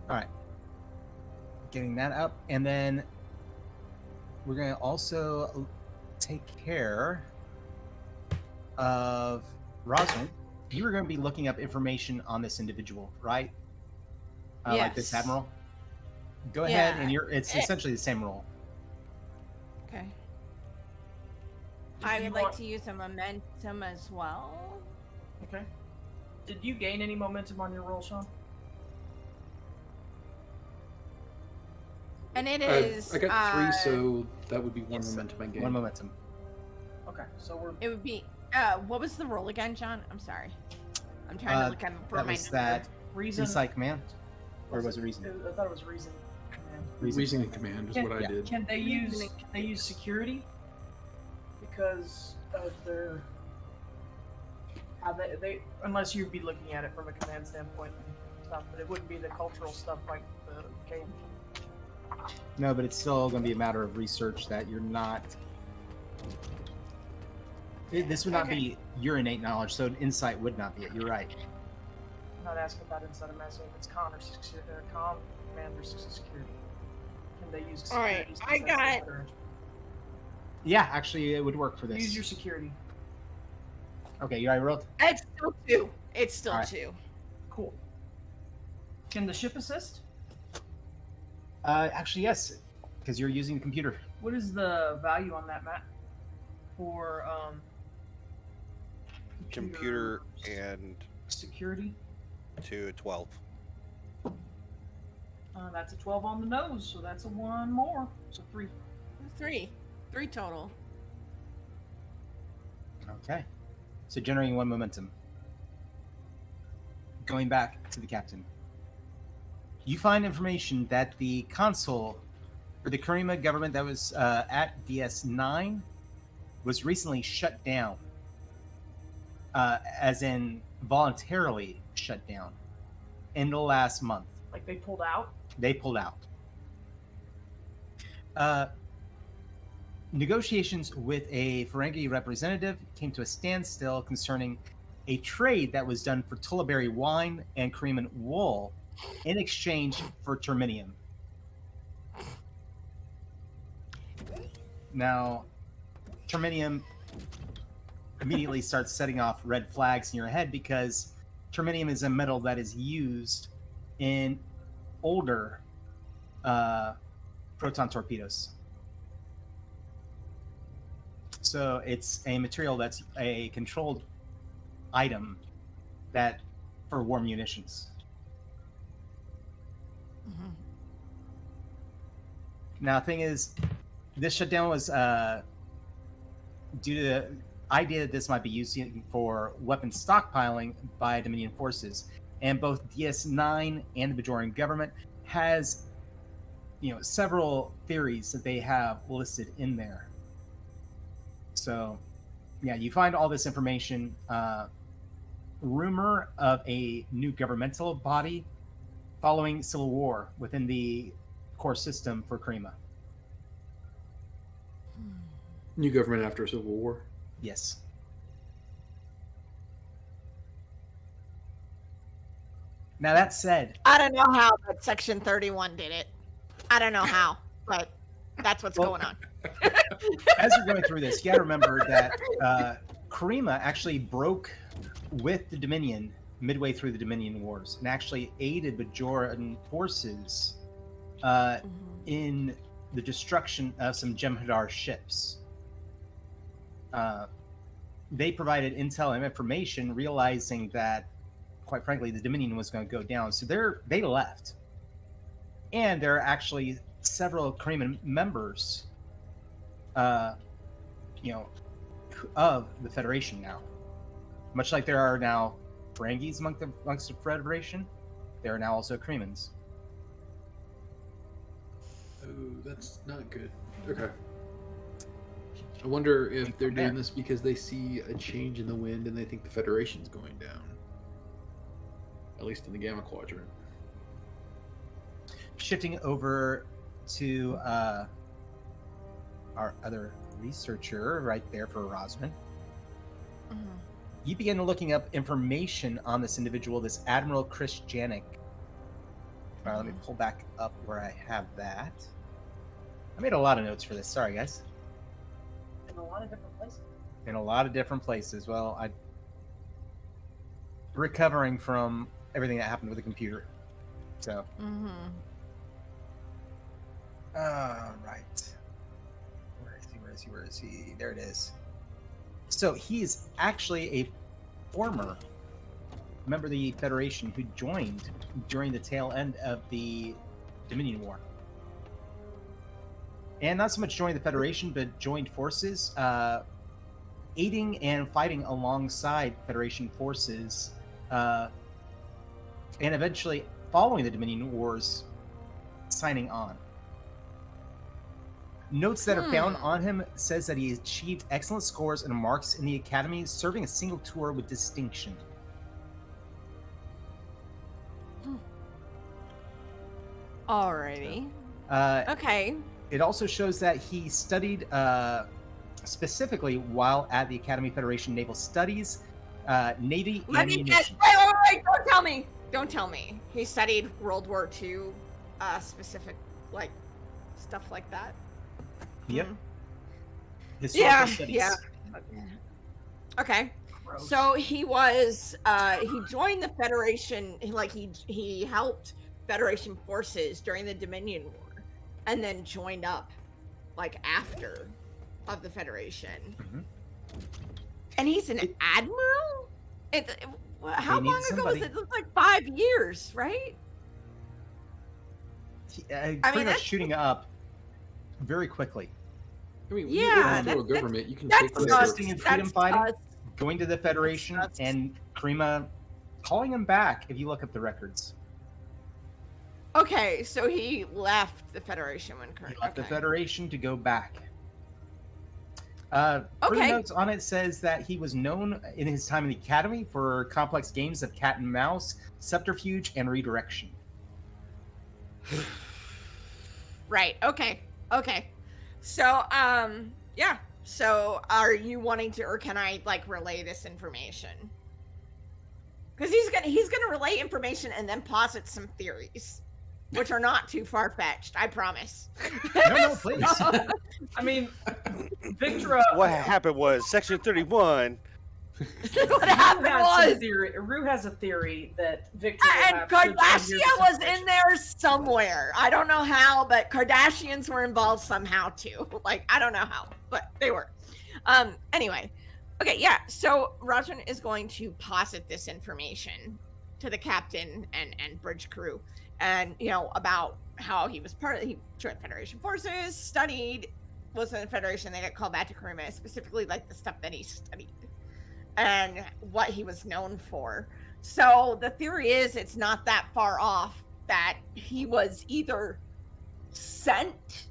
All right. Getting that up, and then we're going to also take care of Rosalind. You were going to be looking up information on this individual, right? Like this Yes. admiral. Go ahead, Yeah. and it's Eh. essentially the same role. Okay. Did I you would like want- to use a momentum as well. Okay. Did you gain any momentum on your roll, Sean? And it is. I got 3, so that would be 1 Yes, momentum I gain. 1 momentum. Okay, so we're It would be. What was the roll again, John? I'm sorry. I'm trying to look at for That my was number. that reason. insight command, or was it reason? I thought it was reason. Command. Reasoning command is Yeah, what I yeah. did. Can they use security? Because of their how they unless you'd be looking at it from a command standpoint and stuff, but it wouldn't be the cultural stuff like the game. No, but it's still going to be a matter of research that you're not. This would not Okay. be your innate knowledge, so insight would not be it. You're right. I'm not asking about inside of massive. It's con or con command or security. Can they use All right, security? I since that's got- better? Yeah, actually, it would work for this. Use your security. Okay, you already rolled? It's still 2. It's still Alright. 2. Cool. Can the ship assist? Actually, yes. because you're using the computer. What is the value on that map for Computer and security? to 12. That's a 12 on the nose, so that's a 1 more. So 3. 3 total. Okay. So generating 1 momentum. Going back to the captain. You find information that the console for the Karima government that was at DS9 was recently shut down. As in voluntarily shut down in the last month. Like they pulled out? They pulled out. Negotiations with a Ferengi representative came to a standstill concerning a trade that was done for Tullaberry wine and Kariman wool in exchange for terminium. Now, terminium immediately starts setting off red flags in your head because terminium is a metal that is used in older proton torpedoes. So it's a material that's a controlled item that for war munitions. Mm-hmm. Now, the thing is, this shutdown was due to the idea that this might be used for weapon stockpiling by Dominion forces, and both DS9 and the Bajoran government has, several theories that they have listed in there. So, yeah, you find all this information. Rumor of a new governmental body following civil war within the core system for Karima. New government after Civil War. Yes. Now that said, I don't know how, but Section 31 did it. I don't know how, but that's what's going on. As you're going through this, you got to remember that Karima actually broke with the Dominion midway through the Dominion Wars and actually aided Bajoran forces in the destruction of some Jem'Hadar ships. They provided intel and information, realizing that, quite frankly, the Dominion was going to go down. So they left. And there are actually several Kariman members, of the Federation now. Much like there are now Ferengis amongst the Federation, there are now also Karimans. Oh, that's not good. Okay. I wonder if they're doing this because they see a change in the wind and they think the Federation's going down. At least in the Gamma Quadrant. Shifting over to our other researcher right there for Rosman. Mm-hmm. You begin looking up information on this individual, this Admiral Chris Janik. All right, let me pull back up where I have that. I made a lot of notes for this. Sorry, guys. In a lot of different places. In a lot of different places. Well, I'm recovering from everything that happened with the computer. So. Mm-hmm. Right. Where is he? There it is. So he's actually a former member of the Federation who joined during the tail end of the Dominion War. And not so much joined the Federation, but joined forces, aiding and fighting alongside Federation forces, and eventually, following the Dominion Wars, signing on. Notes that are found on him says that he achieved excellent scores and marks in the Academy, serving a single tour with distinction. Alrighty. Okay. It also shows that he studied specifically while at the Academy Federation Naval Studies, Navy Let me guess. ammunition. Wait, don't tell me. Don't tell me. He studied World War II, specific, stuff like that. Yep. Mm. Historical studies. Yeah. Okay. Gross. So he was, he joined the Federation, he helped Federation forces during the Dominion War. and then joined up, like, after of the Federation. And he's an admiral? How need long ago was somebody. it? It was like 5 years, right? Pretty mean, much that's- shooting up very quickly. I mean, Yeah, you're in that's- government. You can that's take sus. whatever. Assisting in freedom fighting, sus. going to the Federation, That's- and Karima calling him back if you look up the records. Okay, so he left the Federation when He current. left the Okay. Federation to go back. Further Okay. notes on it says that he was known in his time in the Academy for complex games of cat and mouse, subterfuge, and redirection. Right. Okay. Okay. So, yeah. So, are you wanting to, or can I like relay this information? Because he's gonna relay information and then posit some theories, which are not too far fetched. I promise. No, please. I mean, Victra. What happened was Section 31. What happened was, Rue has a theory that Victra. and Kardashian was in there somewhere. I don't know how, but Kardashians were involved somehow too. Like, I don't know how, but they were. Anyway. Okay, yeah. So Rajan is going to posit this information to the captain and bridge crew, and about how he was he joined Federation forces, studied, was in the Federation. They got called back to Karima, specifically like the stuff that he studied and what he was known for. So the theory is it's not that far off that he was either sent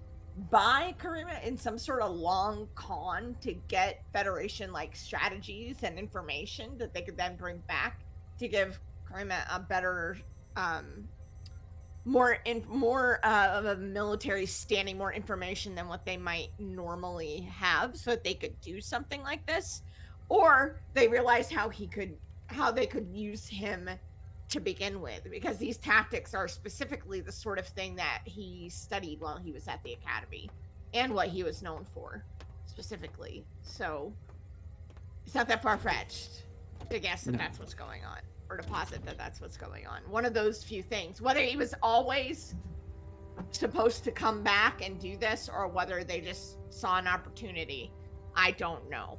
by Karima in some sort of long con to get Federation like strategies and information that they could then bring back to give Karima a better more of a military standing, more information than what they might normally have, so that they could do something like this. Or they realized how they could use him to begin with, because these tactics are specifically the sort of thing that he studied while he was at the academy and what he was known for specifically. So it's not that far-fetched to guess that that's what's going on, or to posit that that's what's going on. One of those few things. Whether he was always supposed to come back and do this, or whether they just saw an opportunity, I don't know.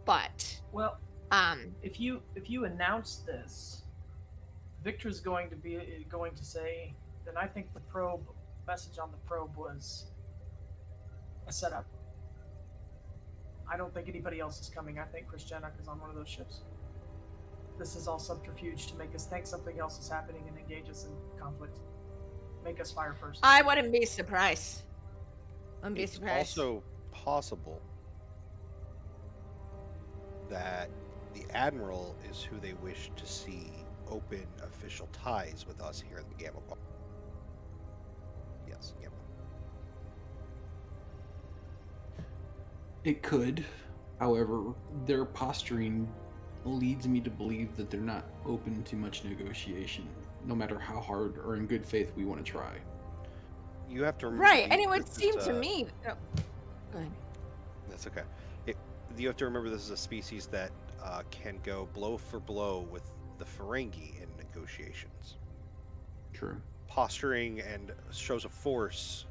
But well, if you announce this, Victor's going to say, then I think the probe message on the probe was a setup. I don't think anybody else is coming. I think Chris Janak is on one of those ships. This is all subterfuge to make us think something else is happening and engage us in conflict. Make us fire first. I wouldn't be surprised. It's also possible that the Admiral is who they wish to see open official ties with us here in the Gamma Bar. Yes, Gamma. It could. However, their posturing leads me to believe that they're not open to much negotiation, no matter how hard or in good faith we want to try. You have to remember. Right, and it would seem to me. Oh, go ahead. That's okay. You have to remember this is a species that can go blow for blow with the Ferengi in negotiations. True. Posturing and shows of force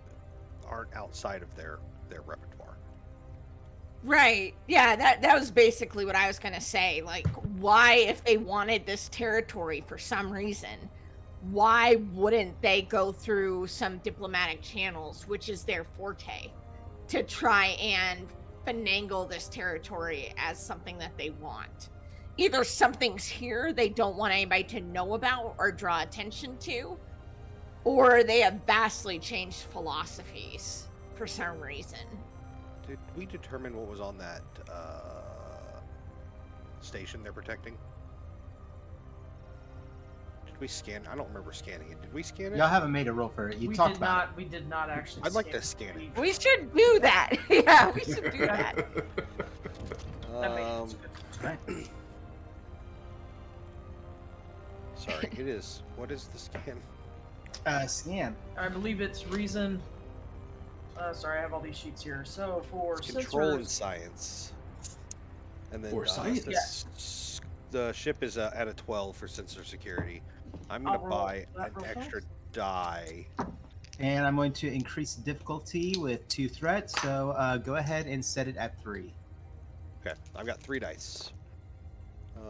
aren't outside of their repertoire. Right. Yeah, that was basically what I was going to say. Like, why, if they wanted this territory for some reason, why wouldn't they go through some diplomatic channels, which is their forte, to try and finagle this territory as something that they want? Either something's here they don't want anybody to know about or draw attention to, or they have vastly changed philosophies for some reason. Did we determine what was on that station they're protecting? Did we scan? I don't remember scanning it. Did we scan it? Y'all haven't made a roll for it. You we talked did about not. We did not actually. I'd like to scan it. We should do that. Yeah, we should do that. That makes sense. it. Sorry, it is. What is the scan? Scan. I believe it's reason. Sorry, I have all these sheets here. So for It's control and sensors, science. And then For science? the ship is at a 12 for sensor security. I'm gonna I'll roll buy that an real extra fast. die And I'm going to increase the difficulty with 2 threats. So go ahead and set it at 3. Okay, I've got 3 dice.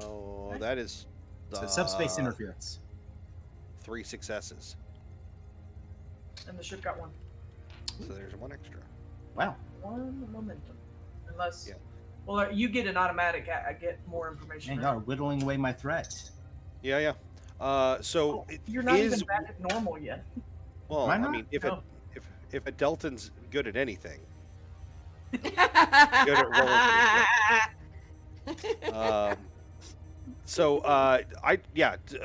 Oh, that is So subspace interference. 3 successes. And the ship got 1. So there's 1 extra. Wow. 1 momentum. Unless, Yeah. well, you get an automatic. I get more information. Man, right? y'all are whittling away my threat. Yeah. So Oh, it you're not is, even back at normal yet. well, Why I not? mean, if No. a Deltan's good at anything, Good at rolling so a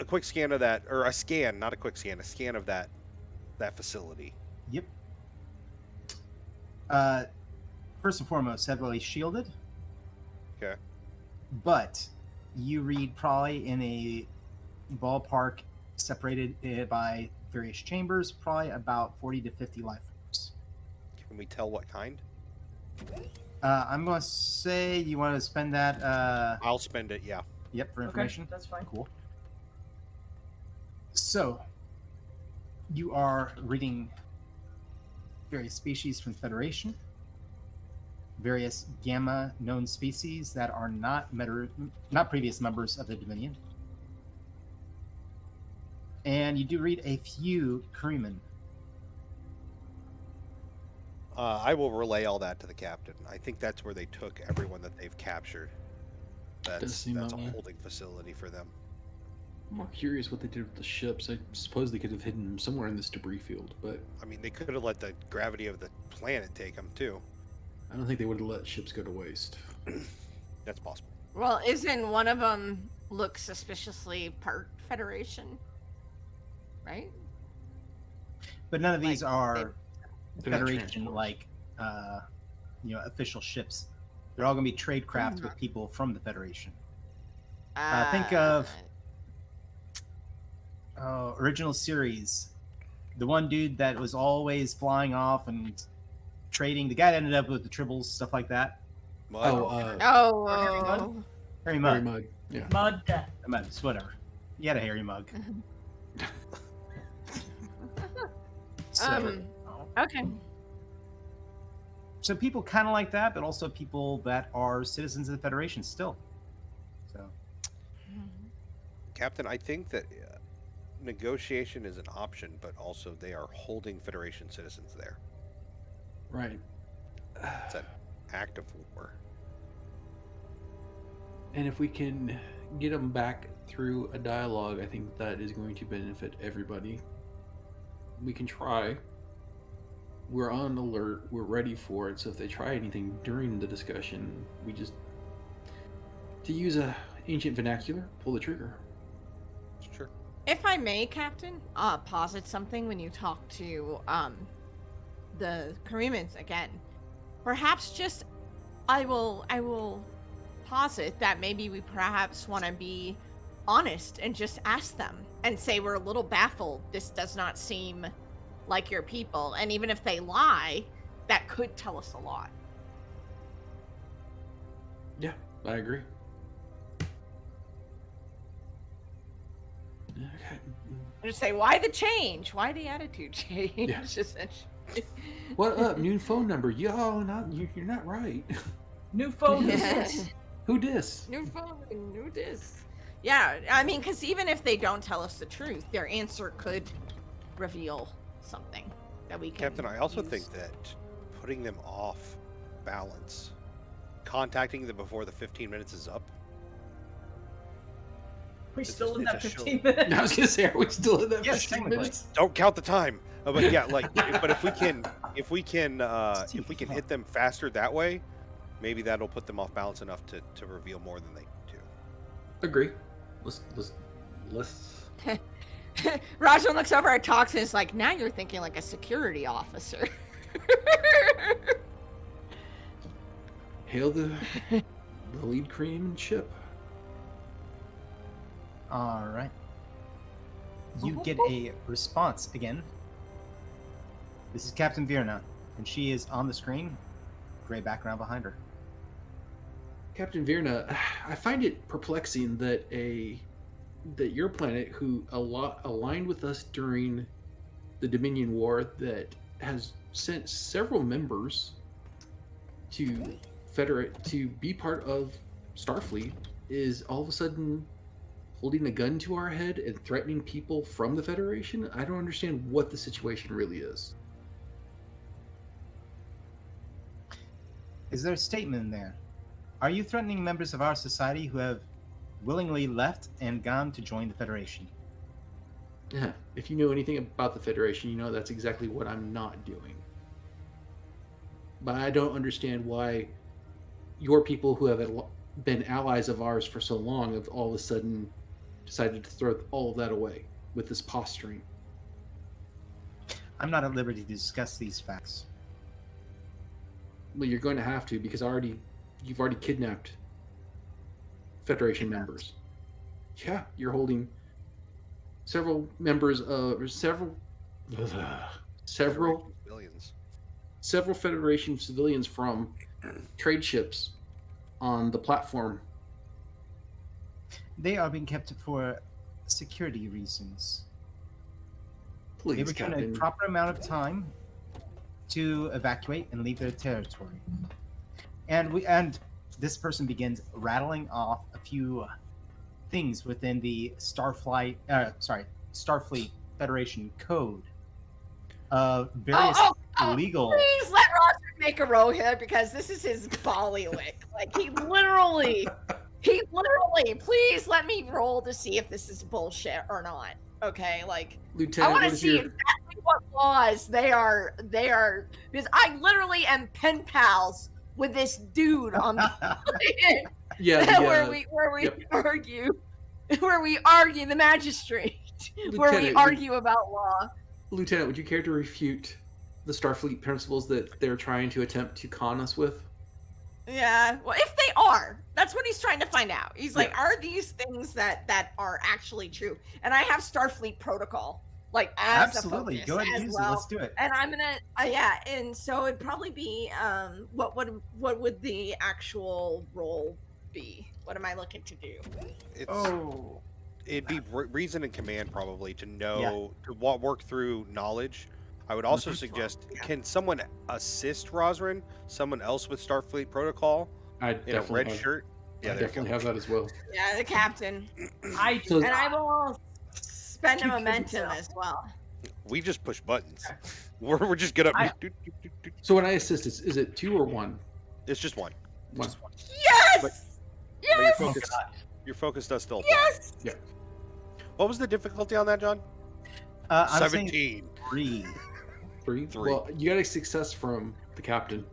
quick scan of that, or a scan, not a quick scan, a scan of that facility. Yep. First and foremost, heavily shielded. Okay. But you read probably in a ballpark separated by various chambers, probably about 40 to 50 life forms. Can we tell what kind? I'm going to say you want to spend that. I'll spend it. Yeah. Yep, for Okay, information. that's fine. Cool. So, you are reading various species from the Federation, various gamma known species that are not previous members of the Dominion, and you do read a few crewmen. I will relay all that to the captain. I think that's where they took everyone that they've captured. That's seem a that way. holding facility for them. I'm more curious what they did with the ships. I suppose they could have hidden them somewhere in this debris field, but I mean, they could have let the gravity of the planet take them too. I don't think they would have let ships go to waste. That's possible. Well, isn't one of them look suspiciously part Federation? Right? But none of these Like, are They're not Federation transports. official ships. They're all going to be trade craft Mhm. with people from the Federation. Uh, Think of original series. The one dude that was always flying off and trading. The guy that ended up with the tribbles, stuff like that. Mud. Oh, Harry Mudd? Harry Very Mug. mud. Yeah. Mud. Muds, whatever. You had a hairy mug. So, okay. so people kind of like that, but also people that are citizens of the Federation still. So Captain, I think that negotiation is an option, but also they are holding Federation citizens there. Right. It's an act of war. And if we can get them back through a dialogue, I think that is going to benefit everybody. We can try. We're on alert. We're ready for it. So if they try anything during the discussion, we just, to use a ancient vernacular, pull the trigger. Sure. If I may, Captain, posit something when you talk to the Karemans again. Perhaps just I will posit that maybe we perhaps want to be honest and just ask them and say we're a little baffled. This does not seem like your people, and even if they lie, that could tell us a lot. Yeah, I agree. Okay. And just say, why the change? Why the attitude change? Yeah. Essentially. What up? New phone number? Yo, you're not right. New phone. Who dis? New phone, new disc. Yeah, I mean, because even if they don't tell us the truth, their answer could reveal something that we can. Captain, I also use. think that putting them off balance, contacting them before the 15 minutes is up. We It's still just- in it's that a show. 15 minutes. I was gonna say, are we still in that Yes, 15 technically. minutes? Don't count the time. But yeah, like, but if we can hit them faster that way, maybe that'll put them off balance enough to reveal more than they do. Agree. Let's. Rajan looks over at Tox and is like, now you're thinking like a security officer. Hail the lead cream and ship. all right. You get a response again. This is Captain Virna, and she is on the screen. Gray background behind her. Captain Virna, I find it perplexing that your planet, who aligned with us during the Dominion War that has sent several members to be part of Starfleet is all of a sudden holding a gun to our head and threatening people from the Federation? I don't understand what the situation really is. Is there a statement in there? Are you threatening members of our society who have willingly left and gone to join the Federation? Yeah, if you know anything about the Federation, you know that's exactly what I'm not doing. But I don't understand why your people who have been allies of ours for so long have all of a sudden decided to throw all of that away with this posturing. I'm not at liberty to discuss these facts. Well, you're going to have to because you've already kidnapped Federation members. Yeah, you're holding several members of several Billions. several Federation civilians from trade ships on the platform. They are being kept for security reasons. They Please, were given a Captain. proper amount of time to evacuate and leave their territory. And this person begins rattling off a few things within the Starfleet Federation code of various legal. Please let Roger make a roll here because this is his ballywick. Like he literally, please let me roll to see if this is bullshit or not. Okay, like Lieutenant, I want what to is see your- exactly what laws they are because I literally am pen pals with this dude on Yeah, where we yep. argue the magistrate where we Lieutenant, argue about law. Lieutenant, would you care to refute the Starfleet principles that they're trying to attempt to con us with? Yeah, well, if they are, that's what he's trying to find out. He's like, Yeah. are these things that are actually true? And I have Starfleet protocol, like as Absolutely, a focus go ahead and as use well. it. Let's do it. And I'm gonna, yeah, and so it'd probably be, what would the actual role be? What am I looking to do? It'd be reason and command probably to know to work through knowledge. I would also suggest, can someone assist Rosrin? Someone else with Starfleet protocol I in a definitely red have, shirt? Yeah, I there you definitely go. have that as well. Yeah, the captain, So- and I will spend a Keep momentum yourself. as well. We just push buttons. We're just good up. So when I assist, is it 2 or 1? It's just one. One. Yes, But yes, your focus does still apply. yes. Yeah. What was the difficulty on that, John? I'm saying 17. 3. 3? Three. Well, you got a success from the captain.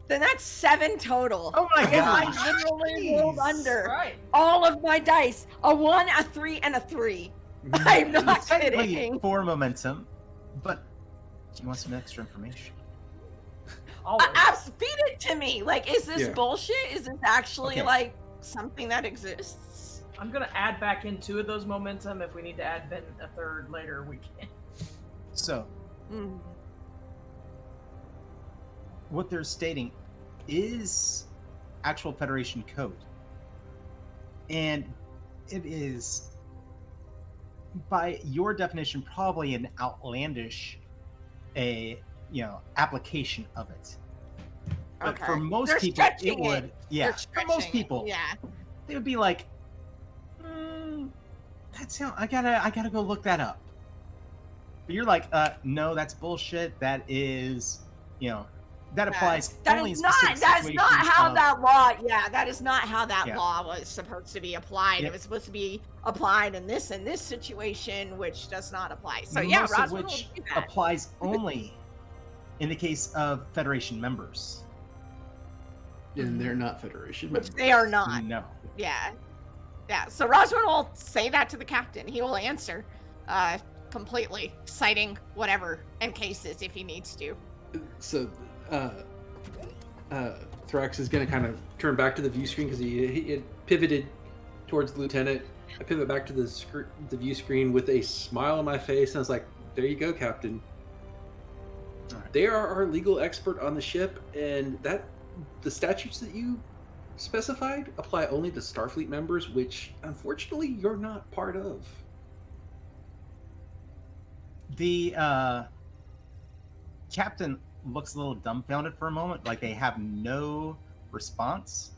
Then that's 7 total. Oh my Because gosh! I literally rolled Jeez. under Right. all of my dice. A 1, a 3, and a 3. I'm not It's technically kidding. 4 momentum, but do you want some extra information? Always. Feed it to me. Like, is this Yeah. bullshit? Is this actually Okay. like something that exists? I'm gonna add back in 2 of those momentum. If we need to add then a third later, we can. So, Mm. what they're stating is actual Federation code. And it is, by your definition, probably an outlandish application of it. But Okay. for most They're people, it stretching would, it. yeah, They're for most stretching it. people, Yeah. they would be like, I gotta go look that up. But you're like, no, that's bullshit. That is, that applies That only is in not. specific That's not situations how of- that law. Yeah, that is not how that Yeah. law was supposed to be applied. Yep. It was supposed to be applied in this situation, which does not apply. So yeah, most of Roswell will which do that. applies only in the case of Federation members. And they're not Federation Which members. they are not. No. Yeah. Yeah. So Roswell will say that to the captain. He will answer completely, citing whatever in cases if he needs to. So, Thrax is going to kind of turn back to the view screen because he had pivoted towards the lieutenant. I pivot back to the view screen with a smile on my face, and I was like, "There you go, Captain. All right. They are our legal expert on the ship, and the statutes that you specified apply only to Starfleet members, which unfortunately you're not part of." The captain looks a little dumbfounded for a moment, like they have no response.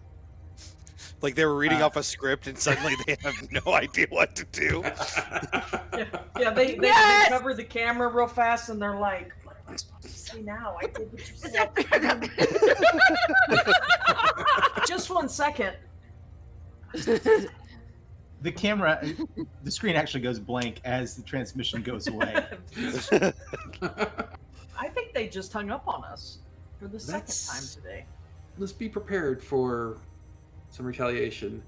Like they were reading off a script and suddenly they have no idea what to do. Yeah, they Yes! cover the camera real fast and they're like, what am I supposed to say now? I did what you said. Just 1 second. The camera, the screen actually goes blank as the transmission goes away. I think they just hung up on us for the second That's- time today. Let's be prepared for some retaliation.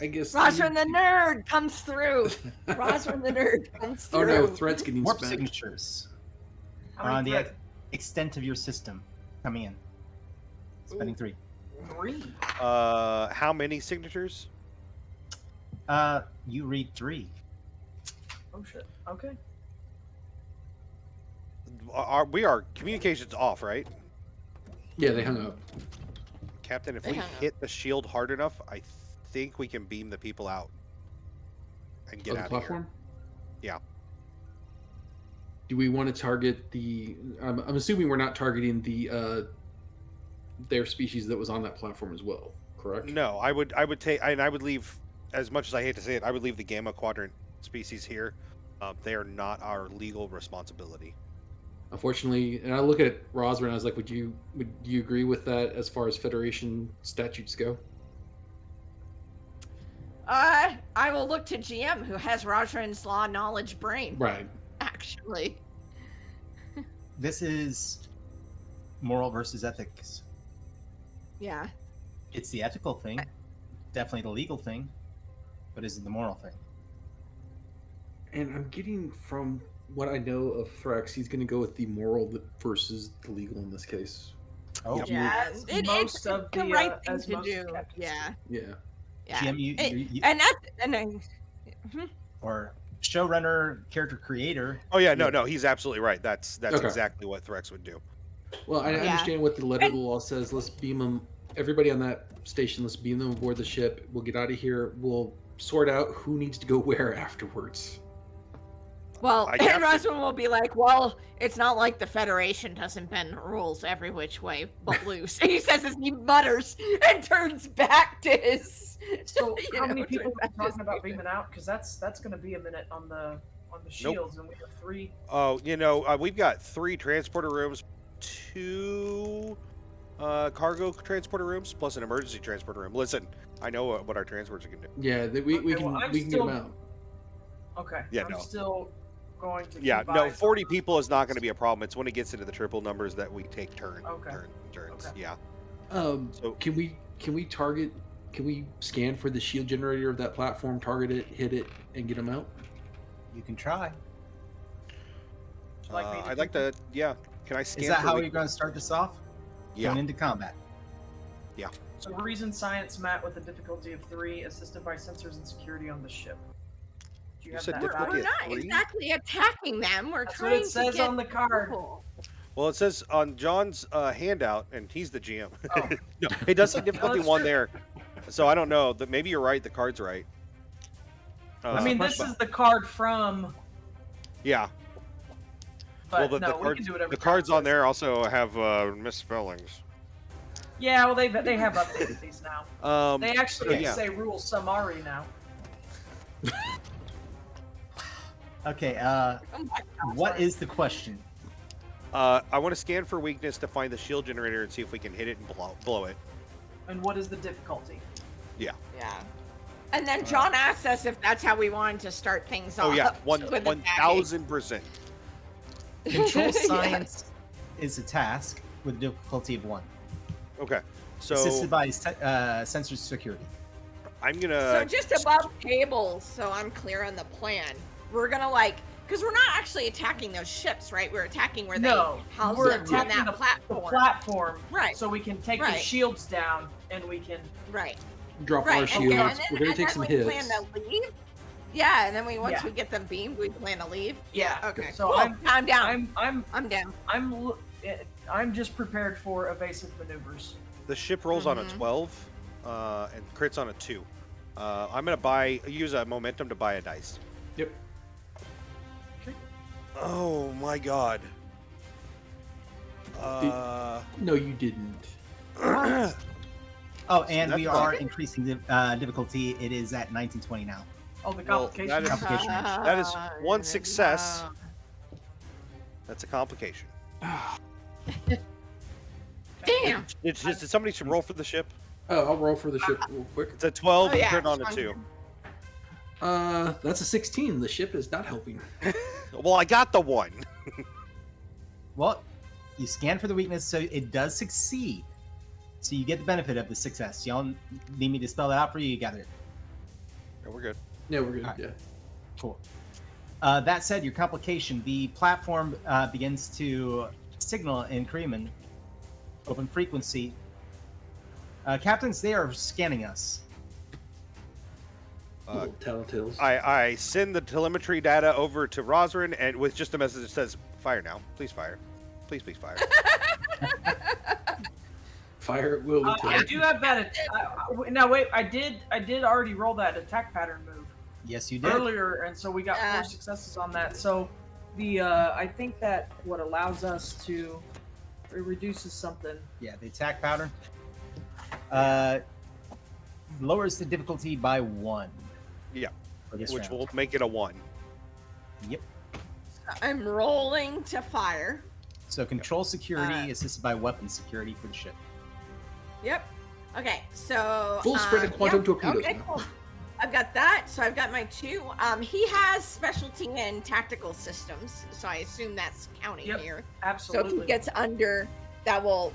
I guess. Roger the nerd comes through. Roger the nerd comes Oh through. no, threats getting Warp spent. signatures How on many the threads? extent of your system coming in. Spending 3. 3. How many signatures? You read 3. Oh shit. Okay. We are communications off, right? Yeah, they hung up. Captain, if They we hung up. hit the shield hard enough, I think we can beam the people out and get Of the out of platform. here. Yeah. Do we want to target the? I'm assuming we're not targeting the their species that was on that platform as well. Correct. No, I would take, and I would leave. As much as I hate to say it, I would leave the Gamma Quadrant species here. They are not our legal responsibility. Unfortunately, and I look at Rosmer and I was like, would you agree with that as far as Federation statutes go? I will look to GM, who has Rajran's law knowledge brain. Right. Actually. This is moral versus ethics. Yeah. It's the ethical thing, definitely the legal thing, but is it the moral thing? And I'm getting from what I know of Thrax, he's going to go with the moral versus the legal in this case. Oh, Yep. Yeah. As It's most of the the, right thing as to most of do. the captains. Yeah. Yeah. Yeah. GM, And that's and then, or showrunner, character creator. Oh yeah, no, he's absolutely right. That's Okay. exactly what Threx would do. Well, I Yeah. understand what the letter of the law says. Let's beam them. Everybody on that station, let's beam them aboard the ship. We'll get out of here. We'll sort out who needs to go where afterwards. well, I and have to- Roswell will be like, well, it's not like the Federation doesn't bend the rules every which way but loose. He says as he mutters and turns back to his. So you how know, many turns people are back we to his talking about people. beaming out? Because that's going to be a minute on the shields, and we have 3. Oh, we've got 3 transporter rooms, 2 cargo transporter rooms, plus an emergency transporter room. Listen, I know what our transporters can do. Yeah, we Okay, can well, I'm we can still- get them out. Okay. Yeah, I'm no. still going to. Yeah, keep no, eyes 40 on- people is not going to be a problem. It's when it gets into the triple numbers that we take turns. Okay. Turns. Okay. Yeah. So can we target? Can we scan for the shield generator of that platform? Target it, hit it, and get them out. You can try. Like me to I'd like do- to. Yeah. Can I scan? Is that for how weak- you're going to start this off? Yeah. Going into combat. So reason science mat with a difficulty of 3, assisted by sensors and security on the ship. Do you You have said that difficulty We're value? of not 3? exactly attacking them. We're That's what trying it says to get on the card. people. Well, it says on John's handout, and he's the GM. Oh. No, it does say difficulty that's 1 true. there. So I don't know. That maybe you're right. The card's right. I mean, this But- is the card from. Yeah. But well, no, the we cards, can do whatever. the card cards on says. there also have misspellings. Yeah, well, they have updated these now. They actually yeah. say rule summary now. Okay, Oh my God. what is the question? I want to scan for weakness to find the shield generator and see if we can hit it and blow it. And what is the difficulty? Yeah. And then John asked us if that's how we wanted to start things Oh off. yeah, with attacking. 1000%. Control Yeah. science is a task with a difficulty of 1. Okay, so Assisted by sensor security. I'm So gonna. just above tables, so I'm clear on the plan. We're gonna because we're not actually attacking those ships, right? We're attacking where No, they house we're them on attacking that the platform. platform, Right. so we can take the Right. shields down, and we can. Right. Drop Right. our Okay. shields. And then, We're gonna and take then some we hits. plan to leave. Yeah, and then once Yeah. we get them beamed, we plan to leave. Yeah. Okay. So cool. I'm down. I'm down. I'm just prepared for evasive maneuvers. The ship rolls on a Mhm. 12 and crits on a 2. I'm gonna use a momentum to buy a dice. Yep. Oh my god. No, you didn't. Oh, and that's we fine. are increasing the difficulty. It is at 1920 now. Oh, the Well, complication. that is- Complication. That is one success. That's a complication. Damn. Did somebody should roll for the ship? Oh, I'll roll for the ship real quick. It's a 12. Oh, You yeah, turn on a it's 2. That's a 16. The ship is not helping. Well, I got the 1. Well, you scan for the weakness, so it does succeed. So you get the benefit of the success. Y'all need me to spell that out for you? You got it. Yeah, we're good. Yeah, we're good. Alright. Yeah. Cool. That said, your complication, the platform begins to signal in Kremen. Open frequency. Captains, they are scanning us. Little tattletales. I send the telemetry data over to Rosrin and with just a message that says, "Fire now, please fire, please fire." Fire at will. I Lieutenant. do have that. Now wait, I did already roll that attack pattern move Yes, you did. earlier, and so we got 4 successes on that. So the I think that what allows us to it reduces something. Yeah, the attack pattern lowers the difficulty by 1. Yeah, for this which round. will make it a 1. Yep. I'm rolling to fire. So control security assisted by weapon security for the ship. Yep. Okay, so Full spread of quantum torpedoes Okay, now. cool. I've got that. So I've got my 2. He has specialty in tactical systems, so I assume that's counting Yep. here. So Absolutely. if he gets under, that will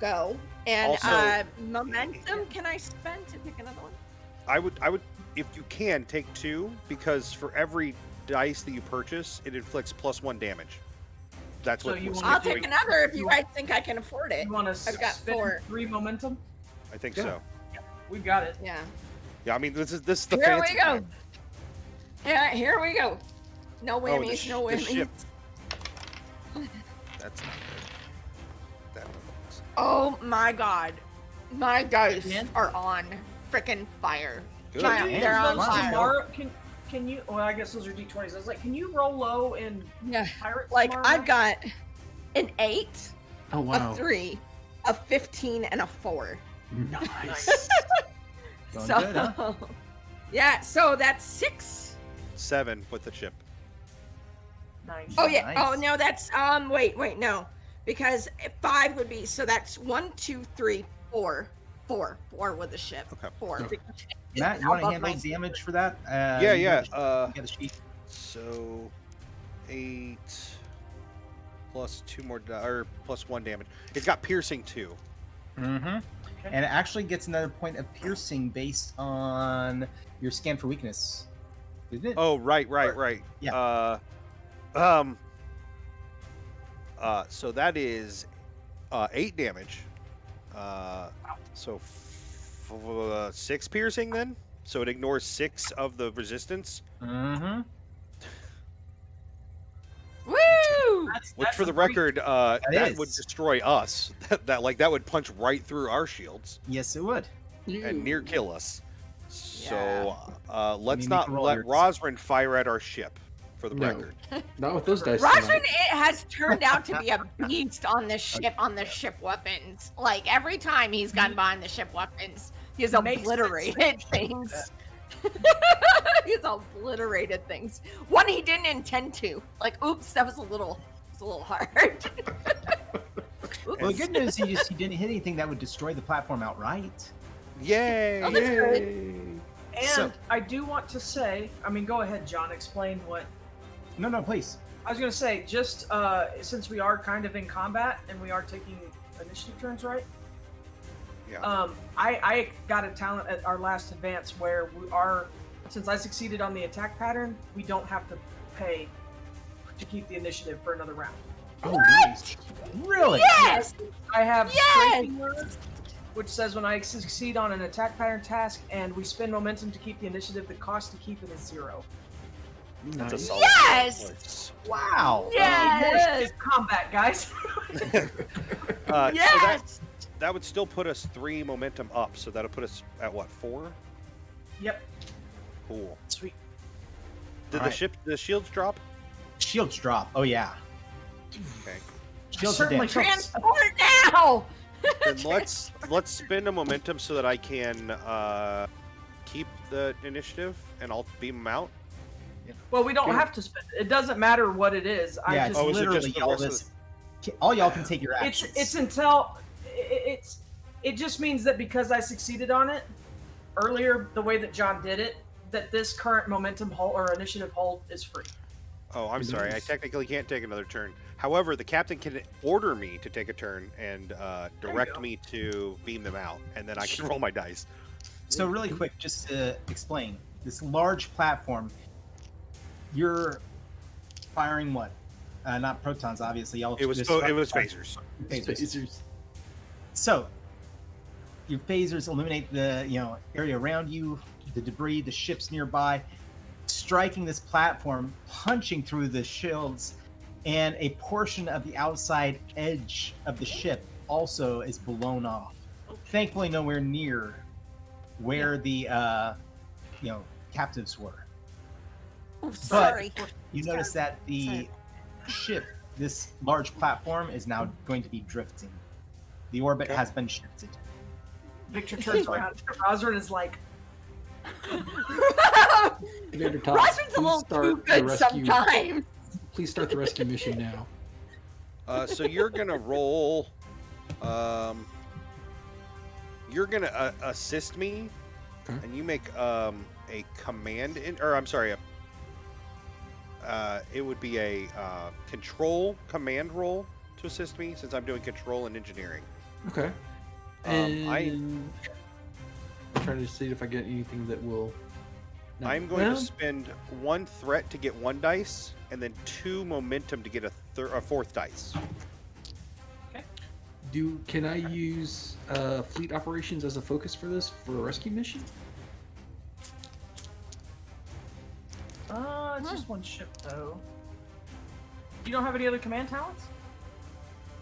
go. And Also- momentum, can I spend to pick another one? I would, if you can, take 2 because for every dice that you purchase, it inflicts +1 damage. That's So what you we're wanna I'll doing. take another if you guys think I can afford it. You want to I've got spend 4. 3 momentum? I think Yeah. so. We've got it. Yeah. Yeah, I mean this is the Here fancy we go. time. Yeah, here we go. No the whammies, no the whammies. ship. That's not good. That works. Oh my god. My dice Again? are on frickin' fire. Good. Giant, man. they're on Wow. fire. Tomorrow, can you? Well, I guess those are d20s. I was like, can you roll low in Yeah. pirates? Like tomorrow I've night? got an 8, Oh wow. a 3, a 15, and a 4. Nice. Going So good, huh? yeah, so that's 6. 7 with the ship. Nice. Oh yeah. Nice. Oh no, that's wait, no. Because 5 would be so that's 1, 2, 3, 4. 4 with the ship. Okay. 4. Okay. Matt, you want to Above handle my- damage for that? Yeah. You got a sheet. So 8 plus 2 more or plus 1 damage. It's got piercing 2. Mm-hmm. Okay. And it actually gets another point of piercing based on your scan for weakness. Didn't it? Oh, right. Yeah. So that is 8 damage. So 6 piercing then. So it ignores 6 of the resistance, Mm-hmm. Woo! which That's for a the great- record, that would is. destroy us. that would punch right through our shields Yes, it would. and near kill us. So let's mean, not make a roll let here. Rosrin fire at our ship. For the No. record, Not with those dice. Rosrin tonight. it has turned out to be a beast on the ship weapons. Like every time he's gotten behind the ship weapons, he's Makes obliterated things. He's obliterated things. One he didn't intend to. Like, oops, that was a little hard. Well, the good news is he didn't hit anything that would destroy the platform outright. yay! Oh, that's good. And So- I do want to say, I mean, go ahead, John. Explain what. No, please. I was gonna say, just since we are kind of in combat and we are taking initiative turns, right? Yeah. I got a talent at our last advance where we are, since I succeeded on the attack pattern, we don't have to pay to keep the initiative for another round. Oh, nice. Really? Yes! I have Yes! Scraping Word, which says when I succeed on an attack pattern task and we spend momentum to keep the initiative, the cost to keep it is 0. That's a Nice. solid Yes! choice. Wow. Yes! Combat, guys. So Yes! that would still put us 3 momentum up. So that'll put us at what, 4? Yep. Cool. Sweet. Did Alright. the shields drop? Shields drop. Oh yeah. Okay. Shields are Certainly damaged. Transport now! Then let's spend a momentum so that I can keep the initiative, and I'll beam them out. Well, we don't Yeah. have to spend it. It doesn't matter what it is. I Yeah, just Oh, is it literally just the all rest of this. All y'all can take your it's actions. it's until it just means that because I succeeded on it earlier, the way that John did it, that this current momentum hold or initiative hold is free. Oh, I'm sorry. I Nice. technically can't take another turn. However, the captain can order me to take a turn and direct go. me to beam them out, and then I can roll my dice. So really quick, just to explain, this large platform, you're firing what? Not protons, obviously. Y'all It was just phasers. phasers. Phasers. So your phasers illuminate the area around you, the debris, the ships nearby, striking this platform, punching through the shields, and a portion of the outside edge of the ship also is blown off. Thankfully, nowhere near where the captives were. Oh, sorry. You notice that the ship, this large platform, is now going to be drifting. The orbit has been shifted. Victor turns around. Rosrin is like, Commander Tom, Rosman's a little too good sometimes. Please start the rescue mission now. So you're gonna roll. You're gonna assist me, Okay. and you make a command or I'm sorry, it would be a control command roll to assist me since I'm doing control and engineering. Okay. I'm I'm trying to see if I get anything that will. No. going to Well, spend 1 threat to get 1 dice, and then 2 momentum to get a 4th dice. Can I use fleet operations as a focus for this for a rescue mission? it's just one ship though. You don't have any other command talents?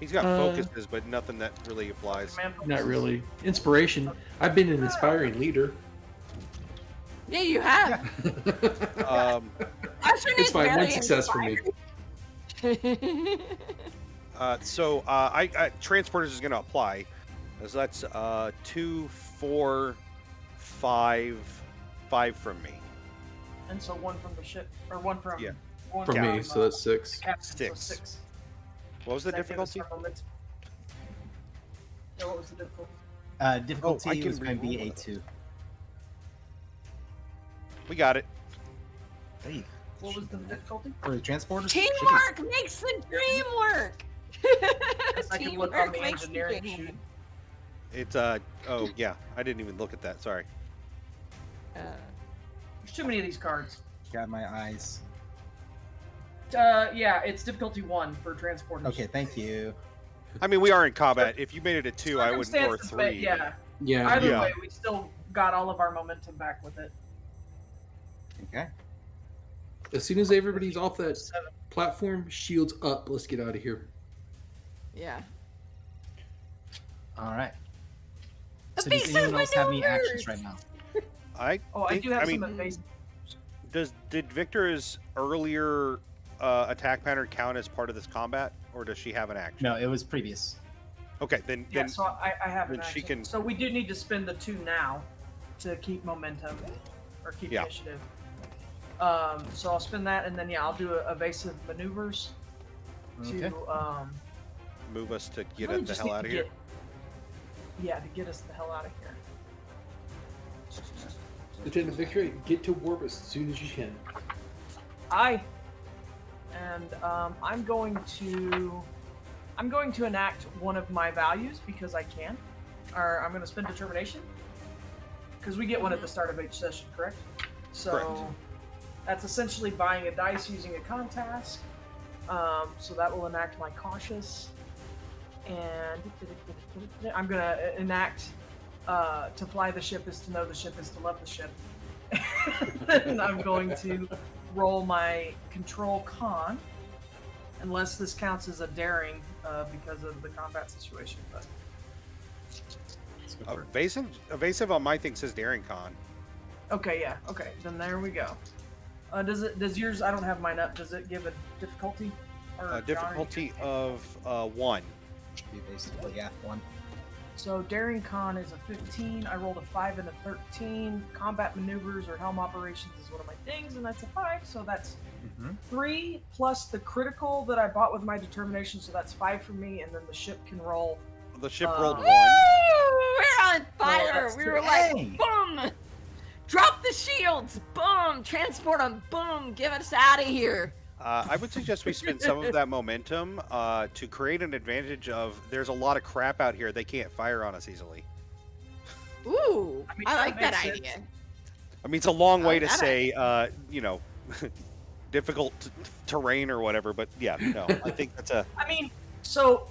He's got Uh, focuses, but nothing that really applies. Command Not focuses? really. Inspiration. I've been an inspiring leader. Yeah, you have. Um, Rosman It's is fine. One really success for me. inspiring. so transporters is going to apply. So that's 2, 4, 5, 5 from me. And so one from the ship, or one from Yeah. one For from, me, so that's 6. the captain, so 6. 6. What was the That gives us difficulty? our momentum. Yeah, what was the difficulty? Difficulty I can is going to be re-roll it. A2. We got it. Hey, What was the difficulty? for the transporters? Teamwork makes the dream work. I can look on Teamwork the makes the engineering dream sheet. work. It's oh yeah, I didn't even look at that. Sorry. There's too many of these cards. Got my eyes. Yeah, it's difficulty 1 for transporters. Okay, thank you. I mean, we are in combat. If you made it a 2, I would or Circumstances, 3. but yeah. Yeah. Either Yeah. way, we still got all of our momentum back with it. Okay. As soon as everybody's off that 7. platform, shields up. Let's get out of here. Yeah. All right. The So does beast anyone has else have any maneuvers! actions right now? I Oh, I think, do have mean, some invasive. did Victor's earlier attack pattern count as part of this combat, or does she have an action? No, it was previous. Okay, then Yeah, so I have an then she action. can- So we do need to spend the 2 now to keep momentum or keep Yeah. initiative. So I'll spend that, and then yeah, I'll do evasive maneuvers Okay. to move us to get really the just hell need out to of here. Yeah, to get us the hell out of here. Lieutenant Victory, get to warp as soon as you can. And I'm going to enact one of my values because I can, or I'm going to spend determination because we get one at the start of each session, correct? So Correct. that's essentially buying a dice using a con task. So that will enact my cautious, and I'm going to enact to fly the ship is to know the ship is to love the ship. And I'm going to roll my control con, unless this counts as a daring because of the combat situation. But Let's go for it. Evasive on my thing says daring con. Okay, yeah. Okay, then there we go. Does yours? I don't have mine up. Does it give a difficulty? Or John, Difficulty of 1. Should be basically, yeah, 1. So Daring Con is a 15. I rolled a 5 and a 13. Combat maneuvers or helm operations is one of my things, and that's a 5. So that's 3 plus the critical that I bought with my determination. So that's 5 for me, and then the ship can roll. The ship rolled 1. We're on fire. that's We were good. like, Hey! boom! Drop the shields! Boom! Transport them! Boom! Get us out of here! I would suggest we spend some of that momentum to create an advantage of there's a lot of crap out here. They can't fire on us easily. Ooh! I mean, I that like that makes sense. idea. I mean, it's a long way to that say, difficult terrain or whatever, but yeah, no, I think that's a... I mean, so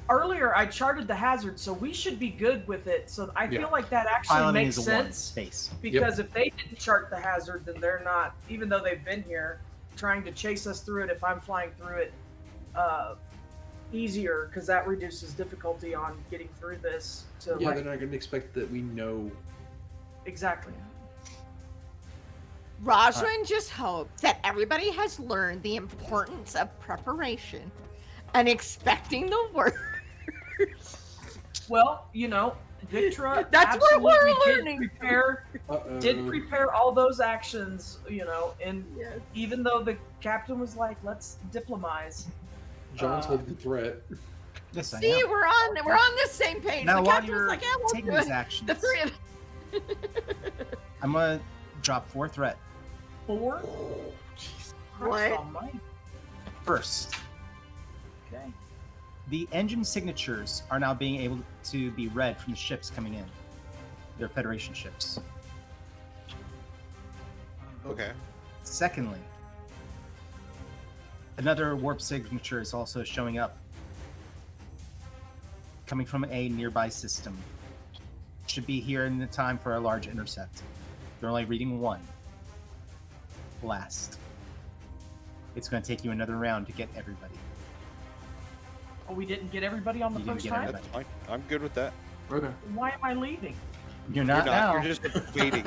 earlier I charted the hazard, so we should be good with it. So I feel like that actually Piloting makes is a 1 sense. space. Because if they didn't chart the hazard, then they're not, even though they've been here, trying to chase us through it. If I'm flying through it, easier, because that reduces difficulty on getting through this. To Yeah, they're not going to expect that we know. Exactly. Roswin just hopes that everybody has learned the importance of preparation and expecting the worst. Well, Victra That's what we're absolutely learning. Did prepare all those actions, and Yes. even though the captain was like, let's diplomize. John's holding the threat. Yes, I See, am. we're on the same page. Now, the while captain was you're like, yeah, we'll taking do these it. actions, The three of I'm going to drop 4 threat. 4? What? Almighty. First, Okay. the engine signatures are now being able to be read from the ships coming in. They're Federation ships. Okay. Secondly, another warp signature is also showing up, coming from a nearby system. Should be here in the time for a large intercept. They're only reading 1. Last. It's going to take you another round to get everybody. Oh, we didn't get everybody on the You didn't first get time? everybody. That's fine. I'm good with that. Okay. Why am I leaving? You're not now. You're just waiting.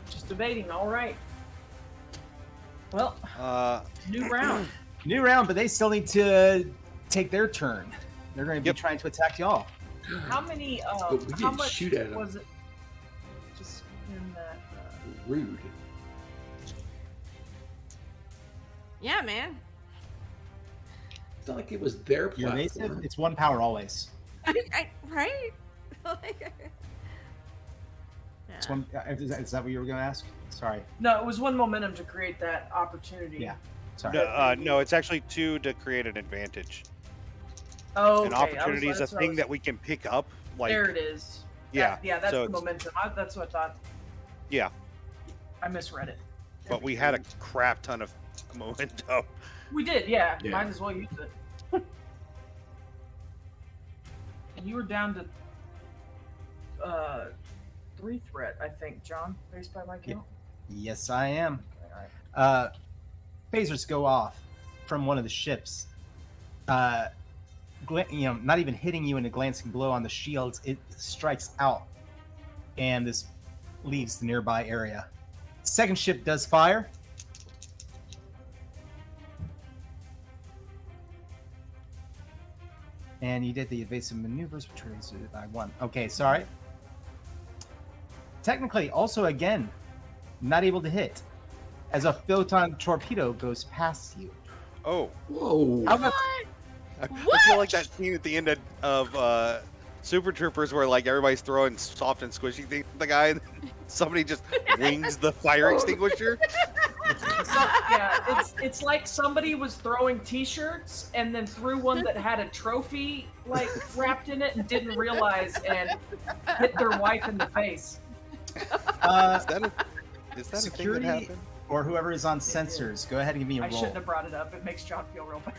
Just debating. All right. Well, new round. New round, but they still need to take their turn. They're going to be Yep. trying to attack y'all. How many? But we How didn't much shoot at 'em. was it? Just in that. Rude. Yeah, man. It's not like it was their You're platform. evasive. It's 1 power always. Right? It's 1. Is that what you were going to ask? Sorry. No, it was 1 momentum to create that opportunity. Yeah. Sorry. No, it's actually 2 to create an advantage. Oh, An opportunity is a thing that we can pick up. Like, There it is. yeah. Yeah, that's so the it's- momentum. That's what I thought. Yeah, I misread it. but we had a crap ton of momentum. We did, yeah. Yeah. Might as well use it. And you were down to 3 threat, I think, John, based by my count. Yes, I am. Okay, all right. Phasers go off from one of the ships. Not even hitting you in a glancing blow on the shields, it strikes out, and this leaves the nearby area. Second ship does fire. And you did the evasive maneuvers, which raised it by 1. Okay, sorry. Technically, also again, not able to hit, as a photon torpedo goes past you. Oh, Whoa. How about I feel like that scene at the end of Super Troopers where like everybody's throwing soft and squishy things at the guy, and somebody just wings the fire extinguisher. Yeah, it's like somebody was throwing T-shirts and then threw one that had a trophy like wrapped in it and didn't realize and hit their wife in the face. Is that a thing that security happened? or whoever is on sensors, go ahead and give me a I roll. shouldn't have brought it up. It makes John feel real bad.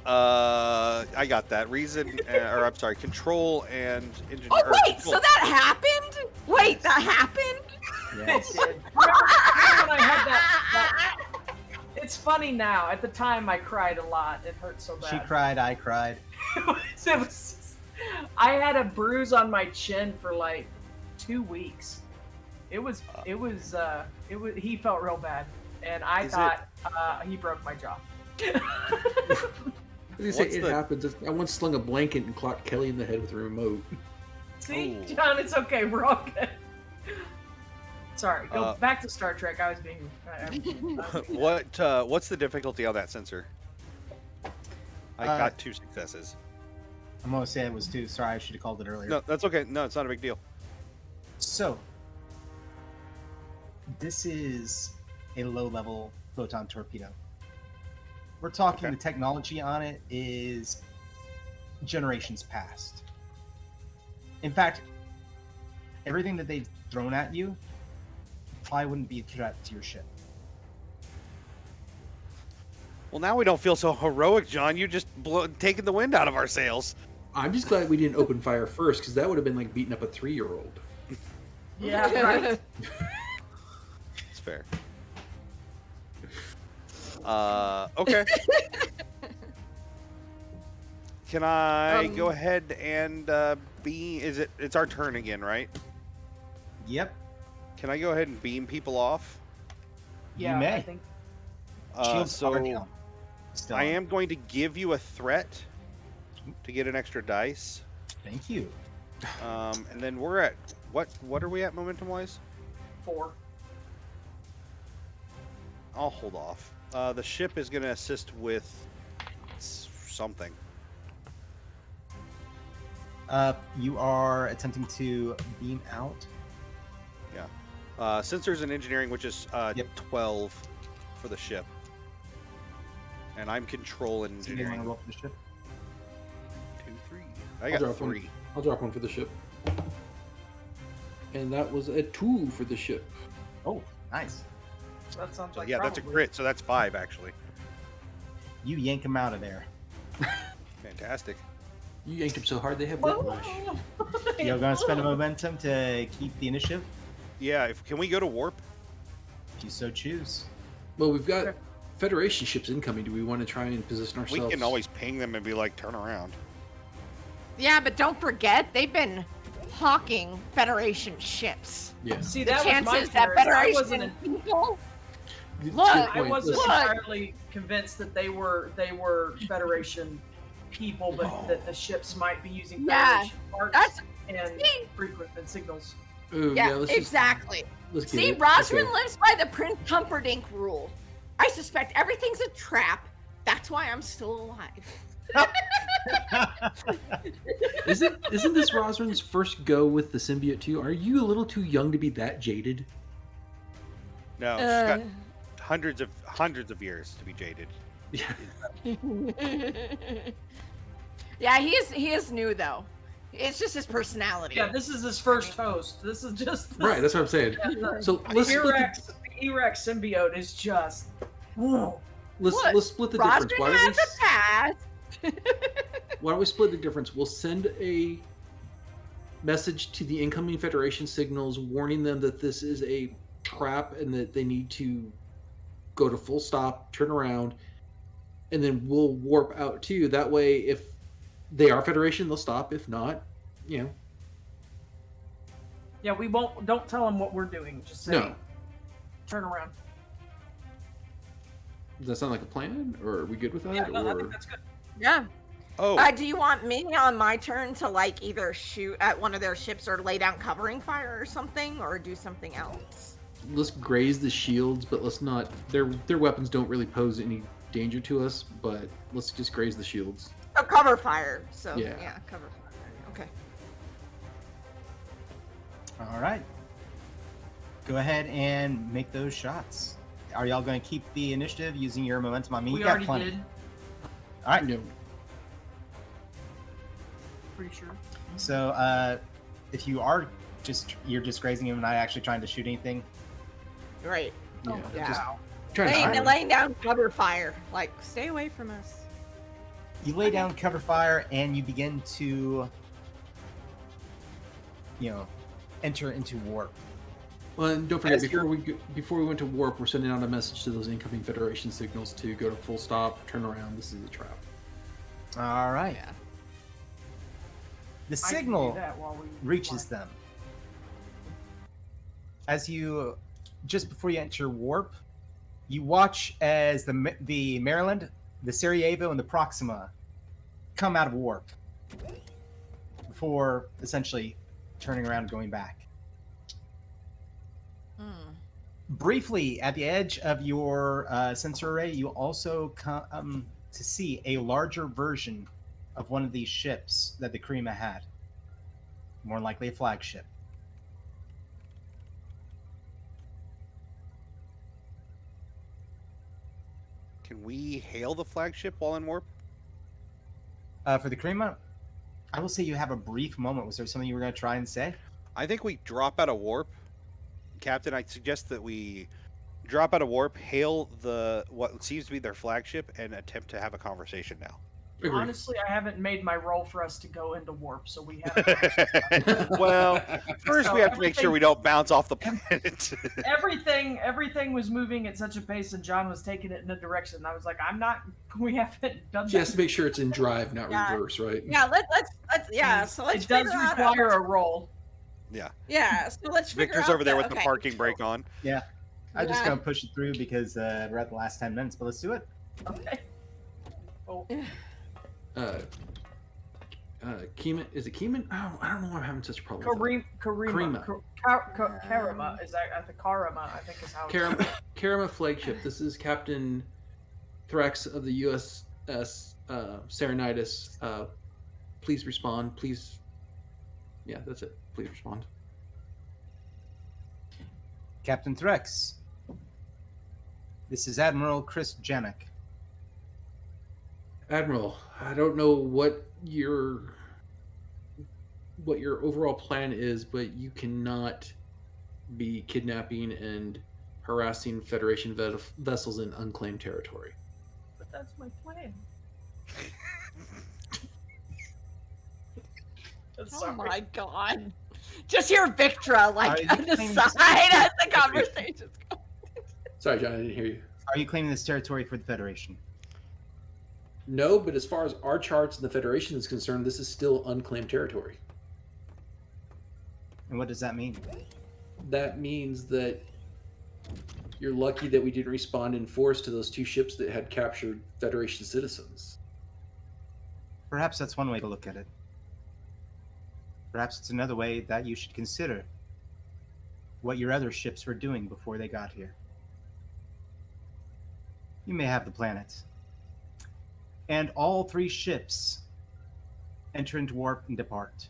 I got that. Reason, or I'm sorry, control and engineer. Oh, wait, so that happened? Wait, that happened? Yes. It did. Remember when I had that? It's funny now. At the time, I cried a lot. It hurt so bad. She cried, I cried. It was- I had a bruise on my chin for like 2 weeks. It was. He felt real bad, and I Is thought he broke my jaw. It happens. I once slung a blanket and clocked Kelly in the head with a remote. See, Oh. John, it's okay. We're all good. Sorry, go back to Star Trek. I was being. What's the difficulty on that sensor? I got 2 successes. I'm gonna say it was 2. Sorry, I should have called it earlier. No, that's okay. No, it's not a big deal. So, this is a low-level photon torpedo. We're talking Okay. the technology on it is generations past. In fact, everything that they've thrown at you probably wouldn't be a threat to your ship. Well, now we don't feel so heroic, John. You just taking the wind out of our sails. I'm just glad we didn't open fire first, because that would have been like beating up a 3-year-old. Yeah, right. It's fair. Okay. Can I go ahead and it's our turn again, right? Yep. Can I go ahead and beam people off? Yeah, may. I think. Shields are So down. Still I on. am going to give you a threat to get an extra dice. Thank you. And then we're at what are we at momentum wise? 4. I'll hold off. The ship is going to assist with something. You are attempting to beam out. Yeah. Sensors and engineering, which is Yep. 12 for the ship. And I'm control and So you want to engineering. roll for the ship? 2, 3. I I'll got drop 3. I'll drop one for the ship. And that was a 2 for the ship. Oh, nice. That sounds So like yeah, that's a probably- crit. So that's 5 actually. You yank him out of there. Fantastic. You yanked him so hard they have Whoa. whiplash. You're going to spend a momentum to keep the initiative, Yeah. Can we go to warp? if you so choose. Well, we've got Federation ships incoming. Do we want to try and position ourselves? We can always ping them and be like, turn around. Yeah, but don't forget, they've been hawking Federation ships. Yeah. See, The that was my chances that fear, is I wasn't. Federation people. To your Look, I point, wasn't listen, Look. entirely convinced that they were Federation people, but that the ships might be using Yeah, Federation parts that's- and see? frequent signals. ooh, Yeah, let's just- exactly. let's get See, it. Rosman Okay. lives by the Prince Humperdinck rule. I suspect everything's a trap. That's why I'm still alive. Isn't this Rosman's first go with the symbiote too? Are you a little too young to be that jaded? No, she's got hundreds of years to be jaded. Yeah, he is new though. It's just his personality. Yeah, this is his first host. This is just Right, that's what I'm saying. So The let's split E-Rex symbiote is just. Whoa. let's split the difference. Rosman has a past. Why don't we split the difference? We'll send a message to the incoming Federation signals warning them that this is a trap and that they need to go to full stop, turn around, and then we'll warp out too. That way, if they are Federation, they'll stop. If not, you know. Yeah, we won't. Don't tell them what we're doing. Just say, No. turn around. Does that sound like a plan? Or are we good with that? Yeah, no, I or... think that's good. Yeah. Oh, Do you want me on my turn to like either shoot at one of their ships or lay down covering fire or something, or do something else? Let's graze the shields, but let's not. Their weapons don't really pose any danger to us, but let's just graze the shields. Oh, cover fire. So Yeah. cover fire. Okay. All right. Go ahead and make those shots. Are y'all going to keep the initiative using your momentum on me? We You got already plenty. did. All right. Yeah. Pretty sure. So, if you're just grazing him and not actually trying to shoot anything. Right. Yeah. Yeah. Just trying to Laying, hide. laying down cover fire. Like, stay away from us. You lay down cover fire and you begin to, enter into warp. Well, and don't forget, As you're- before we went to warp, we're sending out a message to those incoming Federation signals to go to full stop, turn around. This is a trap. All right. Yeah. The I can do signal that while we reaches fly. them. as you just before you enter warp, you watch as the Maryland, the Sarajevo, and the Proxima come out of warp before essentially turning around and going back. Briefly, at the edge of your sensor array, you also come to see a larger version of one of these ships that the Karima had. More likely a flagship. Can we hail the flagship while in warp? For the Karima, I will say you have a brief moment. Was there something you were going to try and say? I think we drop out of warp. Captain, I suggest that we drop out of warp, hail what seems to be their flagship, and attempt to have a conversation now. Agreed. Honestly, I haven't made my roll for us to go into warp, so we have. Well, first we have to make sure we don't bounce off the planet. everything was moving at such a pace, and John was taking it in a direction. And I was like, I'm not. We haven't done She has that. to make sure it's in drive, not reverse, right? Yeah, let's yeah. So let's It does figure out require a roll. Yeah. Yeah, so let's figure Victor's out over there with the okay. parking brake on. Yeah. I'm just Yeah. going to push it through because we're at the last 10 minutes, but let's do it. Okay. Oh, Keeman, is it Keeman? Oh, I don't know why I'm having such a problem. with Karima. Karima is that the Karima? I think is how. that. Karima flagship. This is Captain Thrax of the USS Serenitis. Please respond. Please. Yeah, that's it. Please respond. Captain Threx. This is Admiral Chris Janik. Admiral, I don't know what your overall plan is, but you cannot be kidnapping and harassing Federation vessels in unclaimed territory. But that's my plan. Oh my god. Just hear Victra like Are on you the claiming side as the conversation's going. Sorry, John, I didn't hear you. Are you claiming this territory for the Federation? No, but as far as our charts and the Federation is concerned, this is still unclaimed territory. And what does that mean? That means that you're lucky that we didn't respond in force to those two ships that had captured Federation citizens. Perhaps that's one way to look at it. Perhaps it's another way that you should consider what your other ships were doing before they got here. You may have the planet. And all three ships enter into warp and depart.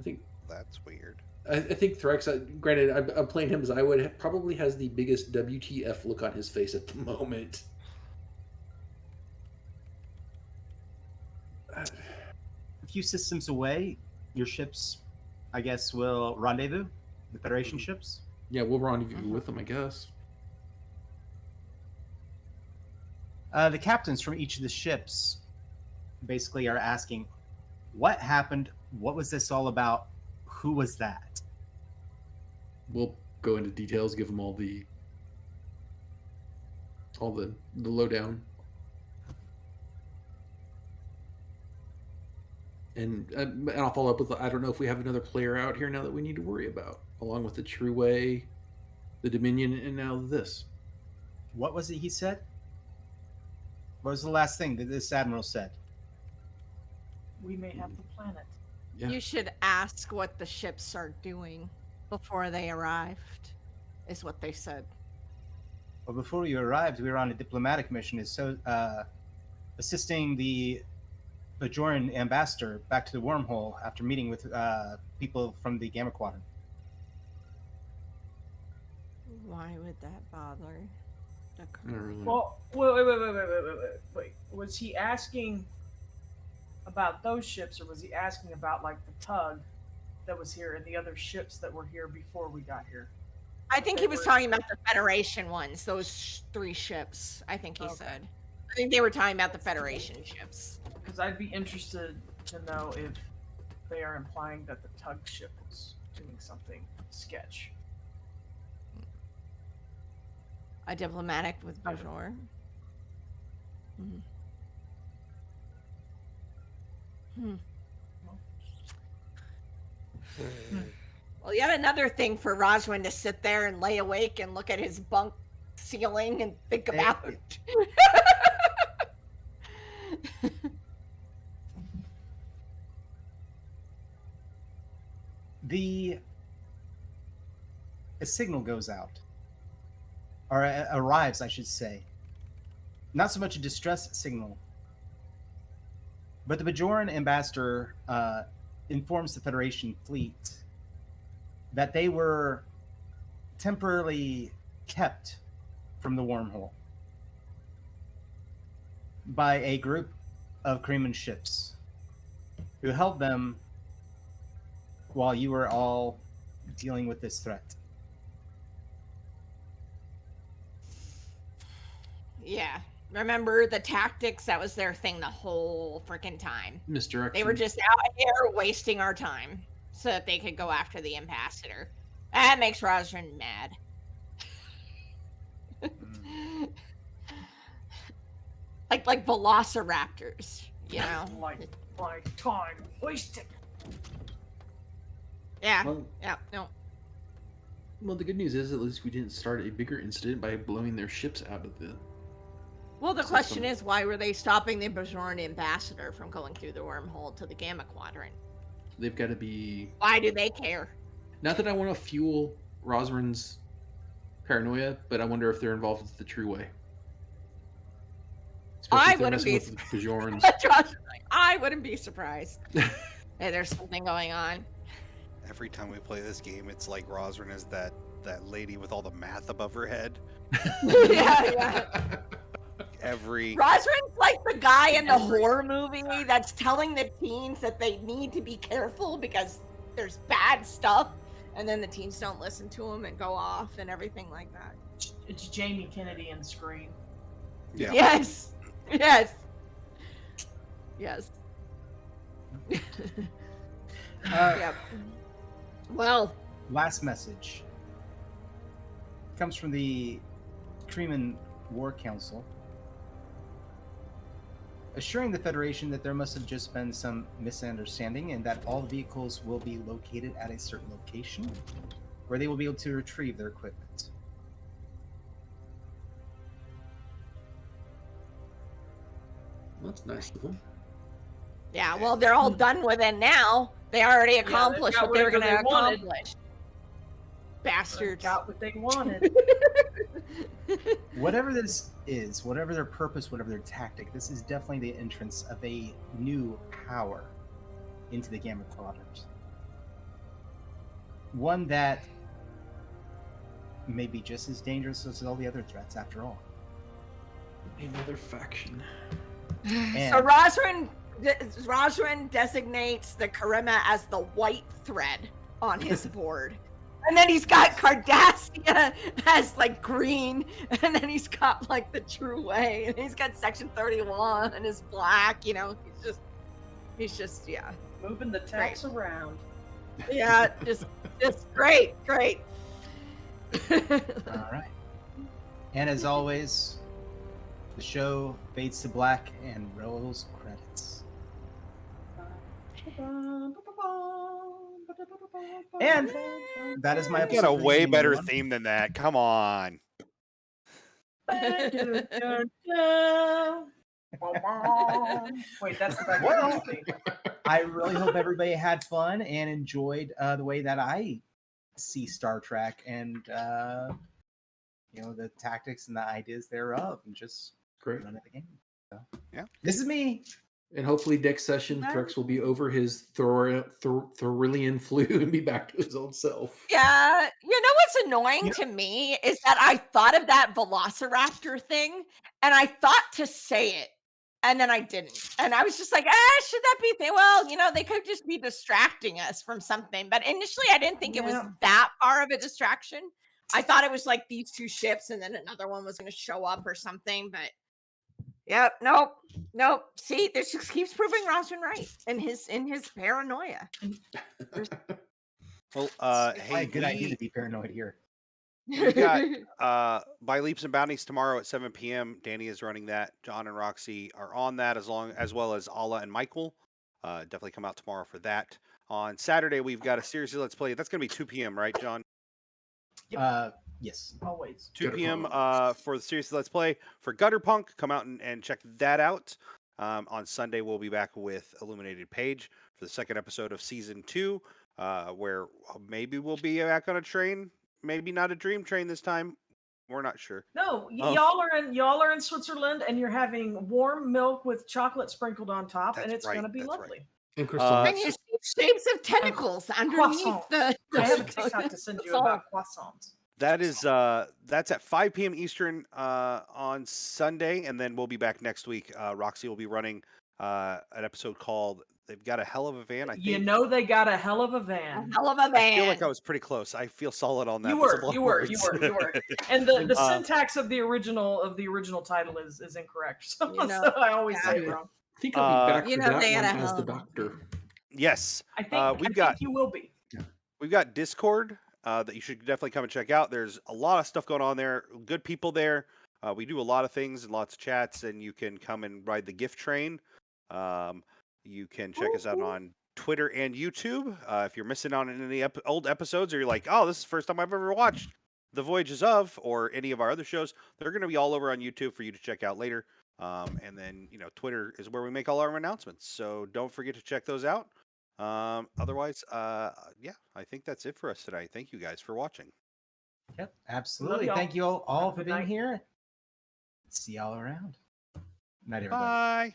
I think That's weird. I think Threx, granted, I'm playing him as I would, probably has the biggest WTF look on his face at the moment. A few systems away, your ships, I guess, will rendezvous, the Federation ships. Yeah, we'll rendezvous with them, I guess. The captains from each of the ships basically are asking, what happened? What was this all about? Who was that? We'll go into details, give them all the lowdown. And I'll follow up with, I don't know if we have another player out here now that we need to worry about, along with the True Way, the Dominion, and now this. What was it he said? What was the last thing that this admiral said? We may have the planet. Yeah. You should ask what the ships are doing before they arrived, is what they said. Well, before you arrived, we were on a diplomatic mission, assisting the Bajoran ambassador back to the wormhole after meeting with people from the Gamma Quadrant. Why would that bother the I don't really- Well, wait. Was he asking about those ships, or was he asking about like the tug that was here and the other ships that were here before we got here? I think he was talking about the Federation ones, those three ships, I think he Okay. said. I think they were talking about the Federation ships. Because I'd be interested to know if they are implying that the tug ship was doing something sketch. A diplomatic with Bajor. Well, yet another thing for Roswin to sit there and lay awake and look at his bunk ceiling and think about. A signal goes out, or arrives, I should say. Not so much a distress signal, but the Bajoran ambassador informs the Federation fleet that they were temporarily kept from the wormhole by a group of crewman ships who held them while you were all dealing with this threat. Yeah. Remember the tactics? That was their thing the whole freaking time. Misdirection. They were just out here wasting our time so that they could go after the ambassador. That makes Rosrin mad. like velociraptors, you know? like time wasted. Yeah. Well, Yeah. No. well, the good news is at least we didn't start a bigger incident by blowing their ships out of the. Well, the So question is, why were they stopping the Bajoran ambassador from going through the wormhole to the Gamma Quadrant? They've got to be. Why do they care? Not that I want to fuel Rosrin's paranoia, but I wonder if they're involved with the True Way. Especially I if they're wouldn't messing be. with the Bajorans. I wouldn't be surprised. Hey, there's something going on. Every time we play this game, it's like Rosrin is that lady with all the math above her head. Yeah. Rosrin's like the guy in the horror movie that's telling the teens that they need to be careful because there's bad stuff, and then the teens don't listen to him and go off and everything like that. It's Jamie Kennedy in Scream. Yeah. Yes. Yep. Well, Last message comes from the Kremen War Council, assuring the Federation that there must have just been some misunderstanding and that all vehicles will be located at a certain location where they will be able to retrieve their equipment. That's nice of them. yeah, well, they're all done with it now. They already they accomplished got what they were going whatever to they wanted. accomplish. They Bastards. got what they wanted. Whatever this is, whatever their purpose, whatever their tactic, this is definitely the entrance of a new power into the Gamma Quadrant. One that may be just as dangerous as all the other threats, after all. Another faction. And So Rosrin designates the Karima as the white thread on his board. And then he's got Cardassia as like green, and then he's got like the True Way, and he's got Section 31 and is black, you know, he's just yeah. Moving the tax around. Yeah, just great. all right. And as always, the show fades to black and rolls credits. And that is my You episode. got a for way evening, better everyone. theme than that. Come on. Wait, that's the back Well, thing. I really hope everybody had fun and enjoyed the way that I see Star Trek and the tactics and the ideas thereof, and just Great. run of the game. So, Yeah. this is me. And hopefully next session, Threx will be over his Thorillian flu and be back to his old self. Yeah, you know what's annoying to me is that I thought of that Velociraptor thing, and I thought to say it, and then I didn't. And I was just like, should that be thing? Well, they could just be distracting us from something. But initially, I didn't think it was that far of a distraction. I thought it was like these two ships, and then another one was going to show up or something. But yep, nope. See, this just keeps proving Rosrin right in his paranoia. Well, Hey, good idea to be paranoid here. we got by leaps and bounties tomorrow at 7 p.m. Danny is running that. John and Roxy are on that, as well as Alla and Michael. Definitely come out tomorrow for that. On Saturday, we've got a Seriously Let's Play. That's going to be 2 p.m., right, John? Yes. Always. 2 Gutter p.m. Punk. For the Seriously Let's Play for Gutter Punk. Come out and check that out. On Sunday, we'll be back with Illuminated Page for the second episode of Season 2, where maybe we'll be back on a train. Maybe not a dream train this time. We're not sure. No, Oh. y'all are in Switzerland, and you're having warm milk with chocolate sprinkled on top, and That's it's right, gonna be that's right. lovely. And croissants. And you see shapes of tentacles underneath Croissants. the. I have a TikTok to send you about croissants. That is that's at 5 p.m. Eastern on Sunday, and then we'll be back next week. Roxy will be running an episode called "They've Got a Hell of a Van." I think. You know they got a hell of a A van. hell of a I man. feel like I was pretty close. I feel solid on that. You That's a were, lot you of were, words. you were, you were. And the Uh, syntax of the original title is incorrect. So, You know, so I always yeah. say it wrong. I think I'll be back You for know that they one had a as hell the of a doctor. man. Yes, I think we've got you will be. we've got Discord that you should definitely come and check out. There's a lot of stuff going on there. Good people there. We do a lot of things and lots of chats, and you can come and ride the gift train. You can check us out on Twitter and YouTube. If you're missing on any old episodes, or you're like, oh, this is the first time I've ever watched The Voyages of, or any of our other shows, they're going to be all over on YouTube for you to check out later. And then, Twitter is where we make all our announcements. So don't forget to check those out. Otherwise, yeah, I think that's it for us today. Thank you guys for watching. Yep, absolutely. y'all. Thank you all Have a for good being night. here. See y'all around. Night, everybody. Bye.